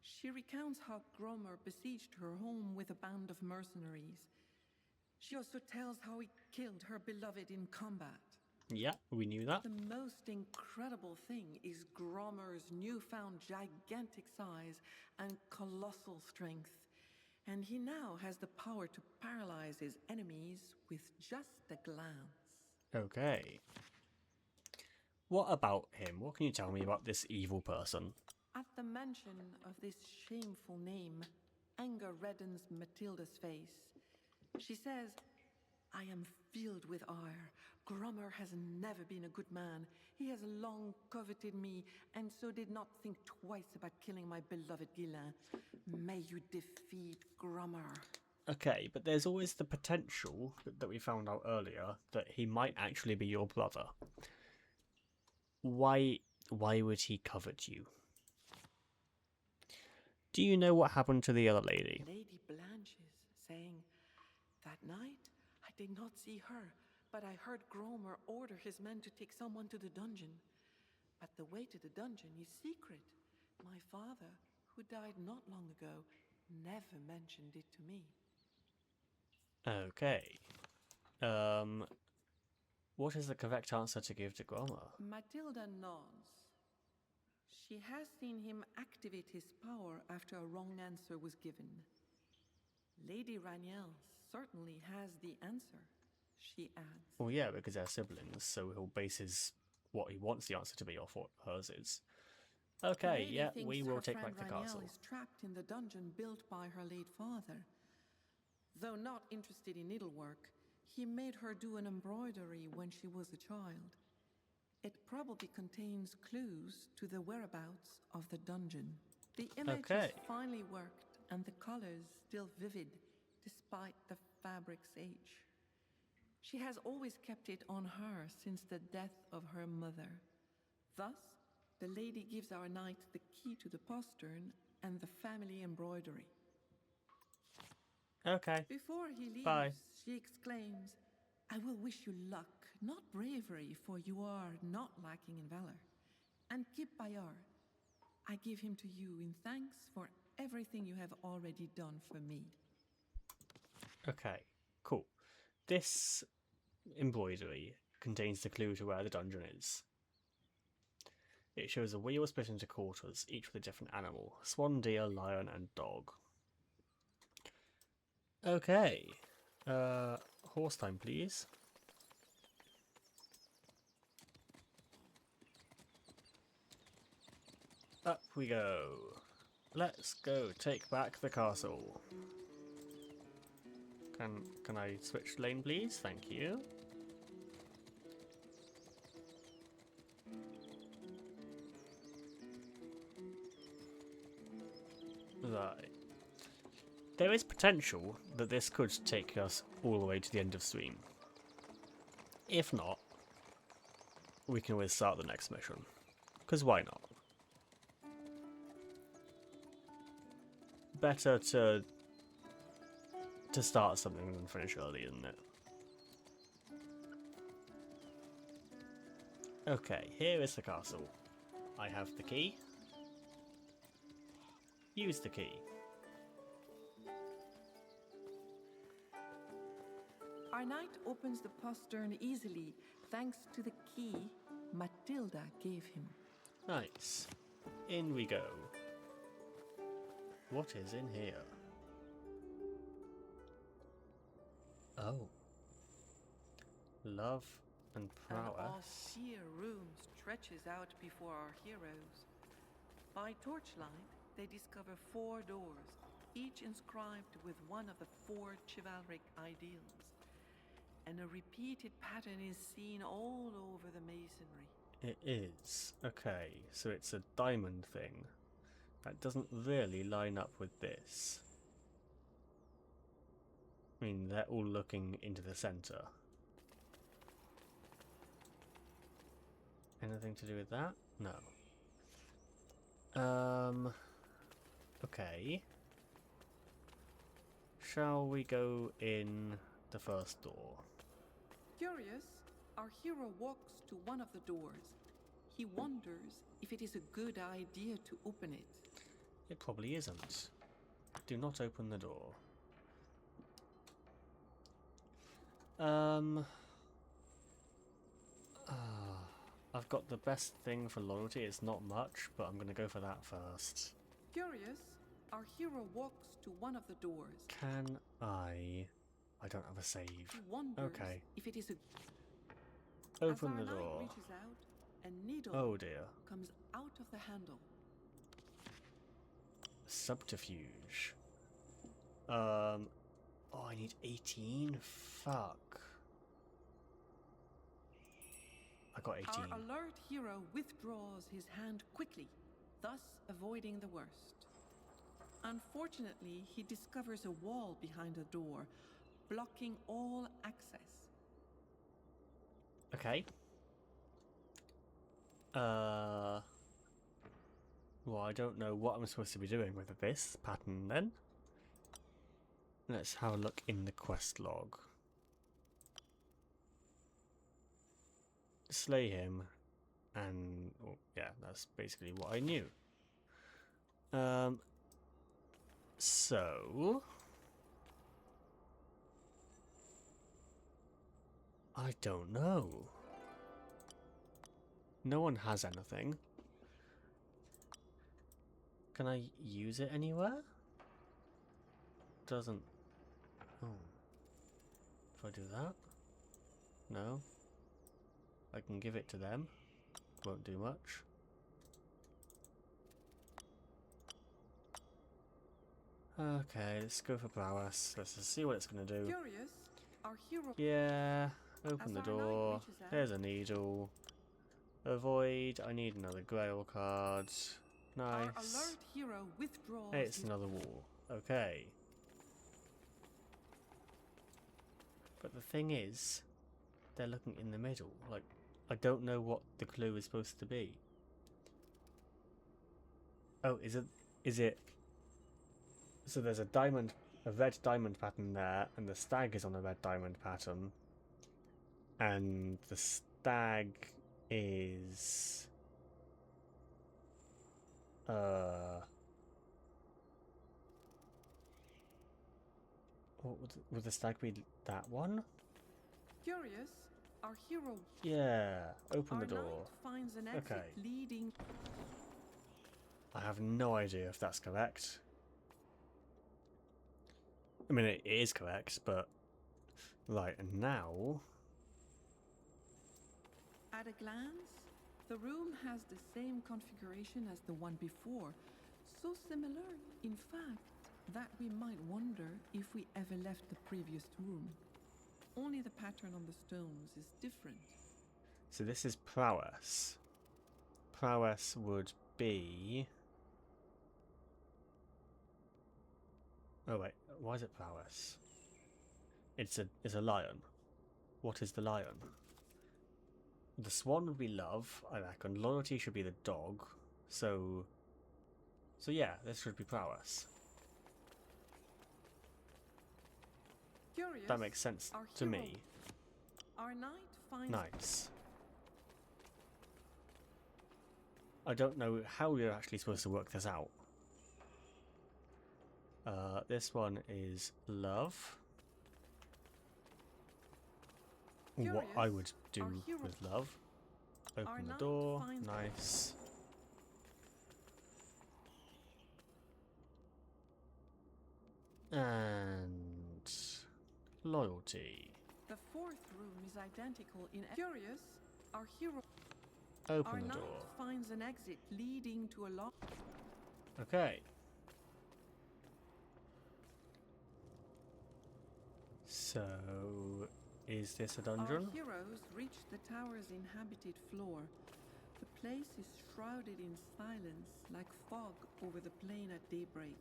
She recounts how Grummer besieged her home with a band of mercenaries. She also tells how he killed her beloved in combat. Yeah, we knew that. The most incredible thing is Grommer's newfound gigantic size and colossal strength, and he now has the power to paralyze his enemies with just a glance. Okay. What about him? What can you tell me about this evil person? At the mention of this shameful name, anger reddens Matilda's face. She says, I am filled with ire. Grummer has never been a good man. He has long coveted me, and so did not think twice about killing my beloved Guillain. May you defeat Grummer. Okay, but there's always the potential that we found out earlier that he might actually be your brother. Why would he covet you? Do you know what happened to the other lady? Lady blanches, saying, that night I did not see her, but I heard Grommer order his men to take someone to the dungeon. But the way to the dungeon is secret. My father, who died not long ago, never mentioned it to me. Okay. What is the correct answer to give to Grommer? Matilda nods. She has seen him activate his power after a wrong answer was given. Lady Raniel certainly has the answer, she adds. Well, yeah, because they're siblings, so he'll base what he wants the answer to be off what hers is. Okay, The lady yeah, thinks we will her take friend back the Raniel castle. is trapped in the dungeon built by her late father. Though not interested in needlework, he made her do an embroidery when she was a child. It probably contains clues to the whereabouts of the dungeon. The image Okay. is finely worked and the colors still vivid despite the fabric's age. She has always kept it on her since the death of her mother. Thus, the lady gives our knight the key to the postern and the family embroidery. Okay. Before he leaves, Bye. she exclaims, I will wish you luck, not bravery, for you are not lacking in valor. And keep Bayard. I give him to you in thanks for everything you have already done for me. Okay, cool. This embroidery contains the clue to where the dungeon is. It shows a wheel split into quarters, each with a different animal. Swan, deer, lion, and dog. Okay. Horse time, please. Up we go. Let's go take back the castle. Can I switch lane, please? Thank you. Right. There is potential that this could take us all the way to the end of stream. If not, we can always start the next mission. Because why not? Better to start something than finish early, isn't it? Okay, here is the castle. I have the key. Use the key. Our knight opens the postern easily thanks to the key Matilda gave him. Nice. In we go. What is in here? Oh. Love and An prowess. austere room stretches out before our heroes. By torchlight, they discover 4 doors, each inscribed with one of the 4 chivalric ideals. and a repeated pattern is seen all over the masonry. It is. Okay, so it's a diamond thing. That doesn't really line up with this. I mean, they're all looking into the centre. Anything to do with that? No. Okay. Shall we go in the first door? Curious, our hero walks to one of the doors. He wonders if it is a good idea to open it. It probably isn't. Do not open the door. I've got the best thing for loyalty. It's not much, but I'm going to go for that first. Curious, our hero walks to one of the doors. Can I... I don't have a save. He wonders Okay. if it is a... Open As the our knight door. reaches out, a needle Oh dear. comes out of the handle. Subterfuge. Oh, I need 18? Fuck. I got 18. Our alert hero withdraws his hand quickly, thus avoiding the worst. Unfortunately, he discovers a wall behind the door, blocking all access. Okay. Well, I don't know what I'm supposed to be doing with this pattern then. Let's have a look in the quest log. Slay him, and well, yeah, that's basically what I knew. So I don't know. No one has anything. Can I use it anywhere? Doesn't. Oh. If I do that? No. I can give it to them. Won't do much. Okay, let's go for prowess. Let's just see what it's going to do. Curious, our hero... Yeah, open the As our knight door. reaches out- There's a needle. Avoid. I need another grail card. Our Nice. alert hero withdraws It's his... another wall. Okay. But the thing is, they're looking in the middle. Like, I don't know what the clue is supposed to be. Oh, is it? So there's a red diamond pattern there, and the stag is on a red diamond pattern. And the stag is... What would the stag be? That one? Curious, our hero... Yeah. Open Our the door. knight finds an exit Okay. leading... I have no idea if that's correct. I mean, it is correct, but... Right, and now... At a glance, the room has the same configuration as the one before. So similar, in fact, that we might wonder if we ever left the previous room. Only the pattern on the stones is different. So this is prowess. Prowess would be... Oh wait, why is it prowess? It's a lion. What is the lion? The swan would be love, I reckon. Loyalty should be the dog. So yeah, this should be prowess. Curious, That makes sense our to hero- me. Our knight finds... Nice. I don't know how you're actually supposed to work this out. This one is love. What I Curious, would do our hero- with love. Our Open the knight door. finds- Nice. And loyalty. The fourth room is identical in... Curious, our hero... Open Our the knight door. finds an exit leading to a lock... Okay. So Is this a Our dungeon? heroes reach the tower's inhabited floor. The place is shrouded in silence, like fog over the plain at daybreak.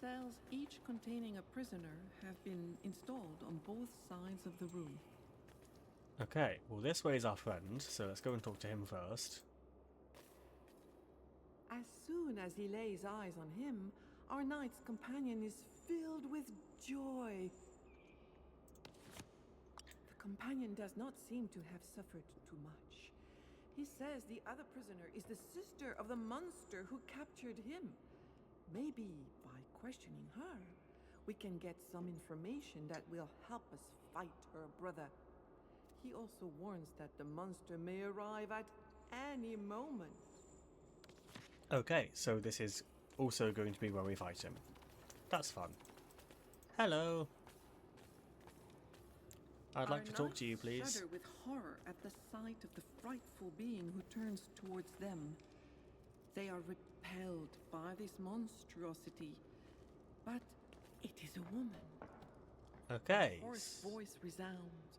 Cells, each containing a prisoner, have been installed on both sides of the room. Okay, well this way is our friend, so let's go and talk to him first. As soon as he lays eyes on him, our knight's companion is filled with joy. The companion does not seem to have suffered too much. He says the other prisoner is the sister of the monster who captured him. Maybe by questioning her, we can get some information that will help us fight her brother. He also warns that the monster may arrive at any moment. Okay, so this is also going to be where we fight him. That's fun. Hello. I'd like to talk to you, Our please. knights shudder with horror at the sight of the frightful being who turns towards them. They are repelled by this monstrosity, but it is a woman. Okay. A hoarse voice resounds.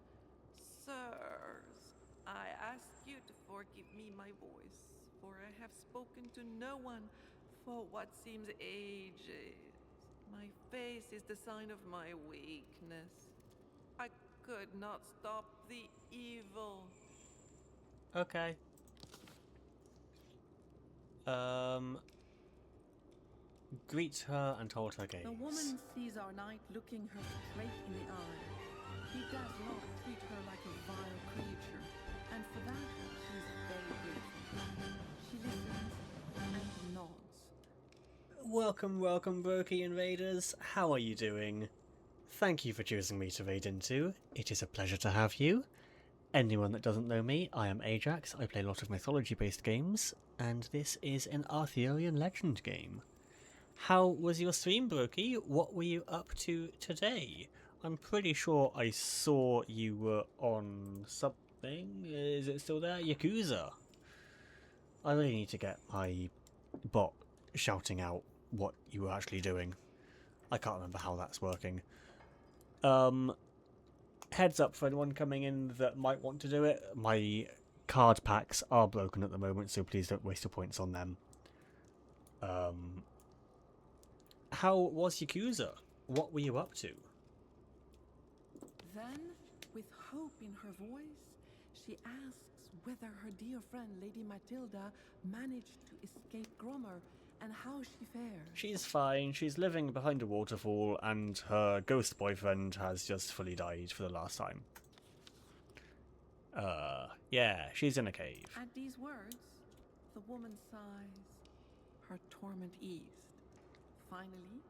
Sirs, I ask you to forgive me my voice, for I have spoken to no one for what seems ages. My face is the sign of my weakness. I could not stop the evil. Okay. Greet her and hold her gaze. The woman sees our knight looking her straight in the eye. He does not treat her like a vile creature, and for that she is very grateful. She listens and nods. Welcome, welcome, Brokey invaders. How are you doing? Thank you for choosing me to raid into. It is a pleasure to have you. Anyone that doesn't know me, I am Ajax. I play a lot of mythology-based games, and this is an Arthurian legend game. How was your stream, Brokey? What were you up to today? I'm pretty sure I saw you were on something. Is it still there? Yakuza. I really need to get my bot shouting out what you were actually doing. I can't remember how that's working. Heads up for anyone coming in that might want to do it. My card packs are broken at the moment, so please don't waste your points on them. How was Yakuza? What were you up to? Then, with hope in her voice, she asks whether her dear friend Lady Matilda managed to escape Gromer and how she fares. She's fine. She's living behind a waterfall, and her ghost boyfriend has just fully died for the last time. Yeah, she's in a cave. At these words, the woman sighs, her torment eased. Finally,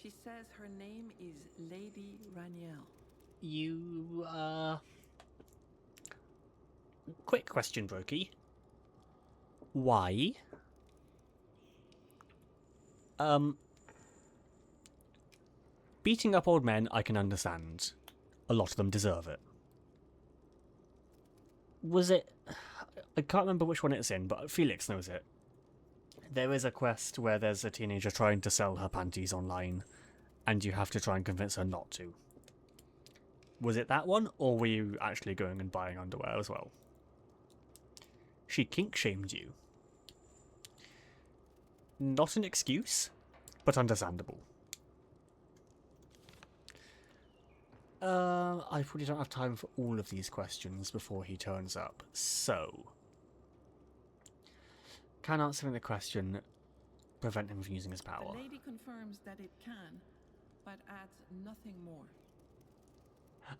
she says her name is Lady Raniel. You, quick question, Brokey. Why? Beating up old men, I can understand. A lot of them deserve it. Was it... I can't remember which one it's in, but Felix knows it. There is a quest where there's a teenager trying to sell her panties online, and you have to try and convince her not to. Was it that one, or were you actually going and buying underwear as well? She kink-shamed you. Not an excuse, but understandable. I probably don't have time for all of these questions before he turns up, so... Can answering the question prevent him from using his power? The lady confirms that it can, but adds nothing more.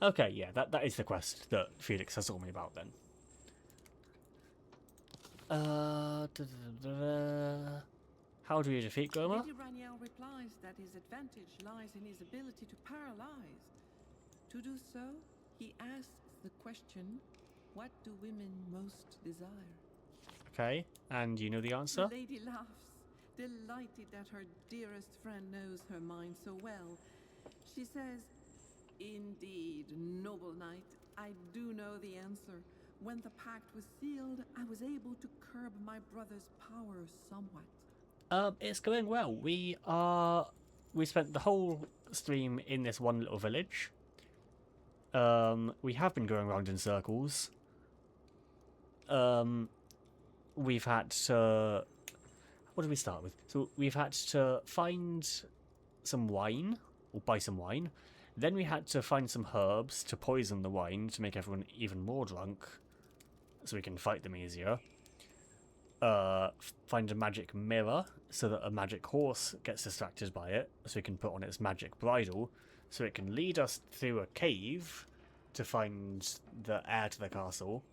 Okay, yeah, that is the quest that Felix has told me about then. How do you defeat Gomer? Lady Raniel replies that his advantage lies in his ability to paralyze. To do so, he asks the question, what do women most desire? Okay, and you know the answer? The lady laughs, delighted that her dearest friend knows her mind so well. She says, indeed, noble knight, I do know the answer. When the pact was sealed, I was able to curb my brother's power somewhat. It's going well. We spent the whole stream in this one little village. We have been going around in circles. We've had to... What did we start with? So we've had to find some wine, or buy some wine. Then we had to find some herbs to poison the wine to make everyone even more drunk, so we can fight them easier. Find a magic mirror so that a magic horse gets distracted by it, so we can put on its magic bridle, so it can lead us through a cave to find the heir to the castle.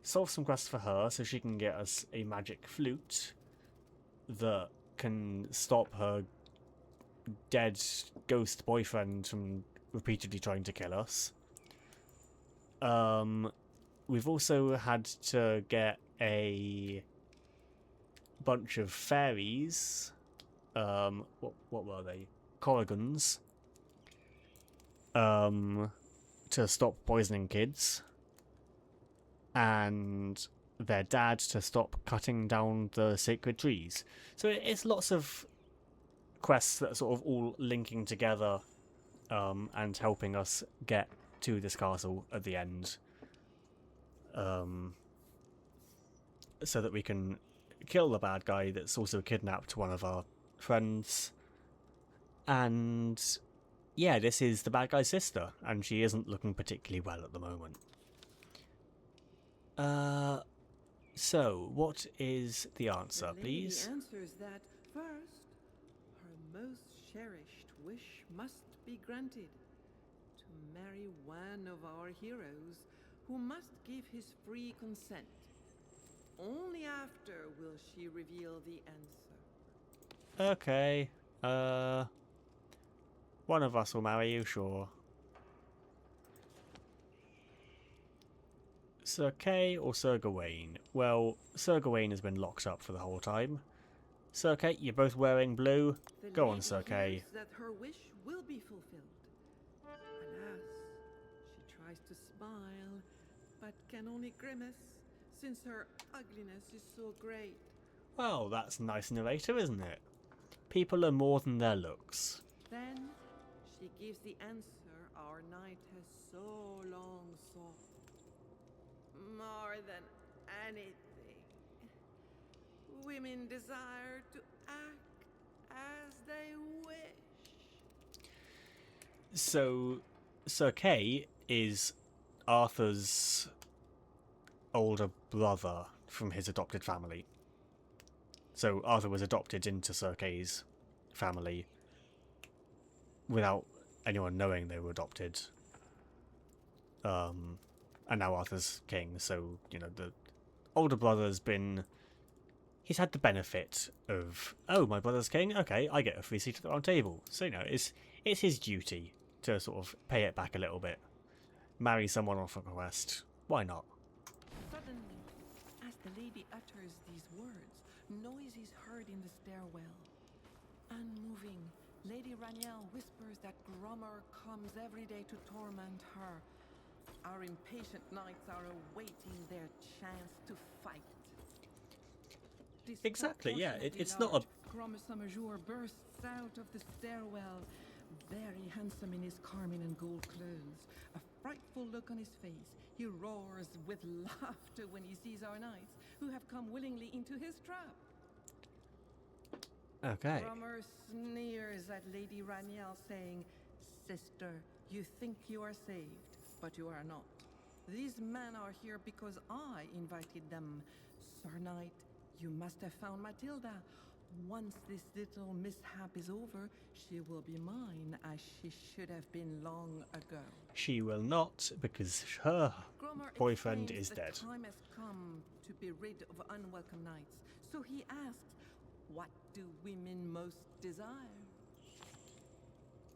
Solve some quests for her so she can get us a magic flute that can stop her dead ghost boyfriend from repeatedly trying to kill us. We've also had to get a bunch of fairies. What were they? Corrigans. To stop poisoning kids. And their dad to stop cutting down the sacred trees. So it's lots of quests that are sort of all linking together and helping us get to this castle at the end. So that we can kill the bad guy that's also kidnapped one of our friends. And yeah, this is the bad guy's sister, and she isn't looking particularly well at the moment. So what is the answer, The lady please? answers that first, her most cherished wish must be granted, to marry one of our heroes, who must give his free consent. Only after will she reveal the answer. Okay, one of us will marry you, sure. Sir Kay or Sir Gawain? Well, Sir Gawain has been locked up for the whole time. Sir Kay, you're both wearing blue. The Go on, lady Sir Kay. hears that her wish will be fulfilled. Alas, she tries to smile, but can only grimace, since her ugliness is so great. Well, that's a nice narrator, isn't it? People are more than their looks. Then she gives the answer our knight has so long sought. More than anything, women desire to act as they wish. So, Sir Kay is Arthur's older brother from his adopted family. So Arthur was adopted into Sir Kay's family without anyone knowing they were adopted. And now Arthur's king, so, you know, the older brother's been... He's had the benefit of, oh, my brother's king? Okay, I get a free seat at the round table. So, you know, it's his duty to sort of pay it back a little bit. Marry someone off a quest. Why not? Suddenly, as the lady utters these words, noise is heard in the stairwell. Unmoving, Lady Raniel whispers that Grommer comes every day to torment her. Our impatient knights are awaiting their chance to fight. Exactly, yeah, it's not a... Grommer Summerjour bursts out of the stairwell, very handsome in his carmine and gold clothes. A frightful look on his face. He roars with laughter when he sees our knights, who have come willingly into his trap. Okay. Grommer sneers at Lady Raniel, saying, "Sister, you think you are saved, but you are not. These men are here because I invited them. Sir Knight, you must have found Matilda. Once this little mishap is over, she will be mine, as she should have been long ago." She will not, because her Grommer boyfriend explains is the dead. time has come to be rid of unwelcome knights. So he asks, what do women most desire?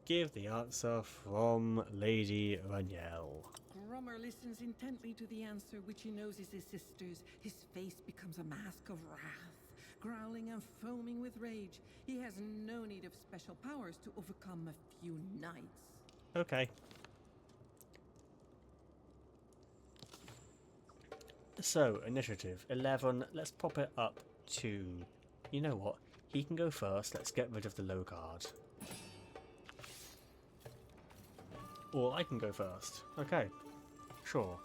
Give the answer from Lady Raniel. Grommer listens intently to the answer, which he knows is his sister's. His face becomes a mask of wrath. Growling and foaming with rage, he has no need of special powers to overcome a few knights. Okay. So, initiative 11. Let's pop it up to... You know what? He can go first. Let's get rid of the low card. Or I can go first. Okay. Sure.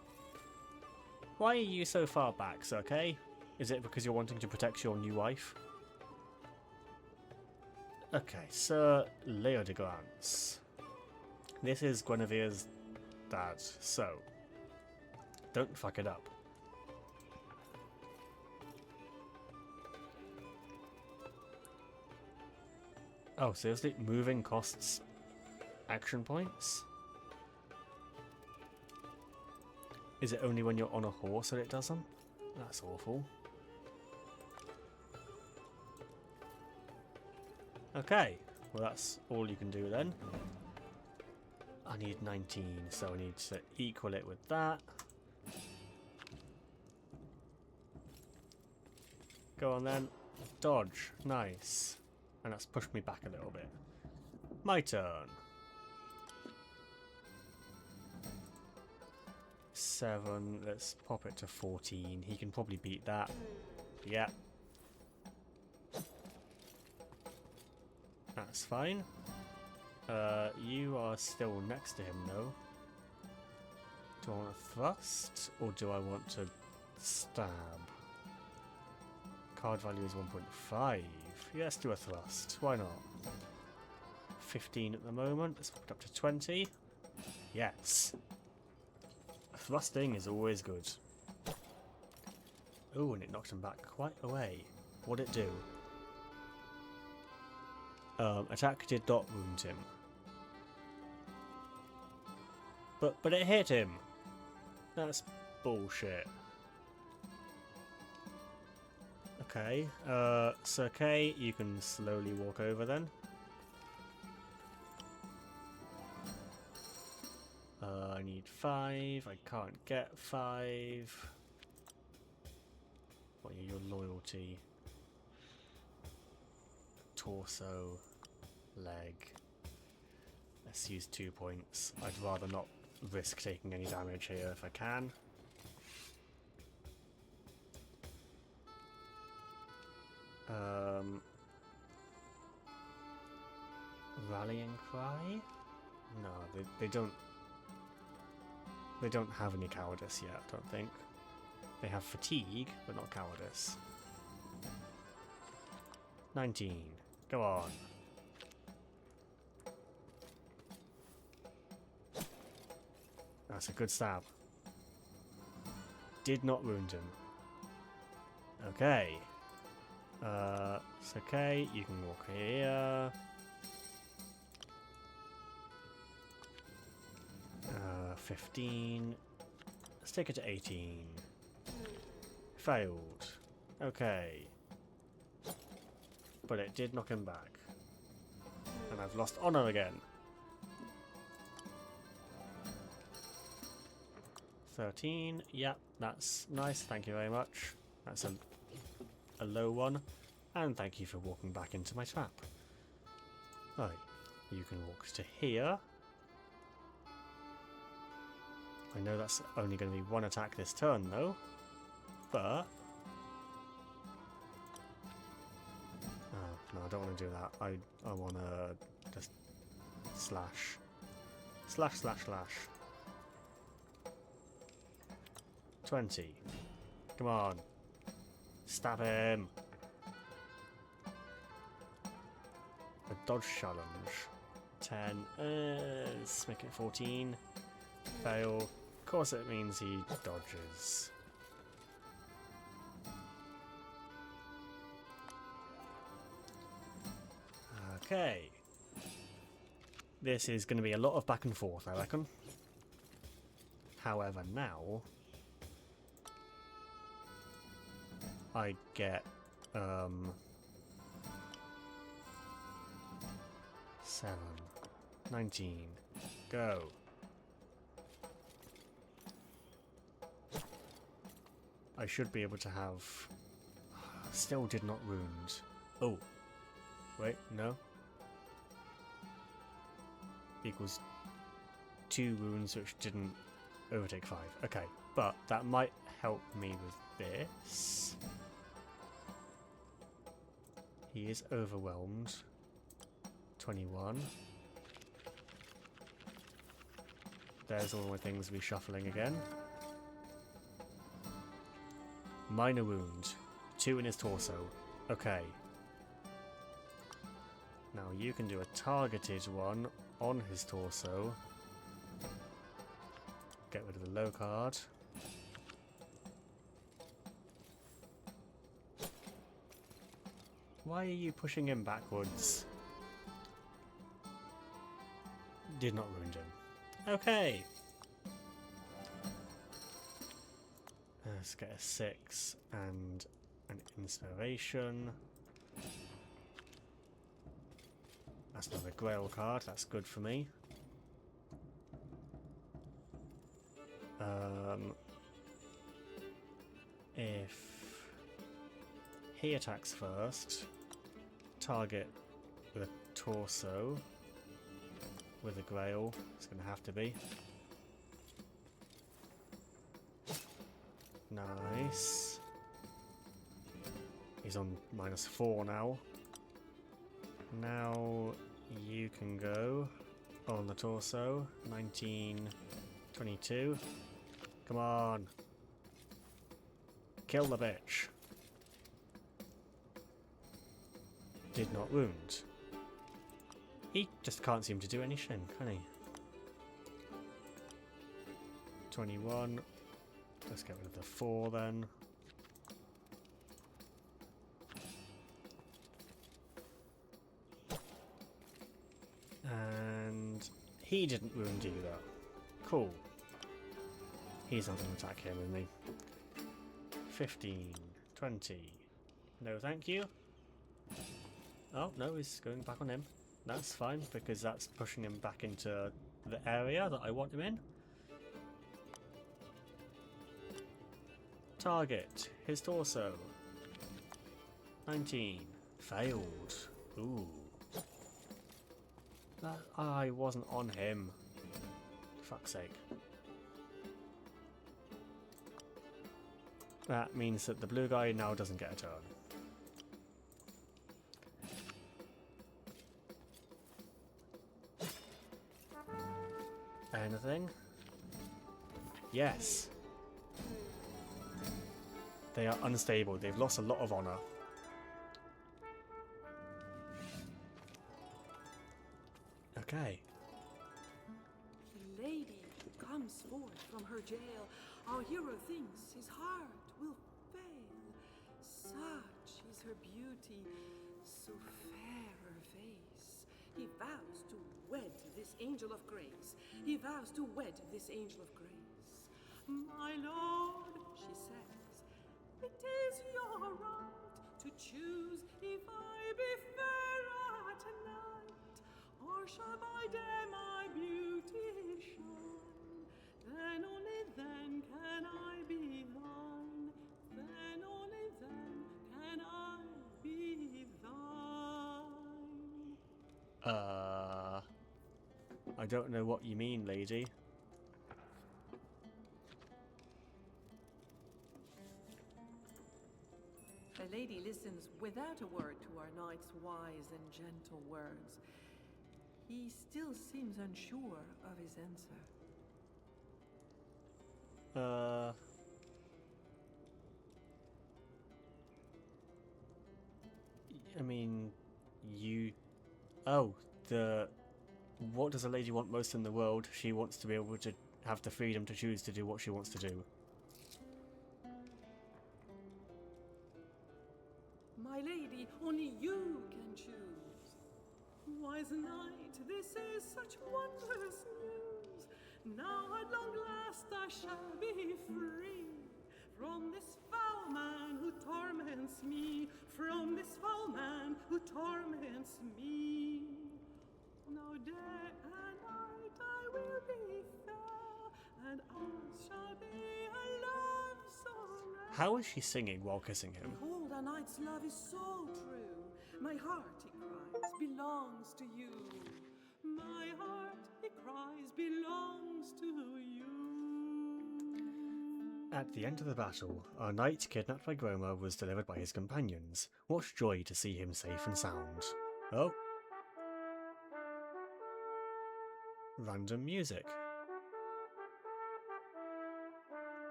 Why are you so far back, Sir Kay? Is it because you're wanting to protect your new wife? Okay, Sir Leodegrance. This is Guinevere's dad, so don't fuck it up. Oh, seriously? Moving costs action points? Is it only when you're on a horse that it doesn't? That's awful. Okay, well that's all you can do then. I need 19, so I need to equal it with that. Go on then. Dodge. Nice. And that's pushed me back a little bit. My turn. 7. Let's pop it to 14. He can probably beat that. Yeah. That's fine. You are still next to him though. Do I want to thrust or do I want to stab? Card value is 1.5. Yeah, let's do a thrust. Why not? 15 at the moment. Let's put it up to 20. Yes. Thrusting is always good. Oh, and it knocked him back quite a way. What'd it do? Attack did not wound him. But it hit him. That's bullshit. Okay, Sir Kay, you can slowly walk over then. I need 5. I can't get 5. What are your loyalty? Torso, leg. Let's use 2 points. I'd rather not risk taking any damage here if I can. Rallying cry? No, they don't. They don't have any cowardice yet, I don't think. They have fatigue, but not cowardice. 19. Go on. That's a good stab. Did not wound him. Okay. It's okay. You can walk here. 15. Let's take it to 18. Failed. Okay. But it did knock him back. And I've lost honor again. 13. Yep, that's nice. Thank you very much. That's a low one. And thank you for walking back into my trap. Right. You can walk to here. I know that's only going to be one attack this turn though. But... oh, no, I don't want to do that. I want to just slash. Slash, slash, slash. 20. Come on. Stab him. A dodge challenge. 10. Let's make it 14. Fail. Of course it means he dodges. Okay. This is going to be a lot of back and forth, I reckon. However, now I get 7, 19, go. I should be able to have... still did not wound. Oh. Wait, no. Equals 2 wounds, which didn't overtake 5. Okay, but that might help me with this. He is overwhelmed. 21. There's all my things reshuffling again. Minor wound. 2 in his torso. Okay. Now you can do a targeted one on his torso. Get rid of the low card. Why are you pushing him backwards? Did not wound him. Okay. Let's get a 6 and an inspiration. That's another Grail card, that's good for me. If he attacks first, target with a torso with a Grail, it's going to have to be. Nice. He's on -4 now. Now you can go on the torso. 19, 22. Come on. Kill the bitch. Did not wound. He just can't seem to do anything, can he? 21. Let's get rid of the 4 then. And he didn't wound either. Cool. He's not going to attack him with me. 15, 20. No thank you. Oh, no, he's going back on him. That's fine, because that's pushing him back into the area that I want him in. Target, his torso. 19. Failed. Ooh. I wasn't on him. Fuck's sake. That means that the blue guy now doesn't get a turn. Anything? Yes. They are unstable. They've lost a lot of honor. Okay. The lady comes forth from her jail. Our hero thinks his heart will fail. Such is her beauty, so fair her face. He vows to wed this angel of grace. He vows to wed this angel of grace. My lord, she says, it is your right to choose if I be fair at night, or shall by day my beauty shine. Then only then can I be thine. Then only then can I be thine. I don't know what you mean, lady. The lady listens without a word to our knight's wise and gentle words. He still seems unsure of his answer. I mean, you... Oh, what does a lady want most in the world? She wants to be able to have the freedom to choose to do what she wants to do. My lady, only you can choose. Wise knight, this is such wondrous news. Now at long last I shall be free from this foul man who torments me, from this foul man who torments me. Now day and night I will be fair, and ours shall be a love so rare. How is she singing while kissing him? Behold, a knight's love is so true. My heart, he cries, belongs to you. My heart, he cries, belongs to you. At the end of the battle, our knight kidnapped by Groma was delivered by his companions. What joy to see him safe and sound. Oh. Random music.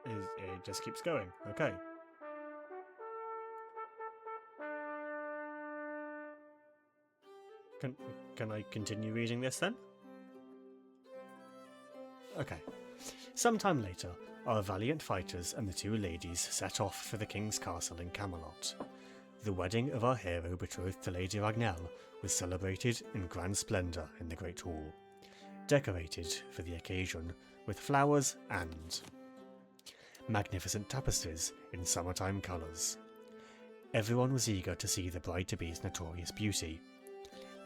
It just keeps going. Okay. Can I continue reading this then? Okay. Sometime later, our valiant fighters and the two ladies set off for the king's castle in Camelot. The wedding of our hero betrothed to Lady Ragnell was celebrated in grand splendour in the great hall, decorated for the occasion with flowers and magnificent tapestries in summertime colours. Everyone was eager to see the bride-to-be's notorious beauty.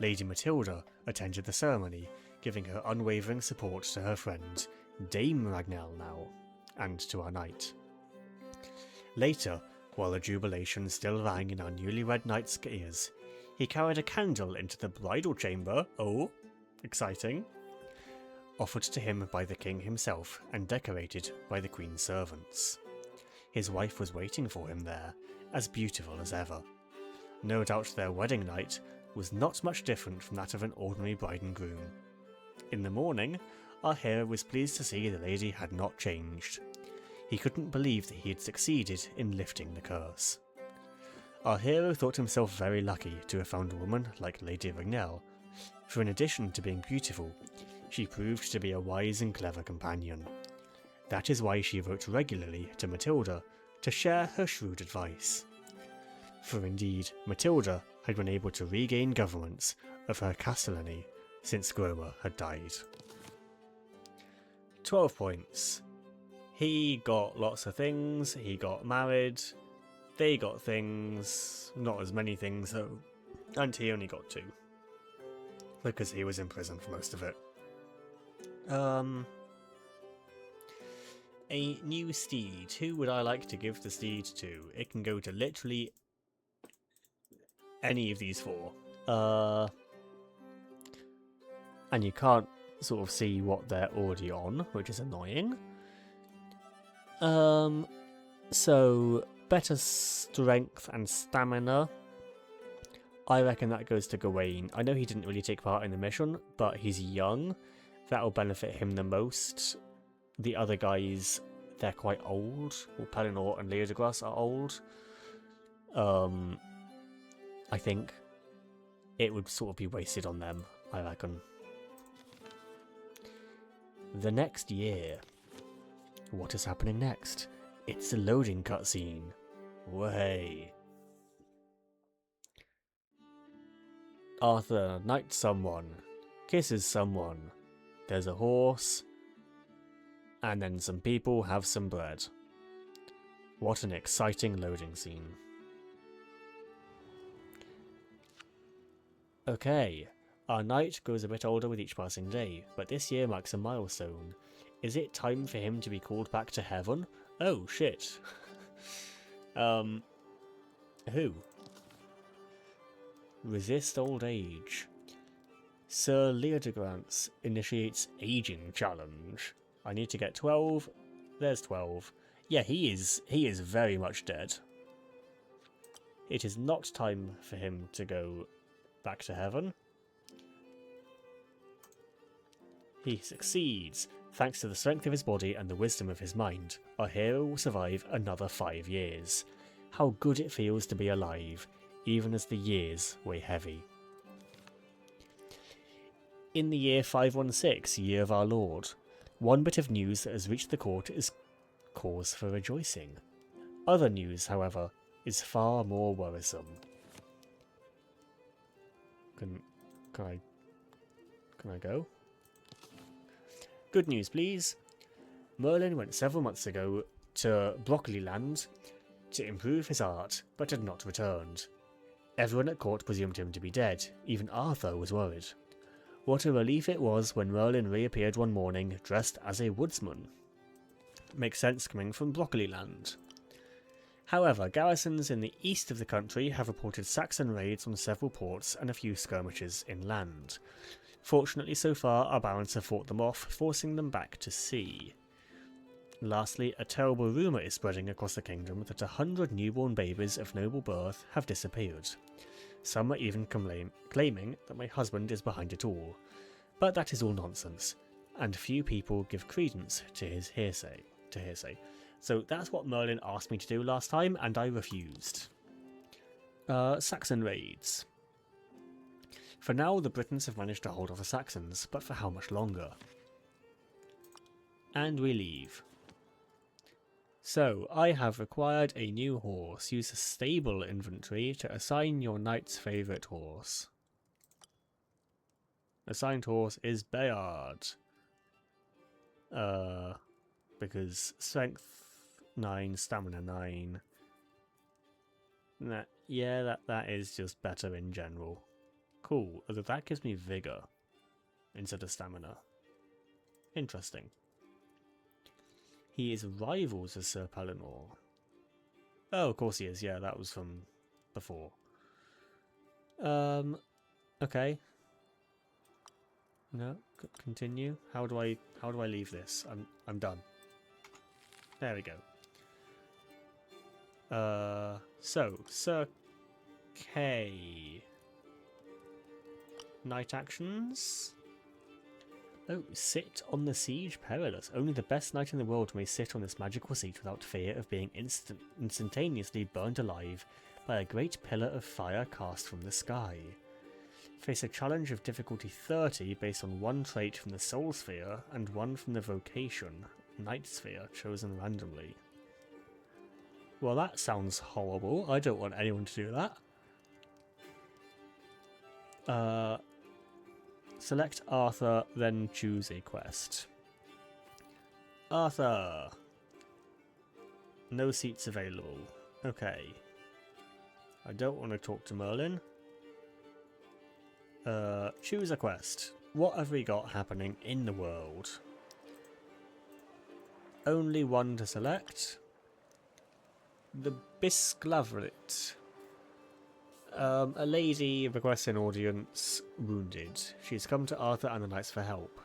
Lady Matilda attended the ceremony, giving her unwavering support to her friend, Dame Ragnell now, and to our knight. Later, while the jubilation still rang in our newlywed knight's ears, he carried a candle into the bridal chamber, oh, exciting, offered to him by the king himself and decorated by the queen's servants. His wife was waiting for him there, as beautiful as ever. No doubt their wedding night was not much different from that of an ordinary bride and groom. In the morning, our hero was pleased to see the lady had not changed. He couldn't believe that he had succeeded in lifting the curse. Our hero thought himself very lucky to have found a woman like Lady Ragnell, for in addition to being beautiful, she proved to be a wise and clever companion. That is why she wrote regularly to Matilda to share her shrewd advice. For indeed, Matilda had been able to regain governance of her castellany since Gromer had died. 12 points. He got lots of things, he got married, they got things, not as many things though, and he only got 2. Because he was in prison for most of it. A new steed. Who would I like to give the steed to? It can go to literally any of these 4. And you can't sort of see what they're already on, which is annoying. So better strength and stamina. I reckon that goes to Gawain. I know he didn't really take part in the mission, but he's young. That'll benefit him the most. The other guys, they're quite old. Well, Pellinor and Leodegrance are old. I think it would sort of be wasted on them, I reckon. The next year. What is happening next? It's a loading cutscene. Way. Arthur knights someone, kisses someone, there's a horse, and then some people have some bread. What an exciting loading scene. Okay, our knight grows a bit older with each passing day, but this year marks a milestone. Is it time for him to be called back to heaven? Oh, shit. Who? Resist old age. Sir Leodegrance initiates aging challenge. I need to get 12. There's 12. Yeah, he is very much dead. It is not time for him to go back to heaven. He succeeds. Thanks to the strength of his body and the wisdom of his mind, our hero will survive another 5 years. How good it feels to be alive, even as the years weigh heavy. In the year 516, year of our Lord, one bit of news that has reached the court is cause for rejoicing. Other news, however, is far more worrisome. Can I go? Good news, please. Merlin went several months ago to Broccoli Land to improve his art, but had not returned. Everyone at court presumed him to be dead. Even Arthur was worried. What a relief it was when Merlin reappeared one morning dressed as a woodsman. Makes sense coming from Broccoli Land. However, garrisons in the east of the country have reported Saxon raids on several ports and a few skirmishes inland. Fortunately, so far, our barons have fought them off, forcing them back to sea. Lastly, a terrible rumour is spreading across the kingdom that 100 newborn babies of noble birth have disappeared. Some are even claiming that my husband is behind it all. But that is all nonsense, and few people give credence to his hearsay. So that's what Merlin asked me to do last time, and I refused. Saxon raids. For now, the Britons have managed to hold off the Saxons, but for how much longer? And we leave. So, I have acquired a new horse. Use the stable inventory to assign your knight's favourite horse. Assigned horse is Bayard. Because strength 9, stamina 9. That is just better in general. Cool, although that gives me vigor instead of stamina. Interesting. He is rivals with Sir Pellinor. Oh, of course he is. Yeah, that was from before. Okay. No, continue. How do I leave this? I'm done. There we go. So Sir Kay. Night actions. Oh, sit on the siege perilous. Only the best knight in the world may sit on this magical seat without fear of being instantaneously burned alive by a great pillar of fire cast from the sky. Face a challenge of difficulty 30 based on one trait from the soul sphere and one from the vocation, night sphere, chosen randomly. Well, that sounds horrible. I don't want anyone to do that. Select Arthur, then choose a quest. Arthur! No seats available. Okay. I don't want to talk to Merlin. Choose a quest. What have we got happening in the world? Only one to select. The Bisclavrit. A lady requests an audience, wounded. She's come to Arthur and the Knights for help.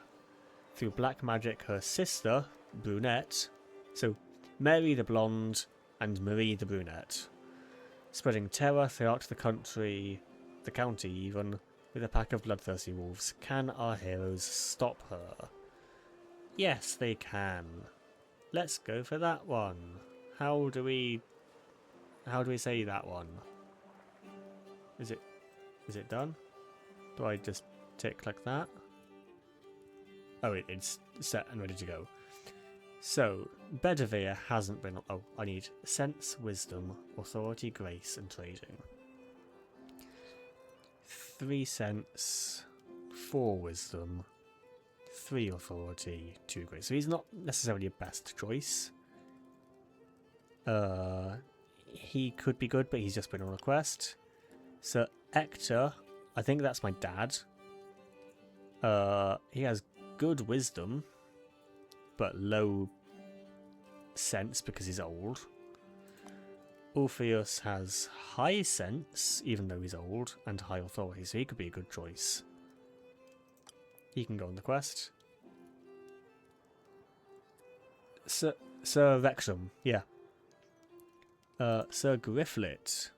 Through black magic, her sister, Brunette, so Mary the Blonde and Marie the Brunette, spreading terror throughout the county even, with a pack of bloodthirsty wolves. Can our heroes stop her? Yes, they can. Let's go for that one. How do we say that one? Is it done? Do I just tick like that? Oh, it's set and ready to go. So, Bedivere hasn't been... Oh, I need Sense, Wisdom, Authority, Grace, and Trading. 3 Sense, 4 Wisdom, 3 Authority, 2 Grace. So he's not necessarily a best choice. He could be good, but he's just been on a quest. So Ector, I think that's my dad. He has good wisdom, but low sense because he's old. Orpheus has high sense, even though he's old, and high authority, so he could be a good choice. He can go on the quest. Sir Vexham, yeah. Sir Grifflet.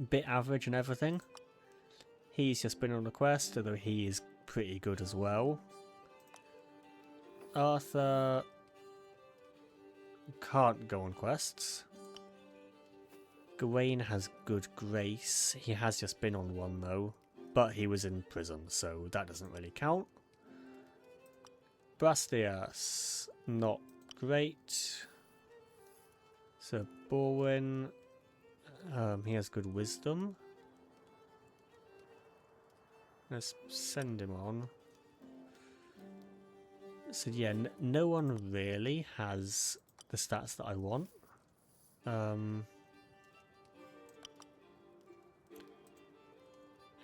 Bit average and everything. He's just been on a quest, although he is pretty good as well. Arthur can't go on quests. Gawain has good grace. He has just been on one though, but he was in prison, so that doesn't really count. Brastias, not great. Sir Borwin, he has good wisdom. Let's send him on. So yeah, no one really has the stats that I want.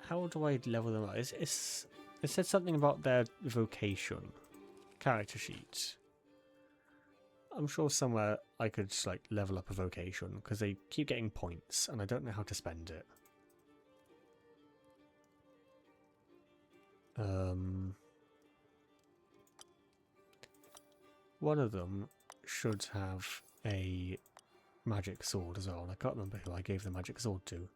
How do I level them up? It said something about their vocation. Character sheet. I'm sure somewhere I could just, like, level up a vocation, because they keep getting points, and I don't know how to spend it. One of them should have a magic sword as well, and I can't remember who I gave the magic sword to.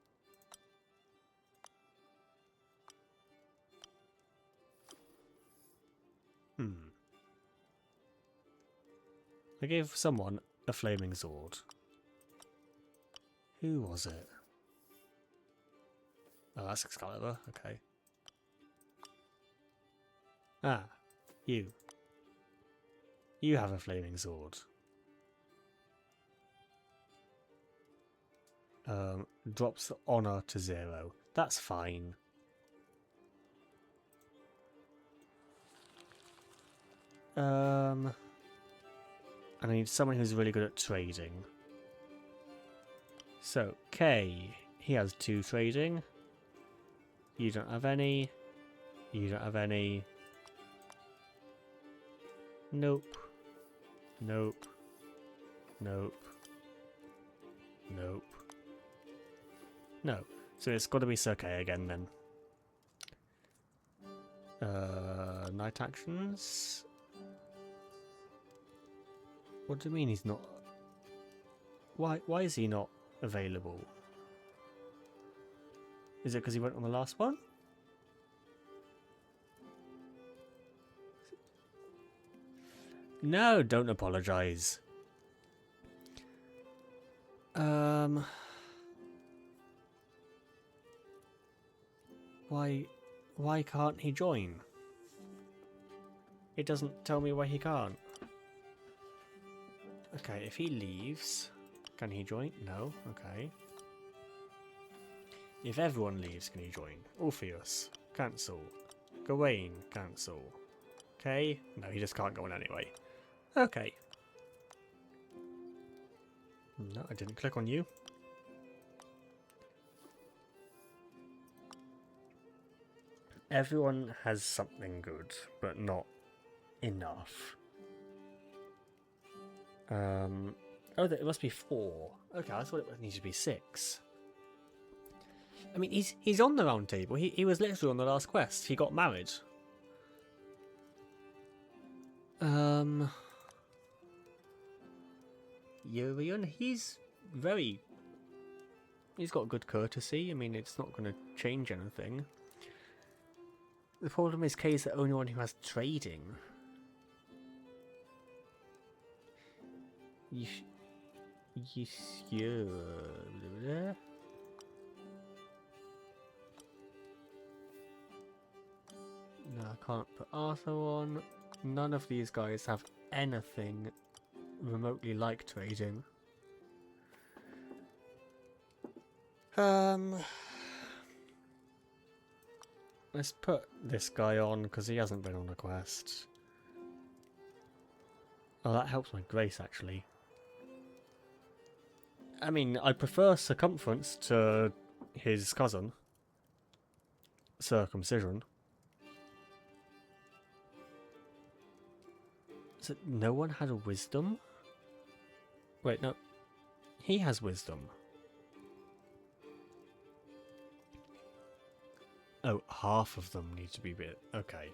I gave someone a flaming sword. Who was it? Oh, that's Excalibur. Okay. Ah, you. You have a flaming sword. Drops the honor to 0. That's fine. And I need someone who's really good at trading. So, Kay, he has 2 trading. You don't have any. You don't have any. Nope. Nope. Nope. Nope. No. So it's got to be Sir Kay again then. Night actions. What do you mean he's not? Why is he not available? Is it because he went on the last one? No, don't apologise. Why can't he join? It doesn't tell me why he can't. Okay, if he leaves, can he join? No, okay. If everyone leaves, can he join? Orpheus, cancel. Gawain, cancel. Okay, no, he just can't go on anyway. Okay. No, I didn't click on you. Everyone has something good, but not enough. Oh, it must be 4. Okay, I thought it needed to be 6. I mean, he's on the round table. He was literally on the last quest. He got married. Yurian, he's got good courtesy. I mean, it's not going to change anything. The problem is Kay's the only one who has trading. No, I can't put Arthur on. None of these guys have anything remotely like trading. Let's put this guy on because he hasn't been on a quest. Oh, that helps my grace actually. I mean, I prefer circumference to his cousin. Circumcision. So no one had a wisdom? Wait, no. He has wisdom. Oh, half of them need to be bit. Okay.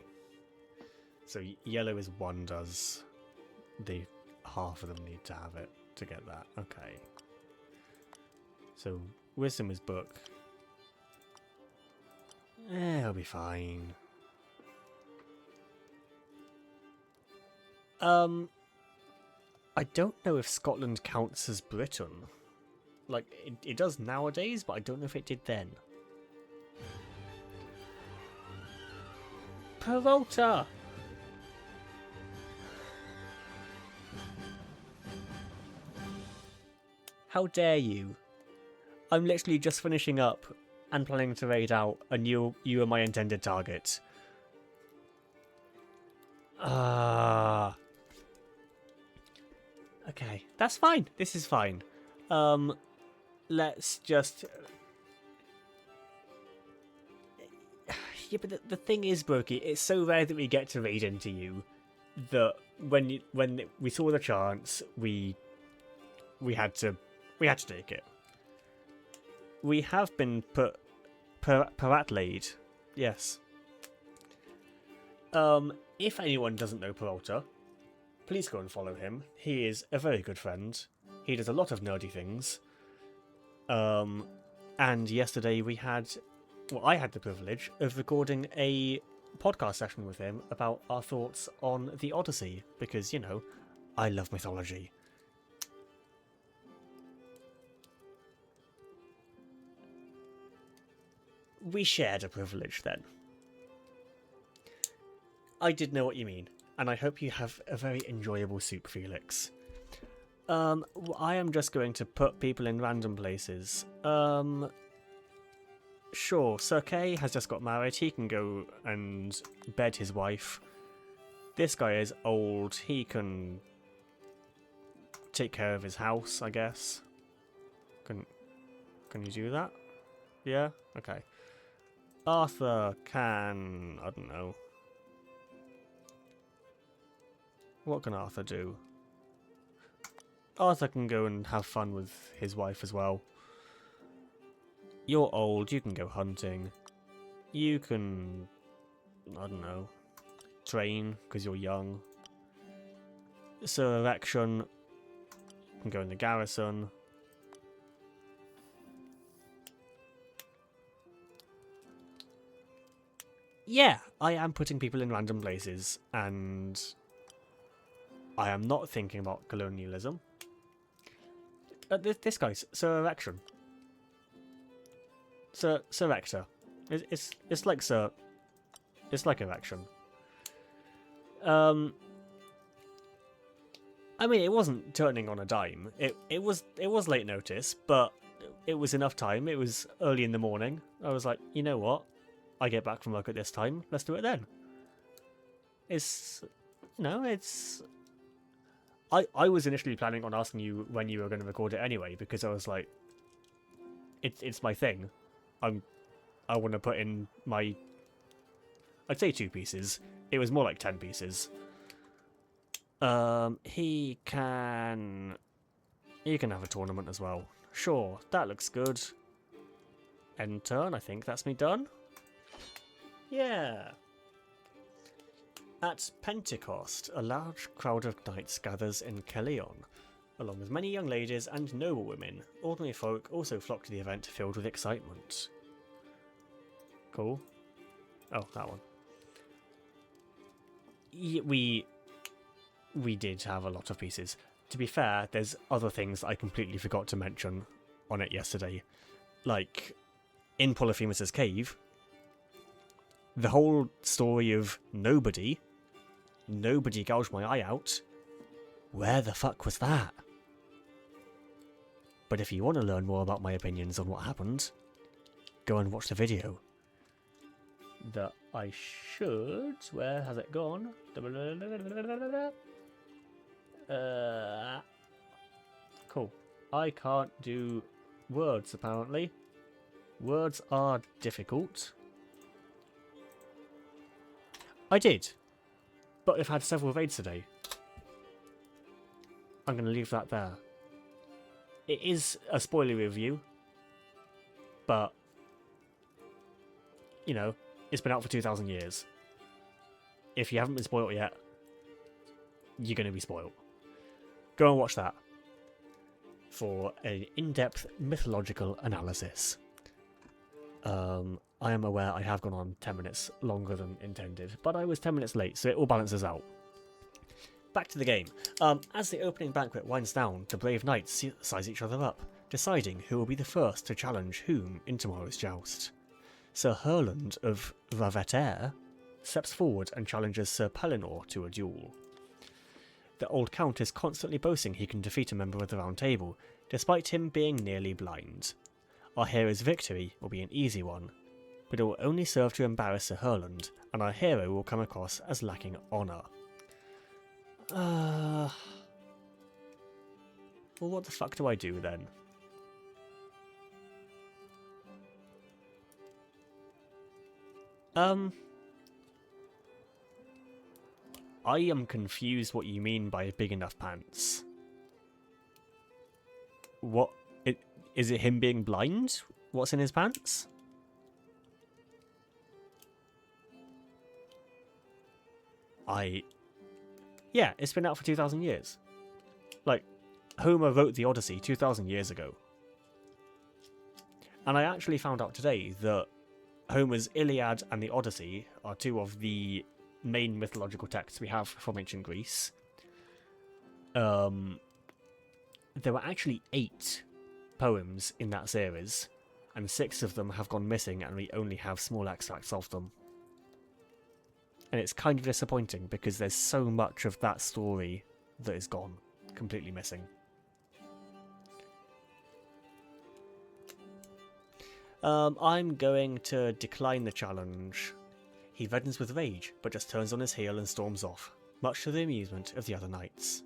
So yellow is 1 does. The half of them need to have it to get that. Okay. So wisdom is book. He'll be fine. I don't know if Scotland counts as Britain. Like, it does nowadays, but I don't know if it did then. Peralta! How dare you? I'm literally just finishing up and planning to raid out, and you are my intended target. Okay, that's fine. This is fine. Let's just... Yeah, but the thing is, Brokey, it's so rare that we get to raid into you that when we saw the chance, we had to take it. We have been put Paratlaid, yes. If anyone doesn't know Peralta, please go and follow him. He is a very good friend. He does a lot of nerdy things. And yesterday I had the privilege of recording a podcast session with him about our thoughts on the Odyssey, because, you know, I love mythology. We shared a privilege then. I did know what you mean, and I hope you have a very enjoyable soup, Felix. I am just going to put people in random places. Sure, Sir Kay has just got married. He can go and bed his wife. This guy is old. He can take care of his house, I guess. Can you do that? Yeah? Okay. Arthur can... I don't know. What can Arthur do? Arthur can go and have fun with his wife as well. You're old, you can go hunting. You can... I don't know. Train, because you're young. Sir Erection can go in the garrison. Yeah, I am putting people in random places, and I am not thinking about colonialism. This guy's Sir Erection. Sir Rector. It's like Sir. It's like Erection. I mean, it wasn't turning on a dime. It was late notice, but it was enough time. It was early in the morning. I was like, you know what? I get back from work at this time. Let's do it then. It's I was initially planning on asking you when you were going to record it anyway, because I was like, it's my thing. I want to put in my... I'd say 2 pieces. It was more like 10 pieces. He can have a tournament as well. Sure, that looks good. End turn, I think that's me done. Yeah. At Pentecost, a large crowd of knights gathers in Kelleon, along with many young ladies and noble women. Ordinary folk also flock to the event filled with excitement. Cool. Oh, that one. We did have a lot of pieces. To be fair, there's other things I completely forgot to mention on it yesterday. Like, in Polyphemus's cave, the whole story of nobody gouged my eye out. Where the fuck was that? But if you want to learn more about my opinions on what happened, go and watch the video. That I should... Where has it gone? Cool. I can't do words, apparently. Words are difficult. I did. But I've had several raids today. I'm going to leave that there. It is a spoiler review. But, you know, it's been out for 2,000 years. If you haven't been spoiled yet, you're going to be spoiled. Go and watch that for an in-depth mythological analysis. I am aware I have gone on 10 minutes longer than intended, but I was 10 minutes late, so it all balances out. Back to the game. As the opening banquet winds down, the brave knights size each other up, deciding who will be the first to challenge whom in tomorrow's joust. Sir Herland of Raveter steps forward and challenges Sir Pellinor to a duel. The old count is constantly boasting he can defeat a member of the Round Table, despite him being nearly blind. Our hero's victory will be an easy one, but it will only serve to embarrass Sir Herland, and our hero will come across as lacking honour. Well, what the fuck do I do then? I am confused what you mean by big enough pants. What? Is it him being blind? What's in his pants? Yeah, it's been out for 2,000 years. Like, Homer wrote the Odyssey 2,000 years ago. And I actually found out today that Homer's Iliad and the Odyssey are 2 of the main mythological texts we have from ancient Greece. there were actually 8 poems in that series, and 6 of them have gone missing, and we only have small extracts of them. And it's kind of disappointing because there's so much of that story that is gone, completely missing. I'm going to decline the challenge. He reddens with rage, but just turns on his heel and storms off, much to the amusement of the other knights.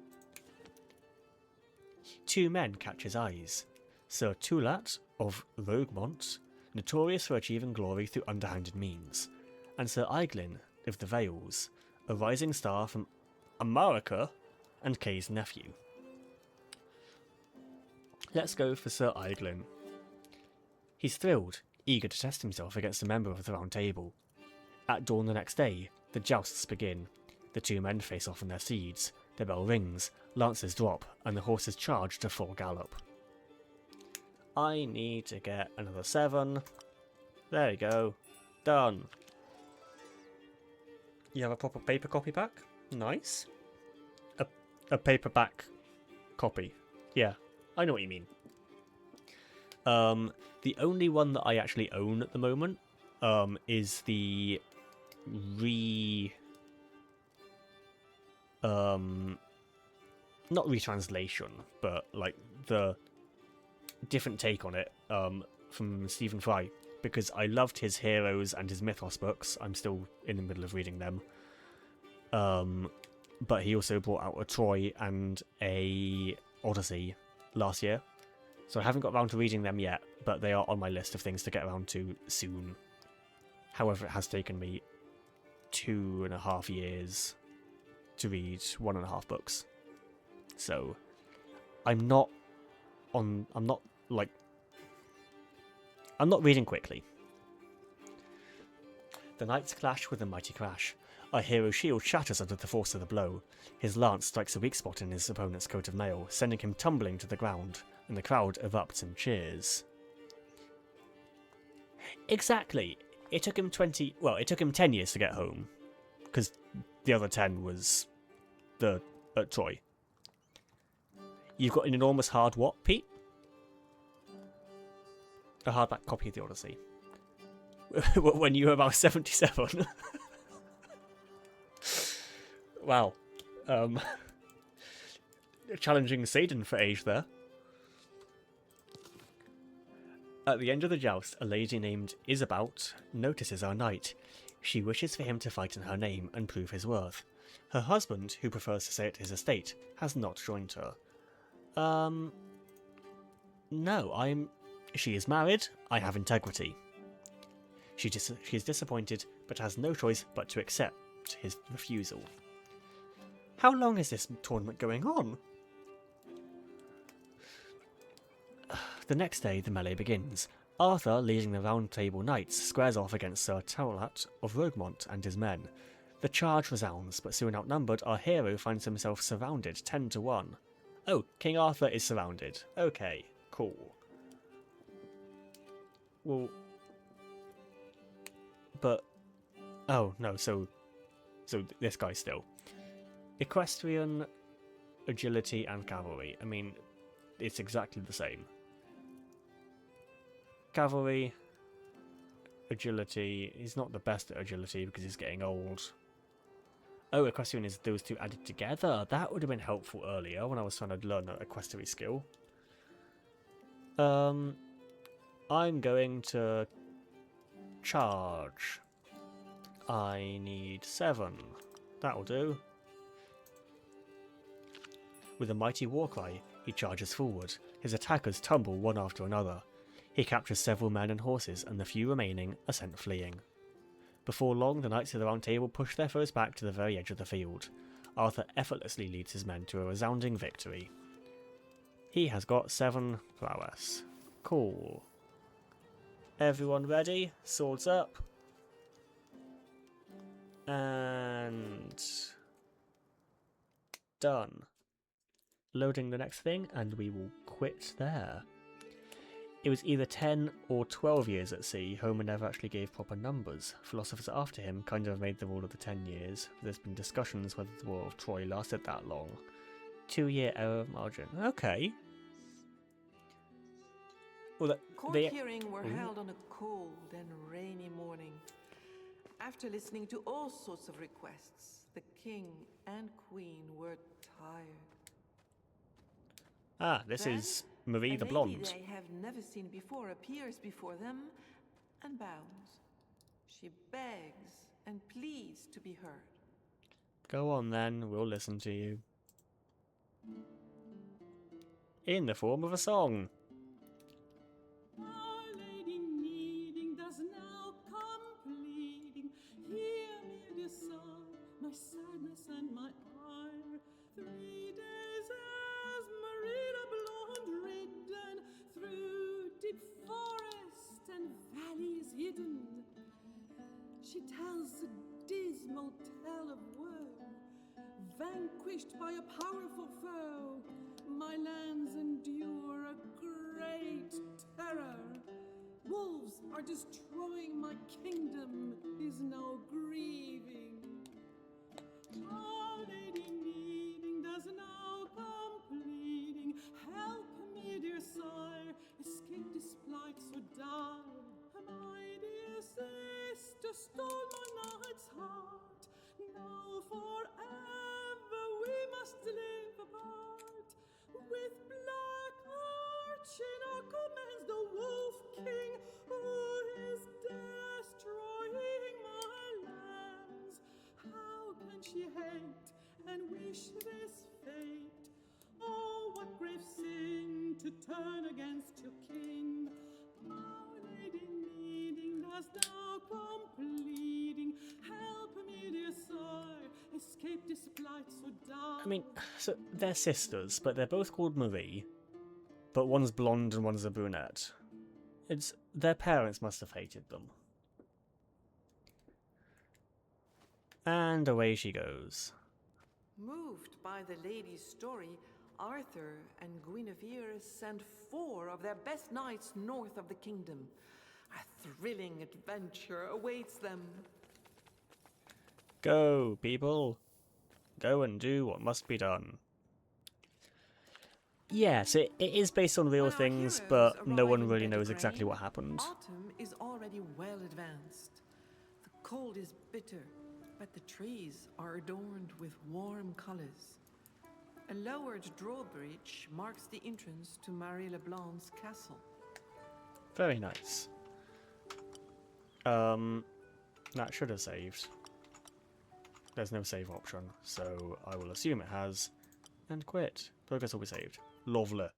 2 men catch his eyes. Sir Toulat of Roguemont, notorious for achieving glory through underhanded means, and Sir Eiglin of the Vales, a rising star from America and Kay's nephew. Let's go for Sir Eiglin. He's thrilled, eager to test himself against a member of the Round Table. At dawn the next day, the jousts begin. The 2 men face off on their steeds, the bell rings, lances drop, and the horses charge to full gallop. I need to get another 7. There you go. Done. You have a proper paper copy back? Nice. A paperback copy. Yeah, I know what you mean. The only one that I actually own at the moment is the not retranslation, but like the different take on it from Stephen Fry, because I loved his Heroes and his Mythos books. I'm still in the middle of reading them. But he also brought out a Troy and a Odyssey last year. So I haven't got around to reading them yet, but they are on my list of things to get around to soon. However, it has taken me 2.5 years to read 1.5 books. So I'm not reading quickly. The knights clash with a mighty crash. Our hero's shield shatters under the force of the blow. His lance strikes a weak spot in his opponent's coat of mail, sending him tumbling to the ground, and the crowd erupts in cheers. Exactly. It took him 10 years to get home, because the other 10 was at Troy. You've got an enormous hard what, Pete? A hardback copy of the Odyssey. When you were about 77. Wow. Challenging Satan for age there. At the end of the joust, a lady named Isabout notices our knight. She wishes for him to fight in her name and prove his worth. Her husband, who prefers to stay at his estate, has not joined her. No, She is married, I have integrity. She is disappointed, but has no choice but to accept his refusal. How long is this tournament going on? The next day, the melee begins. Arthur, leading the Round Table Knights, squares off against Sir Toulat of Roguemont and his men. The charge resounds, but soon outnumbered, our hero finds himself surrounded 10 to 1. Oh, King Arthur is surrounded. Okay, cool. Well, but oh no, so this guy still. Equestrian, agility, and cavalry. I mean, it's exactly the same. Cavalry, agility. He's not the best at agility because he's getting old. Oh, equestrian is those two added together. That would have been helpful earlier when I was trying to learn an equestrian skill. I'm going to charge. I need 7. That'll do. With a mighty war cry, he charges forward. His attackers tumble one after another. He captures several men and horses, and the few remaining are sent fleeing. Before long, the knights of the Round Table push their foes back to the very edge of the field. Arthur effortlessly leads his men to a resounding victory. He has got 7 prowess. Cool. Everyone ready? Swords up. And done. Loading the next thing, and we will quit there. It was either 10 or 12 years at sea. Homer never actually gave proper numbers. Philosophers after him kind of made the rule of the 10 years. There's been discussions whether the War of Troy lasted that long. 2-year error margin. Okay. Well, Court they... hearings were Ooh. held on a cold and rainy morning. After listening to all sorts of requests, the king and queen were tired. Ah, this Then, is Marie a the lady Blonde. they have never seen before appears before them and bows. She begs and pleads to be heard. Go on then, we'll listen to you. In the form of a song. Our Lady needing does now come pleading. Hear me, dear son, my sadness and my ire. 3 days has Marina Blonde ridden through deep forest and valleys hidden. She tells a dismal tale of woe, vanquished by a powerful foe. My lands endure a great terror. Wolves are destroying my kingdom, is now grieving. Our Lady needing does now come pleading. Help me, dear sire, escape this plight so dire. My dear sister stole my knight's heart. Now forever we must live apart. With black arch in our commands the wolf king, who is destroying my lands. How can she hate and wish this fate? Oh, what grave sin to turn against your king. Our Lady needing does now come pleading. Help me, dear sire, escape this plight so dire. I mean, so they're sisters, but they're both called Marie. But one's blonde and one's a brunette. It's their parents must have hated them. And away she goes. Moved by the lady's story, Arthur and Guinevere send 4 of their best knights north of the kingdom. A thrilling adventure awaits them. Go, people. Go and do what must be done. Yes, it is based on real When our things, heroes but no arrive one in really knows exactly Belgrade, what happened. Autumn is already well advanced. The cold is bitter, but the trees are adorned with warm colors. A lowered drawbridge marks the entrance to Marie Leblanc's castle. Very nice. That should have saved. There's no save option, so I will assume it has. And quit. Progress will be saved. Lovely.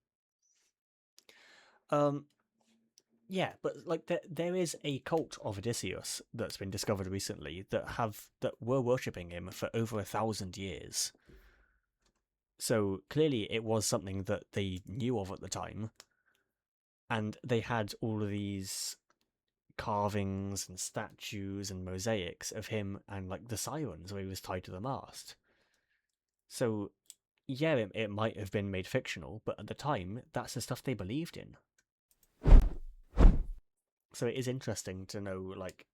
Yeah, but like there is a cult of Odysseus that's been discovered recently that were worshipping him for over 1,000 years. So clearly it was something that they knew of at the time, and they had all of these carvings and statues and mosaics of him and like the sirens where he was tied to the mast. So yeah, it might have been made fictional, but at the time that's the stuff they believed in. So it is interesting to know like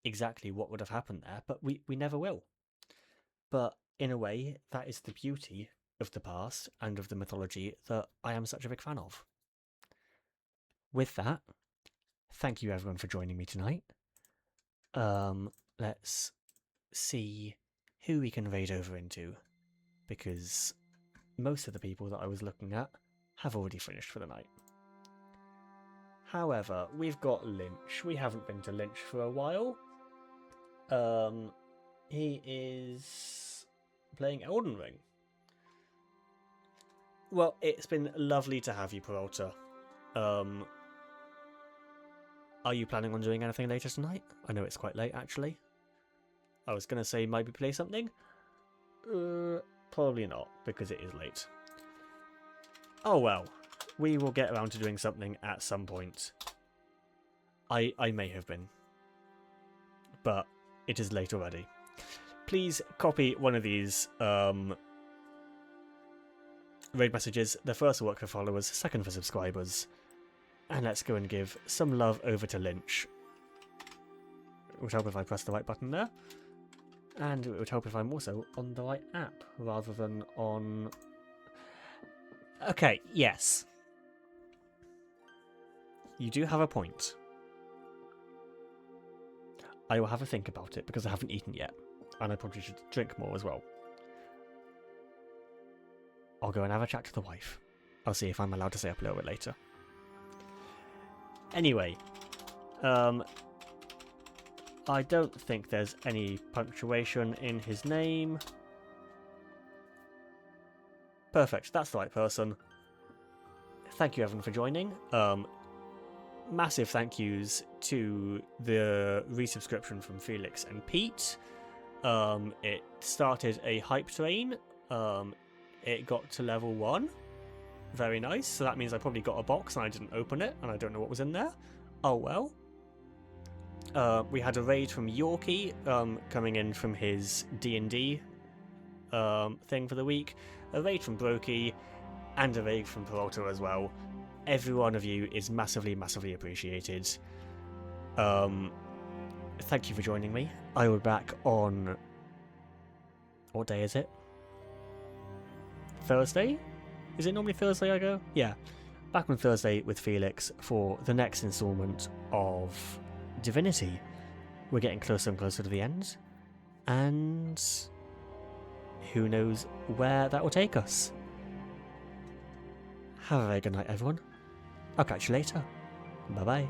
exactly what would have happened there, but we never will. But in a way, that is the beauty of the past and of the mythology that I am such a big fan of. With that, thank you everyone for joining me tonight. Let's see who we can raid over into, because most of the people that I was looking at have already finished for the night. However, we've got Lynch. We haven't been to Lynch for a while. He is playing Elden Ring. Well, it's been lovely to have you, Peralta. Are you planning on doing anything later tonight? I know it's quite late, actually. I was going to say maybe play something. Probably not, because it is late. Oh well. We will get around to doing something at some point. I may have been. But it is late already. Please copy one of these raid messages. The first will work for followers, second for subscribers. And let's go and give some love over to Lynch. It would help if I press the right button there. And it would help if I'm also on the right app, rather than on Okay, yes. You do have a point. I will have a think about it because I haven't eaten yet. And I probably should drink more as well. I'll go and have a chat to the wife. I'll see if I'm allowed to stay up a little bit later. Anyway, I don't think there's any punctuation in his name. Perfect, that's the right person. Thank you everyone for joining. Massive thank yous to the resubscription from Felix and Pete. It started a hype train. It got to level 1. Very nice. So that means I probably got a box and I didn't open it and I don't know what was in there. Oh well. We had a raid from Yorkie coming in from his D&D thing for the week. A raid from Brokey and a raid from Peralta as well. Every one of you is massively, massively appreciated. Thank you for joining me. I will be back on... What day is it? Thursday? Is it normally Thursday I go? Yeah. Back on Thursday with Felix for the next instalment of Divinity. We're getting closer and closer to the end. And... who knows where that will take us. Have a very good night, everyone. I'll catch you later. Bye-bye.